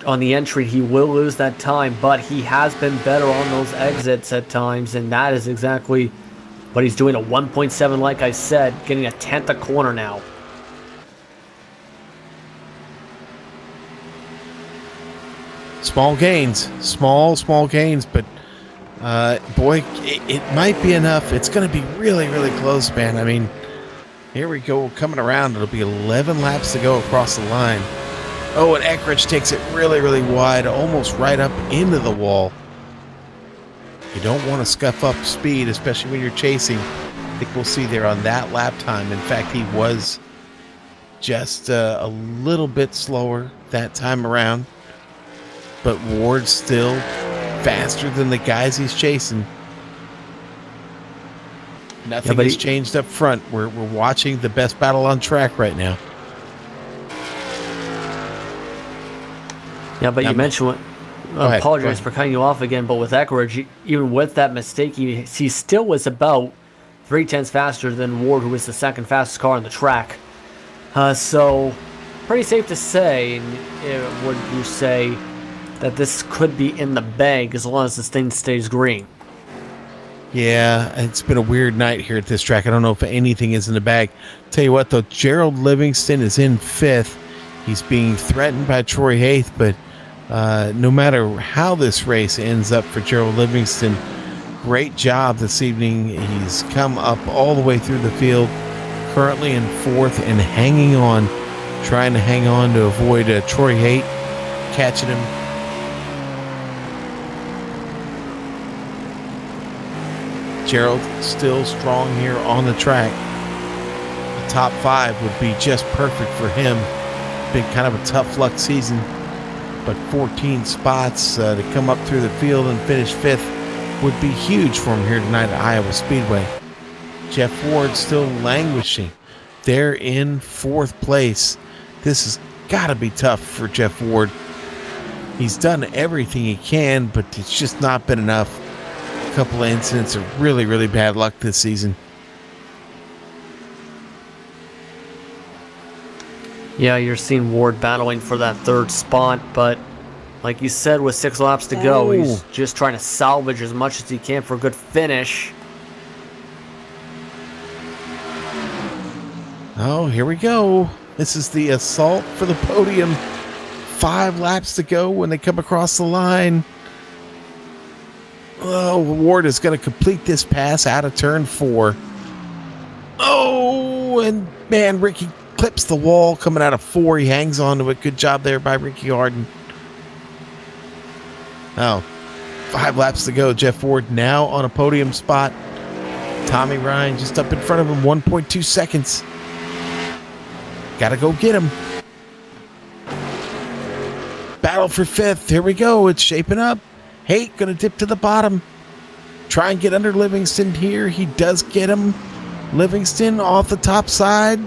On the entry, he will lose that time, but he has been better on those exits at times, and that is exactly what he's doing. A 1.7, like I said, getting a 10th a corner now. Small gains. Small gains, but boy, it might be enough. It's going to be really, really close, man. I mean, here we go, coming around. It'll be 11 laps to go across the line. Oh, and Eckridge takes it really, really wide, almost right up into the wall. You don't want to scuff up speed, especially when you're chasing. I think we'll see there on that lap time. In fact, he was just a little bit slower that time around. But Ward's still faster than the guys he's chasing. Nothing has changed up front. We're watching the best battle on track right now. Yeah, but you mentioned ahead. Apologize for cutting you off again, but with Eckeridge, even with that mistake, he still was about 0.3 faster than Ward, who was the second fastest car on the track. So, pretty safe to say, would you say, that this could be in the bag as long as this thing stays green? Yeah, it's been a weird night here at this track. I don't know if anything is in the bag. Tell you what, though, Gerald Livingston is in 5th. He's being threatened by Troy Hayth, but no matter how this race ends up for Gerald Livingston, great job this evening. He's come up all the way through the field, currently in 4th and hanging on, trying to hang on to avoid Troy Hayth catching him. Gerald still strong here on the track. The top 5 would be just perfect for him. Been kind of a tough luck season, but 14 spots to come up through the field and finish 5th would be huge for him here tonight at Iowa Speedway. Jeff Ward still languishing. They're in 4th place. This has got to be tough for Jeff Ward. He's done everything he can, but it's just not been enough. A couple of incidents of really, really bad luck this season. Yeah, you're seeing Ward battling for that 3rd spot, but like you said, with 6 laps to go, he's just trying to salvage as much as he can for a good finish. Oh, here we go. This is the assault for the podium. 5 laps to go when they come across the line. Oh, Ward is going to complete this pass out of turn 4. Oh, and man, Ricky clips the wall coming out of 4. He hangs on to it. Good job there by Ricky Harden. Oh, 5 laps to go. Jeff Ward now on a podium spot. Tommy Ryan just up in front of him, 1.2 seconds. Got to go get him. Battle for 5th. Here we go. It's shaping up. Hayt going to dip to the bottom. Try and get under Livingston here. He does get him. Livingston off the top side.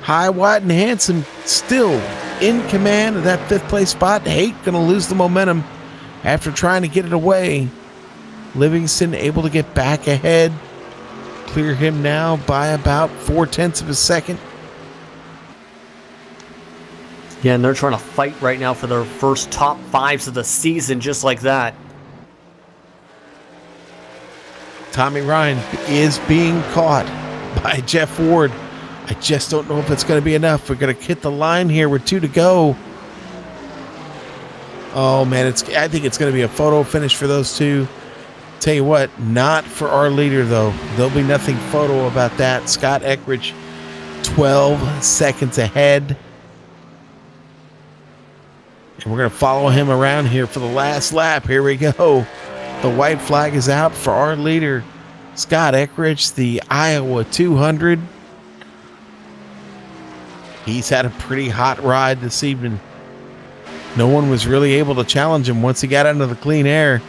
High, wide, and handsome. Still in command of that 5th place spot. Hayt going to lose the momentum after trying to get it away. Livingston able to get back ahead. Clear him now by about 0.4 of a second. Yeah, and they're trying to fight right now for their first top 5s of the season, just like that. Tommy Ryan is being caught by Jeff Ward. I just don't know if it's going to be enough. We're going to hit the line here with 2 to go. Oh, man, I think it's going to be a photo finish for those 2. Tell you what, not for our leader, though. There'll be nothing photo about that. Scott Eckeridge, 12 seconds ahead. And we're going to follow him around here for the last lap. Here we go. The white flag is out for our leader, Scott Eckeridge, the Iowa 200. He's had a pretty hot ride this evening. No one was really able to challenge him once he got into the clean air.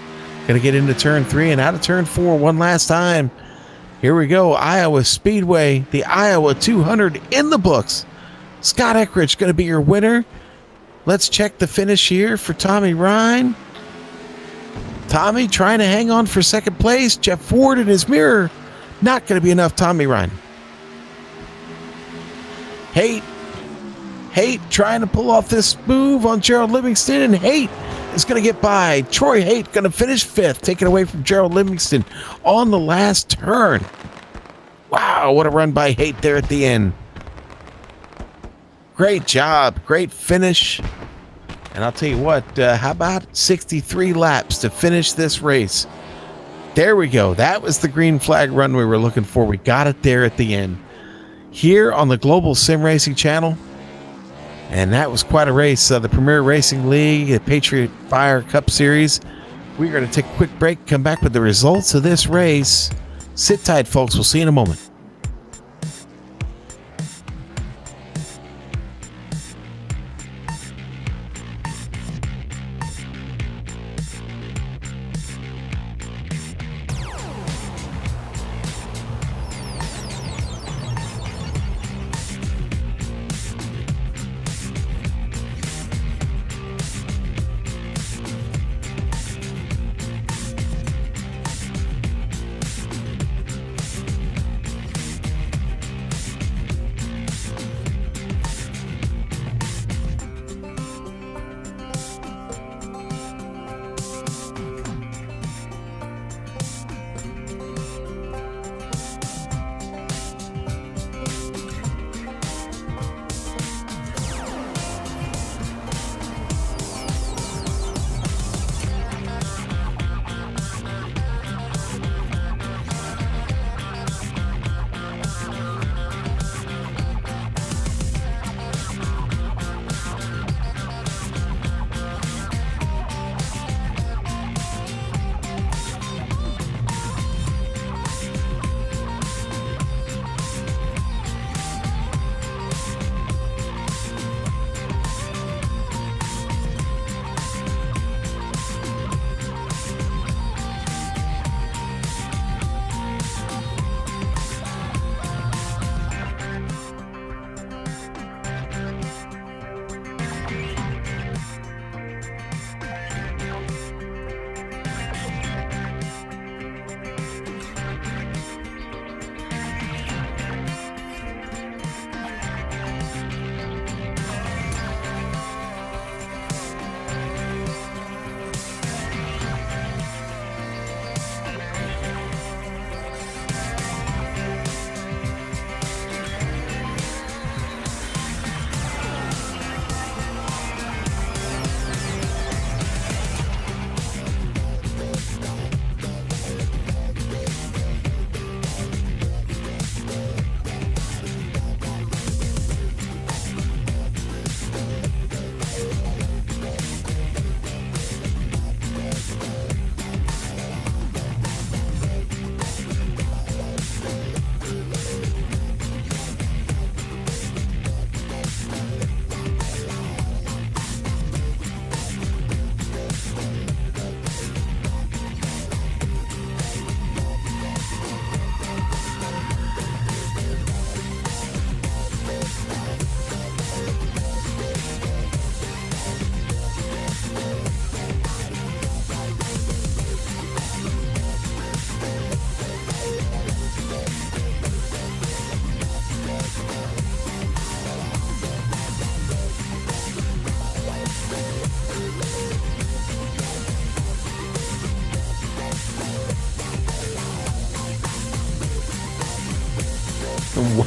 Going to get into turn 3 and out of turn 4 one last time. Here we go. Iowa Speedway, the Iowa 200 in the books. Scott Eckeridge going to be your winner. Let's check the finish here for Tommy Ryan. Tommy trying to hang on for 2nd place. Jeff Ward in his mirror. Not going to be enough, Tommy Ryan. Hayt trying to pull off this move on Gerald Livingston, and Hayt is going to get by. Troy Hayt going to finish 5th, taken away from Gerald Livingston on the last turn. Wow, what a run by Hayt there at the end. Great job, great finish. And I'll tell you what, how about 63 laps to finish this race? There we go. That was the green flag run we were looking for. We got it there at the end. Here on the Global Sim Racing channel. And that was quite a race. The Premier Racing League, the Patriot Fire Cup Series. We're going to take a quick break, come back with the results of this race. Sit tight, folks. We'll see you in a moment.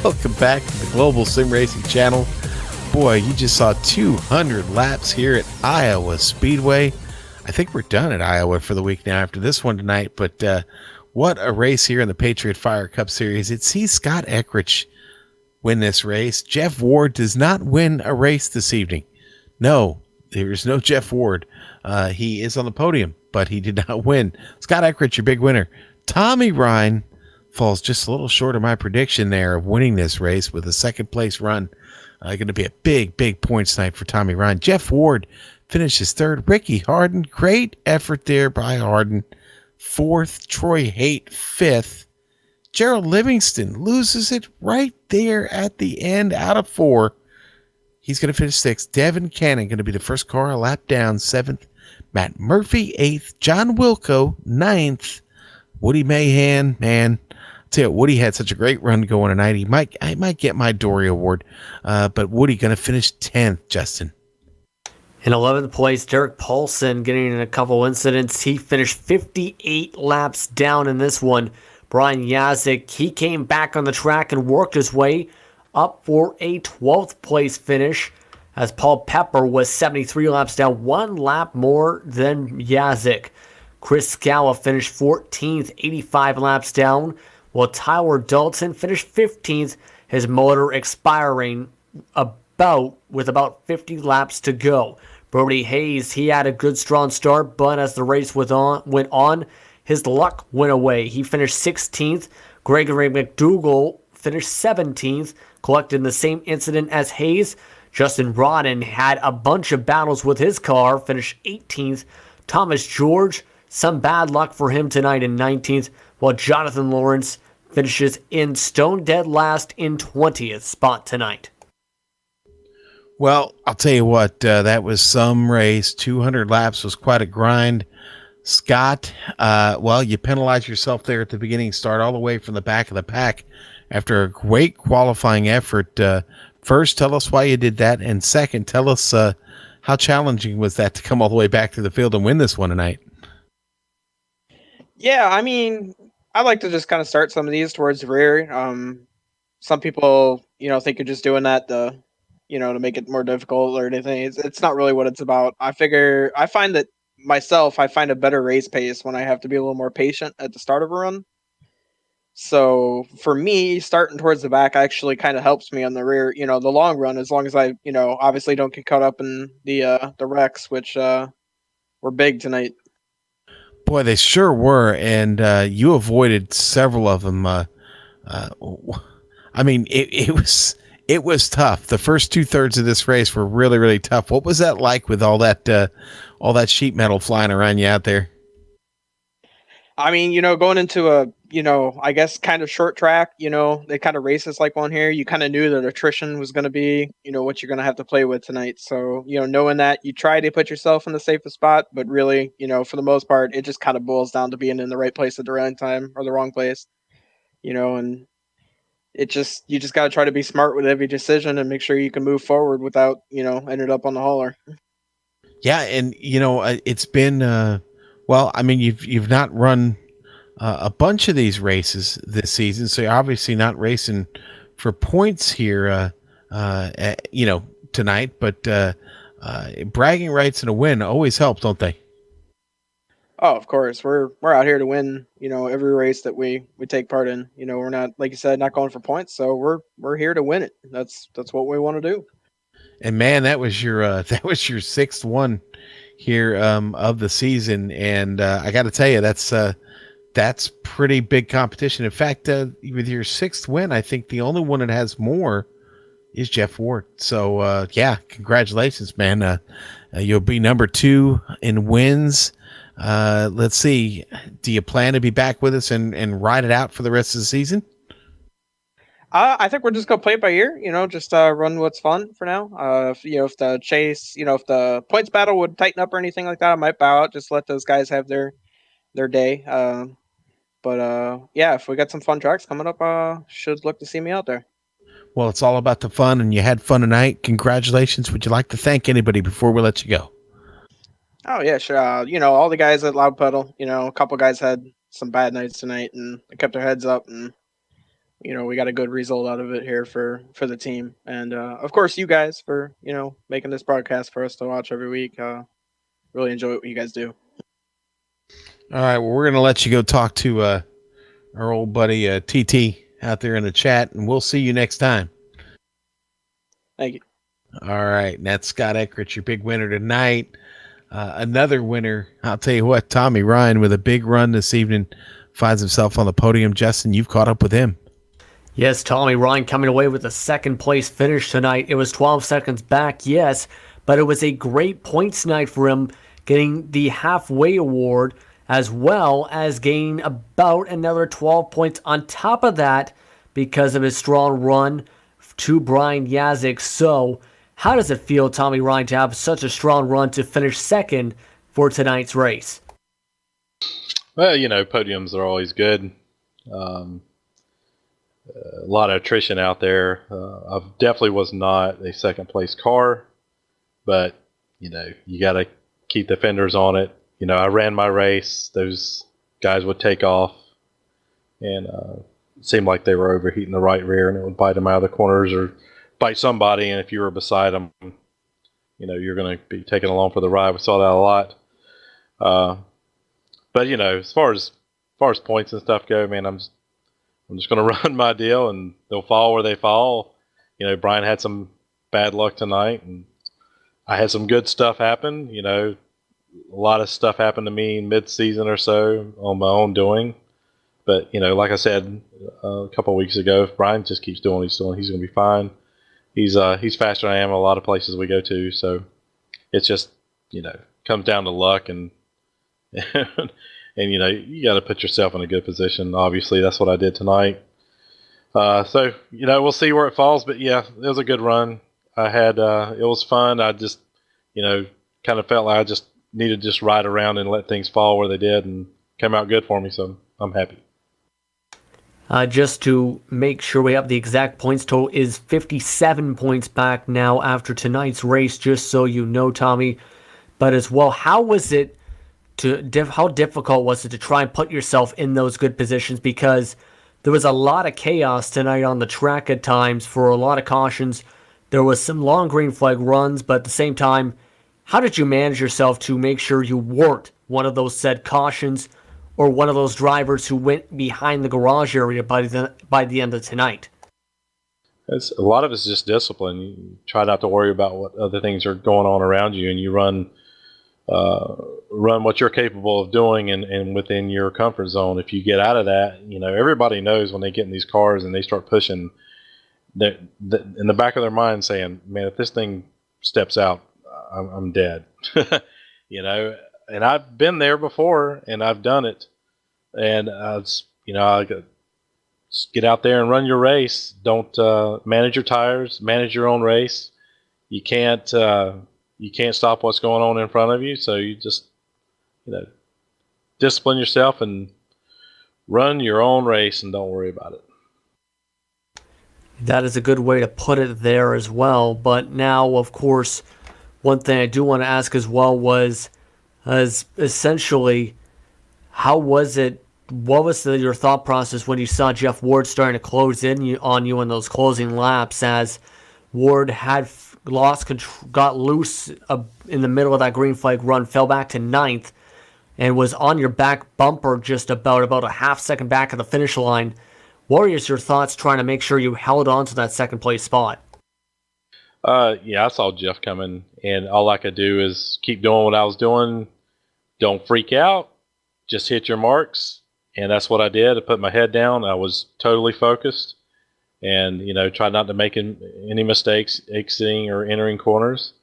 Welcome back to the Global Sim Racing channel. Boy, you just saw 200 laps here at Iowa Speedway. I think we're done at Iowa for the week now after this one tonight, but what a race here in the Patriot Fire Cup Series. It sees Scott Eckrich win this race. Jeff Ward does not win a race this evening. No, there's no Jeff Ward. He is on the podium, but he did not win. Scott Eckrich, your big winner. Tommy Ryan falls just a little short of my prediction there of winning this race with a second place run. Going to be a big points night for Tommy Ryan. Jeff Ward finishes third. Ricky Harden, great effort there by Harden. Fourth. Troy Haight, fifth. Gerald Livingston loses it right there at the end out of 4. He's going to finish 6th. Devin Cannon going to be the first car a lap down, 7th. Matt Murphy, 8th. John Wilco, 9th. Woody Mahan, man, I'll tell you, Woody had such a great run going tonight. I might get my Dory Award, but Woody going to finish 10th, Justin. In 11th place, Derek Paulson getting in a couple incidents. He finished 58 laps down in this one. Brian Yazik, he came back on the track and worked his way up for a 12th place finish, as Paul Pepper was 73 laps down, 1 lap more than Yazik. Chris Scala finished 14th, 85 laps down, while Tyler Dalton finished 15th, his motor expiring with about 50 laps to go. Brody Hayes, he had a good strong start, but as the race went on, his luck went away. He finished 16th. Gregory McDougall finished 17th, collecting the same incident as Hayes. Justin Rodden had a bunch of battles with his car, finished 18th. Thomas George, some bad luck for him tonight in 19th, while Jonathan Lawrence finishes in stone dead last in 20th spot tonight. Well, I'll tell you what, that was some race. 200 laps was quite a grind. Scott, well, you penalized yourself there at the beginning, start all the way from the back of the pack after a great qualifying effort. First, tell us why you did that, and second, tell us how challenging was that to come all the way back to the field and win this one tonight? Yeah, I mean, I like to just kind of start some of these towards the rear. Some people, think you're just doing that to make it more difficult or anything. It's not really what it's about. I find a better race pace when I have to be a little more patient at the start of a run. So for me, starting towards the back actually kind of helps me on the rear, the long run, as long as I, obviously don't get caught up in the wrecks, which were big tonight. Boy, they sure were, and you avoided several of them. I mean, it was tough. The first 2/3 of this race were really, really tough. What was that like with all that sheet metal flying around you out there? I mean, going into a, I guess kind of short track, they kind of races like one here. You kind of knew that attrition was going to be, what you're going to have to play with tonight. So, knowing that, you try to put yourself in the safest spot, but really, for the most part, it just kind of boils down to being in the right place at the right time or the wrong place, and you just got to try to be smart with every decision and make sure you can move forward without, ended up on the hauler. Yeah. And, it's been, well, I mean, you've not run a bunch of these races this season, so you're obviously not racing for points here, tonight, but bragging rights and a win always help, don't they? Oh, of course. We're out here to win, every race that we take part in. We're not, like you said, not going for points, so we're here to win it. That's what we want to do. And man, that was your 6th one here of the season, and I got to tell you, that's pretty big competition. In fact, with your 6th win, I think the only one that has more is Jeff Ward. So yeah, congratulations, man. You'll be number 2 in wins. Let's see. Do you plan to be back with us and ride it out for the rest of the season? I think we're just gonna play it by ear. Just run what's fun for now. If the chase, if the points battle would tighten up or anything like that, I might bow out. Just let those guys have their day. But yeah, if we got some fun tracks coming up, should look to see me out there. Well, it's all about the fun, and you had fun tonight. Congratulations. Would you like to thank anybody before we let you go? Oh yeah, sure. All the guys at Loud Pedal. A couple guys had some bad nights tonight, and they kept their heads up and we got a good result out of it here for the team, and of course you guys for making this broadcast for us to watch every week. Really enjoy what you guys do. All right, well, we're going to let you go talk to our old buddy TT out there in the chat, and we'll see you next time. Thank you. All right, and that's Scott Eckert, your big winner tonight. Another winner, I'll tell you what, Tommy Ryan with a big run this evening finds himself on the podium. Justin, you've caught up with him. Yes, Tommy Ryan coming away with a second place finish tonight. It was 12 seconds back, yes, but it was a great points night for him, getting the halfway award, as well as gaining about another 12 points on top of that because of his strong run to Brian Yazik. So, how does it feel, Tommy Ryan, to have such a strong run to finish second for tonight's race? Well, podiums are always good. A lot of attrition out there. I definitely was not a second place car, but you got to keep the fenders on it. I ran my race. Those guys would take off, and it seemed like they were overheating the right rear, and it would bite them out of the corners or bite somebody. And if you were beside them, you're going to be taken along for the ride. We saw that a lot. But as far as points and stuff go, man, I'm just going to run my deal, and they'll fall where they fall. Brian had some bad luck tonight, and I had some good stuff happen. A lot of stuff happened to me mid-season or so on my own doing. But, like I said a couple of weeks ago, if Brian just keeps doing what he's doing, he's going to be fine. He's faster than I am in a lot of places we go to. So it's just, comes down to luck, and and you got to put yourself in a good position. Obviously, that's what I did tonight. So we'll see where it falls. But yeah, it was a good run. I had it was fun. I just kind of felt like I just needed to just ride around and let things fall where they did, and came out good for me. So I'm happy. Just to make sure we have the exact points total, is 57 points back now after tonight's race. Just so you know, Tommy. But as well, how was it? How difficult was it to try and put yourself in those good positions? Because there was a lot of chaos tonight on the track at times for a lot of cautions. There was some long green flag runs, but at the same time, how did you manage yourself to make sure you weren't one of those said cautions or one of those drivers who went behind the garage area by the end of tonight? A lot of it's just discipline. You try not to worry about what other things are going on around you, and you run what you're capable of doing and within your comfort zone. If you get out of that, everybody knows when they get in these cars and they start pushing, in the back of their mind saying, man, if this thing steps out, I'm dead. And I've been there before, and I've done it. And I get out there and run your race. Don't manage your tires, manage your own race. You can't stop what's going on in front of you, so you just discipline yourself and run your own race, and don't worry about it. That is a good way to put it there as well. But now, of course, one thing I do want to ask as well was, essentially, how was it? What was your thought process when you saw Jeff Ward starting to close in on you in those closing laps, as Ward had got loose in the middle of that green flag run, fell back to 9th, and was on your back bumper just about a half second back of the finish line? What were your thoughts trying to make sure you held on to that second place spot? Yeah, I saw Jeff coming, and all I could do is keep doing what I was doing. Don't freak out. Just hit your marks. And that's what I did. I put my head down. I was totally focused, and tried not to make any mistakes exiting or entering corners.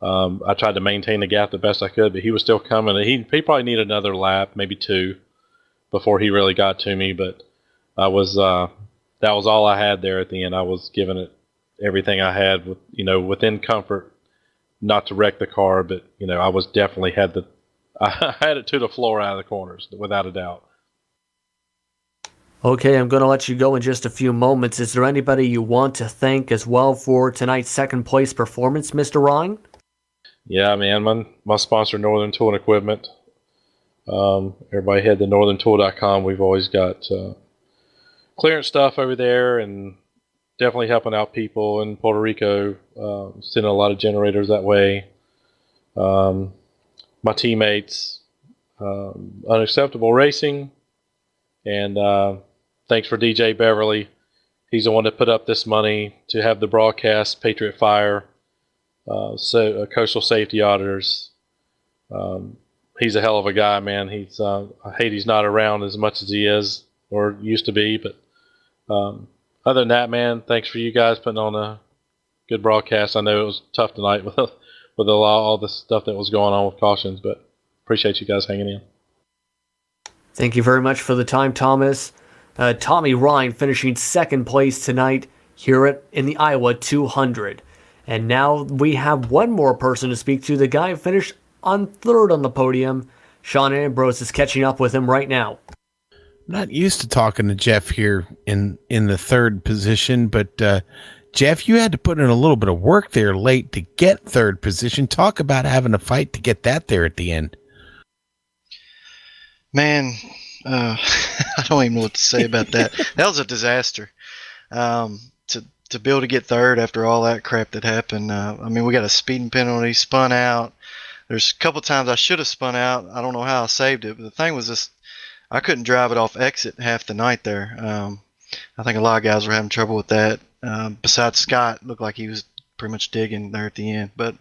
I tried to maintain the gap the best I could, but he was still coming. He probably needed another lap, maybe 2, before he really got to me. But that was all I had there at the end. I was giving it everything I had, within comfort, not to wreck the car, but I was definitely I had it to the floor out of the corners, without a doubt. Okay, I'm going to let you go in just a few moments. Is there anybody you want to thank as well for tonight's second place performance, Mr. Ryan? Yeah, man, my sponsor, Northern Tool and Equipment. Everybody head to northerntool.com. We've always got clearing stuff over there and definitely helping out people in Puerto Rico, sending a lot of generators that way. My teammates, Unacceptable Racing, and thanks for DJ Beverly. He's the one that put up this money to have the broadcast, Patriot Fire, coastal safety auditors. He's a hell of a guy, man. I hate he's not around as much as he is or used to be, but other than that, man, thanks for you guys putting on a good broadcast. I know it was tough tonight with all the stuff that was going on with cautions, but appreciate you guys hanging in. Thank you very much for the time, Thomas. Tommy Ryan finishing second place tonight here in the Iowa 200. And now we have one more person to speak to. The guy who finished on third on the podium. Sean Ambrose is catching up with him right now. I'm not used to talking to Jeff here in the third position, but Jeff, you had to put in a little bit of work there late to get third position. Talk about having a fight to get that there at the end. Man, I don't even know what to say about that. That was a disaster. To be able to get third after all that crap that happened. I mean, we got a speeding penalty, spun out. There's a couple times I should have spun out. I don't know how I saved it, but the thing was just I couldn't drive it off exit half the night there. I think a lot of guys were having trouble with that. Besides Scott, looked like he was pretty much digging there at the end. But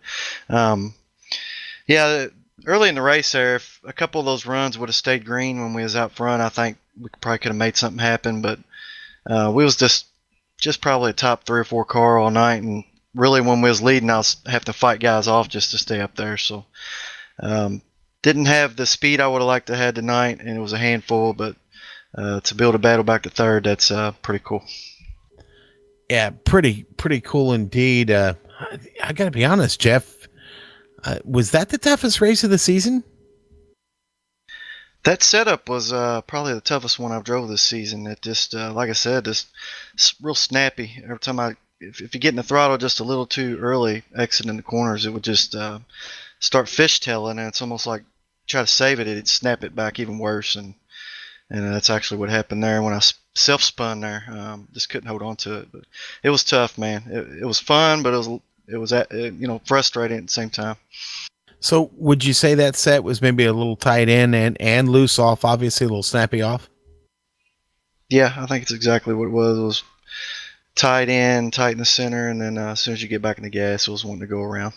yeah, early in the race there, if a couple of those runs would have stayed green when we was out front, I think we probably could have made something happen. But we was just probably a top 3 or 4 car all night, and really when we was leading, I was having to fight guys off just to stay up there. So didn't have the speed I would have liked to have tonight, and it was a handful. But to be able to battle back to third, that's pretty cool. Yeah, pretty cool indeed. I got to be honest, Jeff. Was that the toughest race of the season? That setup was probably the toughest one I've drove this season. It just, like I said, just real snappy. Every time if you get in the throttle just a little too early, exiting the corners, it would just start fishtailing, and it's almost like try to save it, it'd snap it back even worse. And that's actually what happened there when I self-spun there. Just couldn't hold on to it. But it was tough, man. It was fun, but it was frustrating at the same time. So would you say that set was maybe a little tight in and loose off, obviously a little snappy off? Yeah, I think it's exactly what it was. It was tight in the center, and then as soon as you get back in the gas, it was wanting to go around.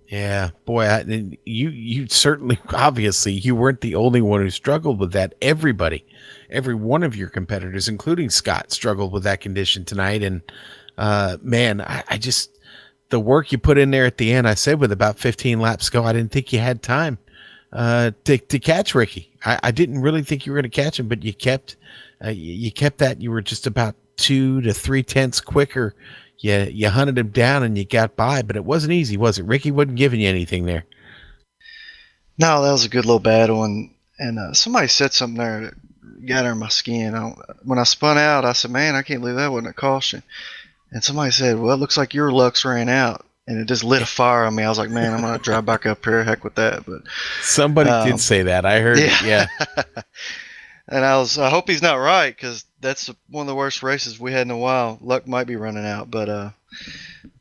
Yeah, boy, you certainly, obviously, you weren't the only one who struggled with that. Every one of your competitors, including Scott, struggled with that condition tonight. And man, I just, the work you put in there at the end, I said with about 15 laps to go, I didn't think you had time to catch Ricky. I didn't really think you were going to catch him, but you kept that. You were just about 2 to 3 tenths quicker. You hunted him down and you got by, but it wasn't easy, was it? Ricky wasn't giving you anything there. No, that was a good little battle, and somebody said something there that got under my skin. When I spun out, I said, "Man, I can't believe that wasn't a caution." And somebody said, "Well, it looks like your luck's ran out," and it just lit a fire on me. I was like, "Man, I'm gonna drive back up here. Heck with that." But somebody did say that. I heard it. Yeah. And I hope he's not right, because that's one of the worst races we had in a while. Luck might be running out, but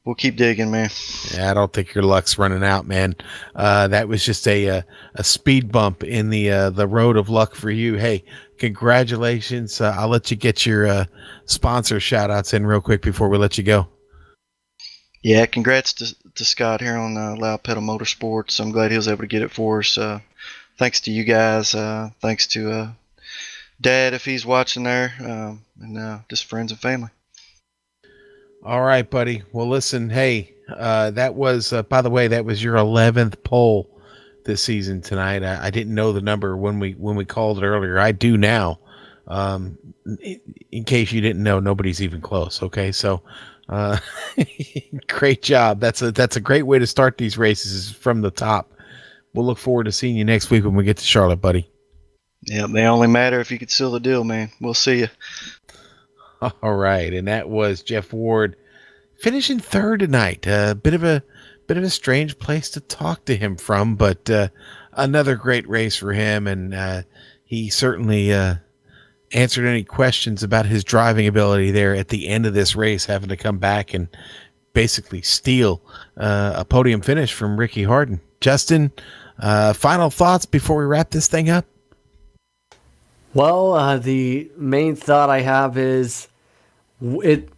we'll keep digging, man. Yeah, I don't think your luck's running out, man. That was just a speed bump in the road of luck for you. Hey, congratulations. I'll let you get your sponsor shout outs in real quick before we let you go. Yeah, congrats to Scott here on Loud Pedal Motorsports. I'm glad he was able to get it for us. Thanks to you guys. Thanks to Dad, if he's watching there, and just friends and family. All right, buddy. Well, listen, hey, that was, by the way, that was your 11th pole this season tonight. I didn't know the number when we called it earlier. I do now. In case you didn't know, nobody's even close. Okay, so great job. That's a great way to start these races, is from the top. We'll look forward to seeing you next week when we get to Charlotte, buddy. Yeah, they only matter if you could seal the deal, man. We'll see you. All right, and that was Jeff Ward finishing third tonight. A bit of a strange place to talk to him from, but another great race for him, and he certainly answered any questions about his driving ability there at the end of this race, having to come back and basically steal a podium finish from Ricky Harden. Justin, final thoughts before we wrap this thing up? Well, the main thought I have is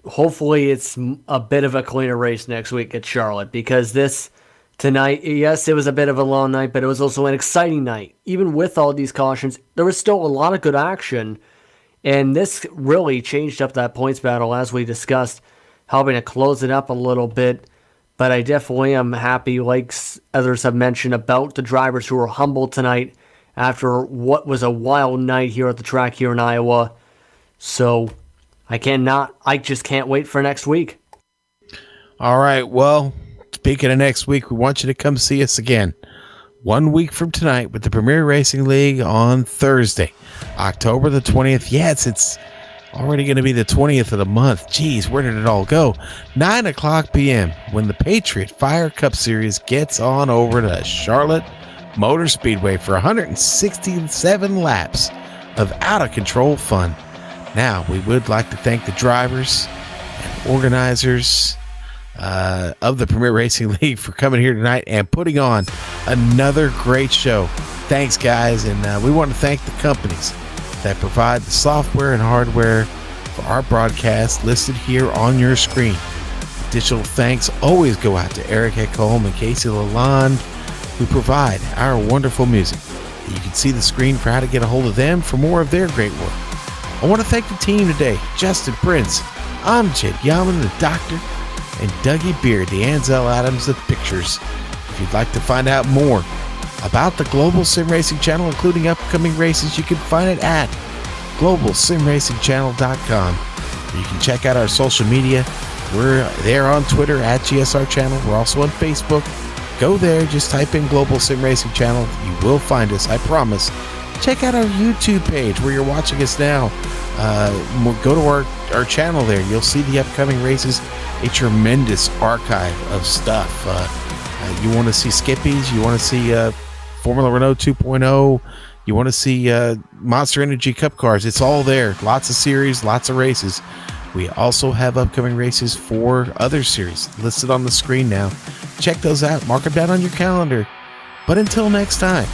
hopefully it's a bit of a cleaner race next week at Charlotte, because this tonight, yes, it was a bit of a long night, but it was also an exciting night. Even with all these cautions, there was still a lot of good action, and this really changed up that points battle, as we discussed, helping to close it up a little bit. But I definitely am happy, like others have mentioned, about the drivers who were humbled tonight after what was a wild night here at the track here in Iowa. So I just can't wait for next week. All right. Well, speaking of next week, we want you to come see us again 1 week from tonight with the Premier Racing League on Thursday, October the 20th. Yes, it's already going to be the 20th of the month. Jeez, where did it all go? 9 o'clock p.m. when the Patriot Fire Cup Series gets on over to Charlotte Motor Speedway for 167 laps of out-of-control fun. Now, we would like to thank the drivers and organizers of the Premier Racing League for coming here tonight and putting on another great show. Thanks, guys, and we want to thank the companies that provide the software and hardware for our broadcast listed here on your screen. Additional thanks always go out to Eric Ekholm and Casey Lalonde, who provide our wonderful music. You can see the screen for how to get a hold of them for more of their great work. I want to thank the team today: Justin Prince, Amjad Yaman, the Doctor, and Dougie Beard, the Ansel Adams of Pictures. If you'd like to find out more about the Global Sim Racing Channel, including upcoming races, you can find it at globalsimracingchannel.com. You can check out our social media. We're there on Twitter at GSR Channel. We're also on Facebook. Go there, just type in Global Sim Racing Channel. You will find us, I promise. Check out our YouTube page where you're watching us now. Go to our channel there. You'll see the upcoming races, a tremendous archive of stuff. You want to see Skippies, you want to see Formula Renault 2.0, you want to see Monster Energy Cup cars. It's all there. Lots of series, lots of races. We also have upcoming races for other series listed on the screen now. Check those out. Mark them down on your calendar. But until next time,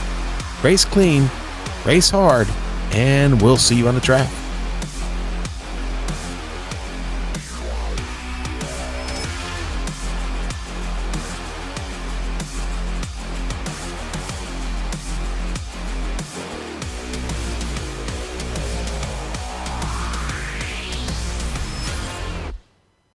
race clean, race hard, and we'll see you on the track.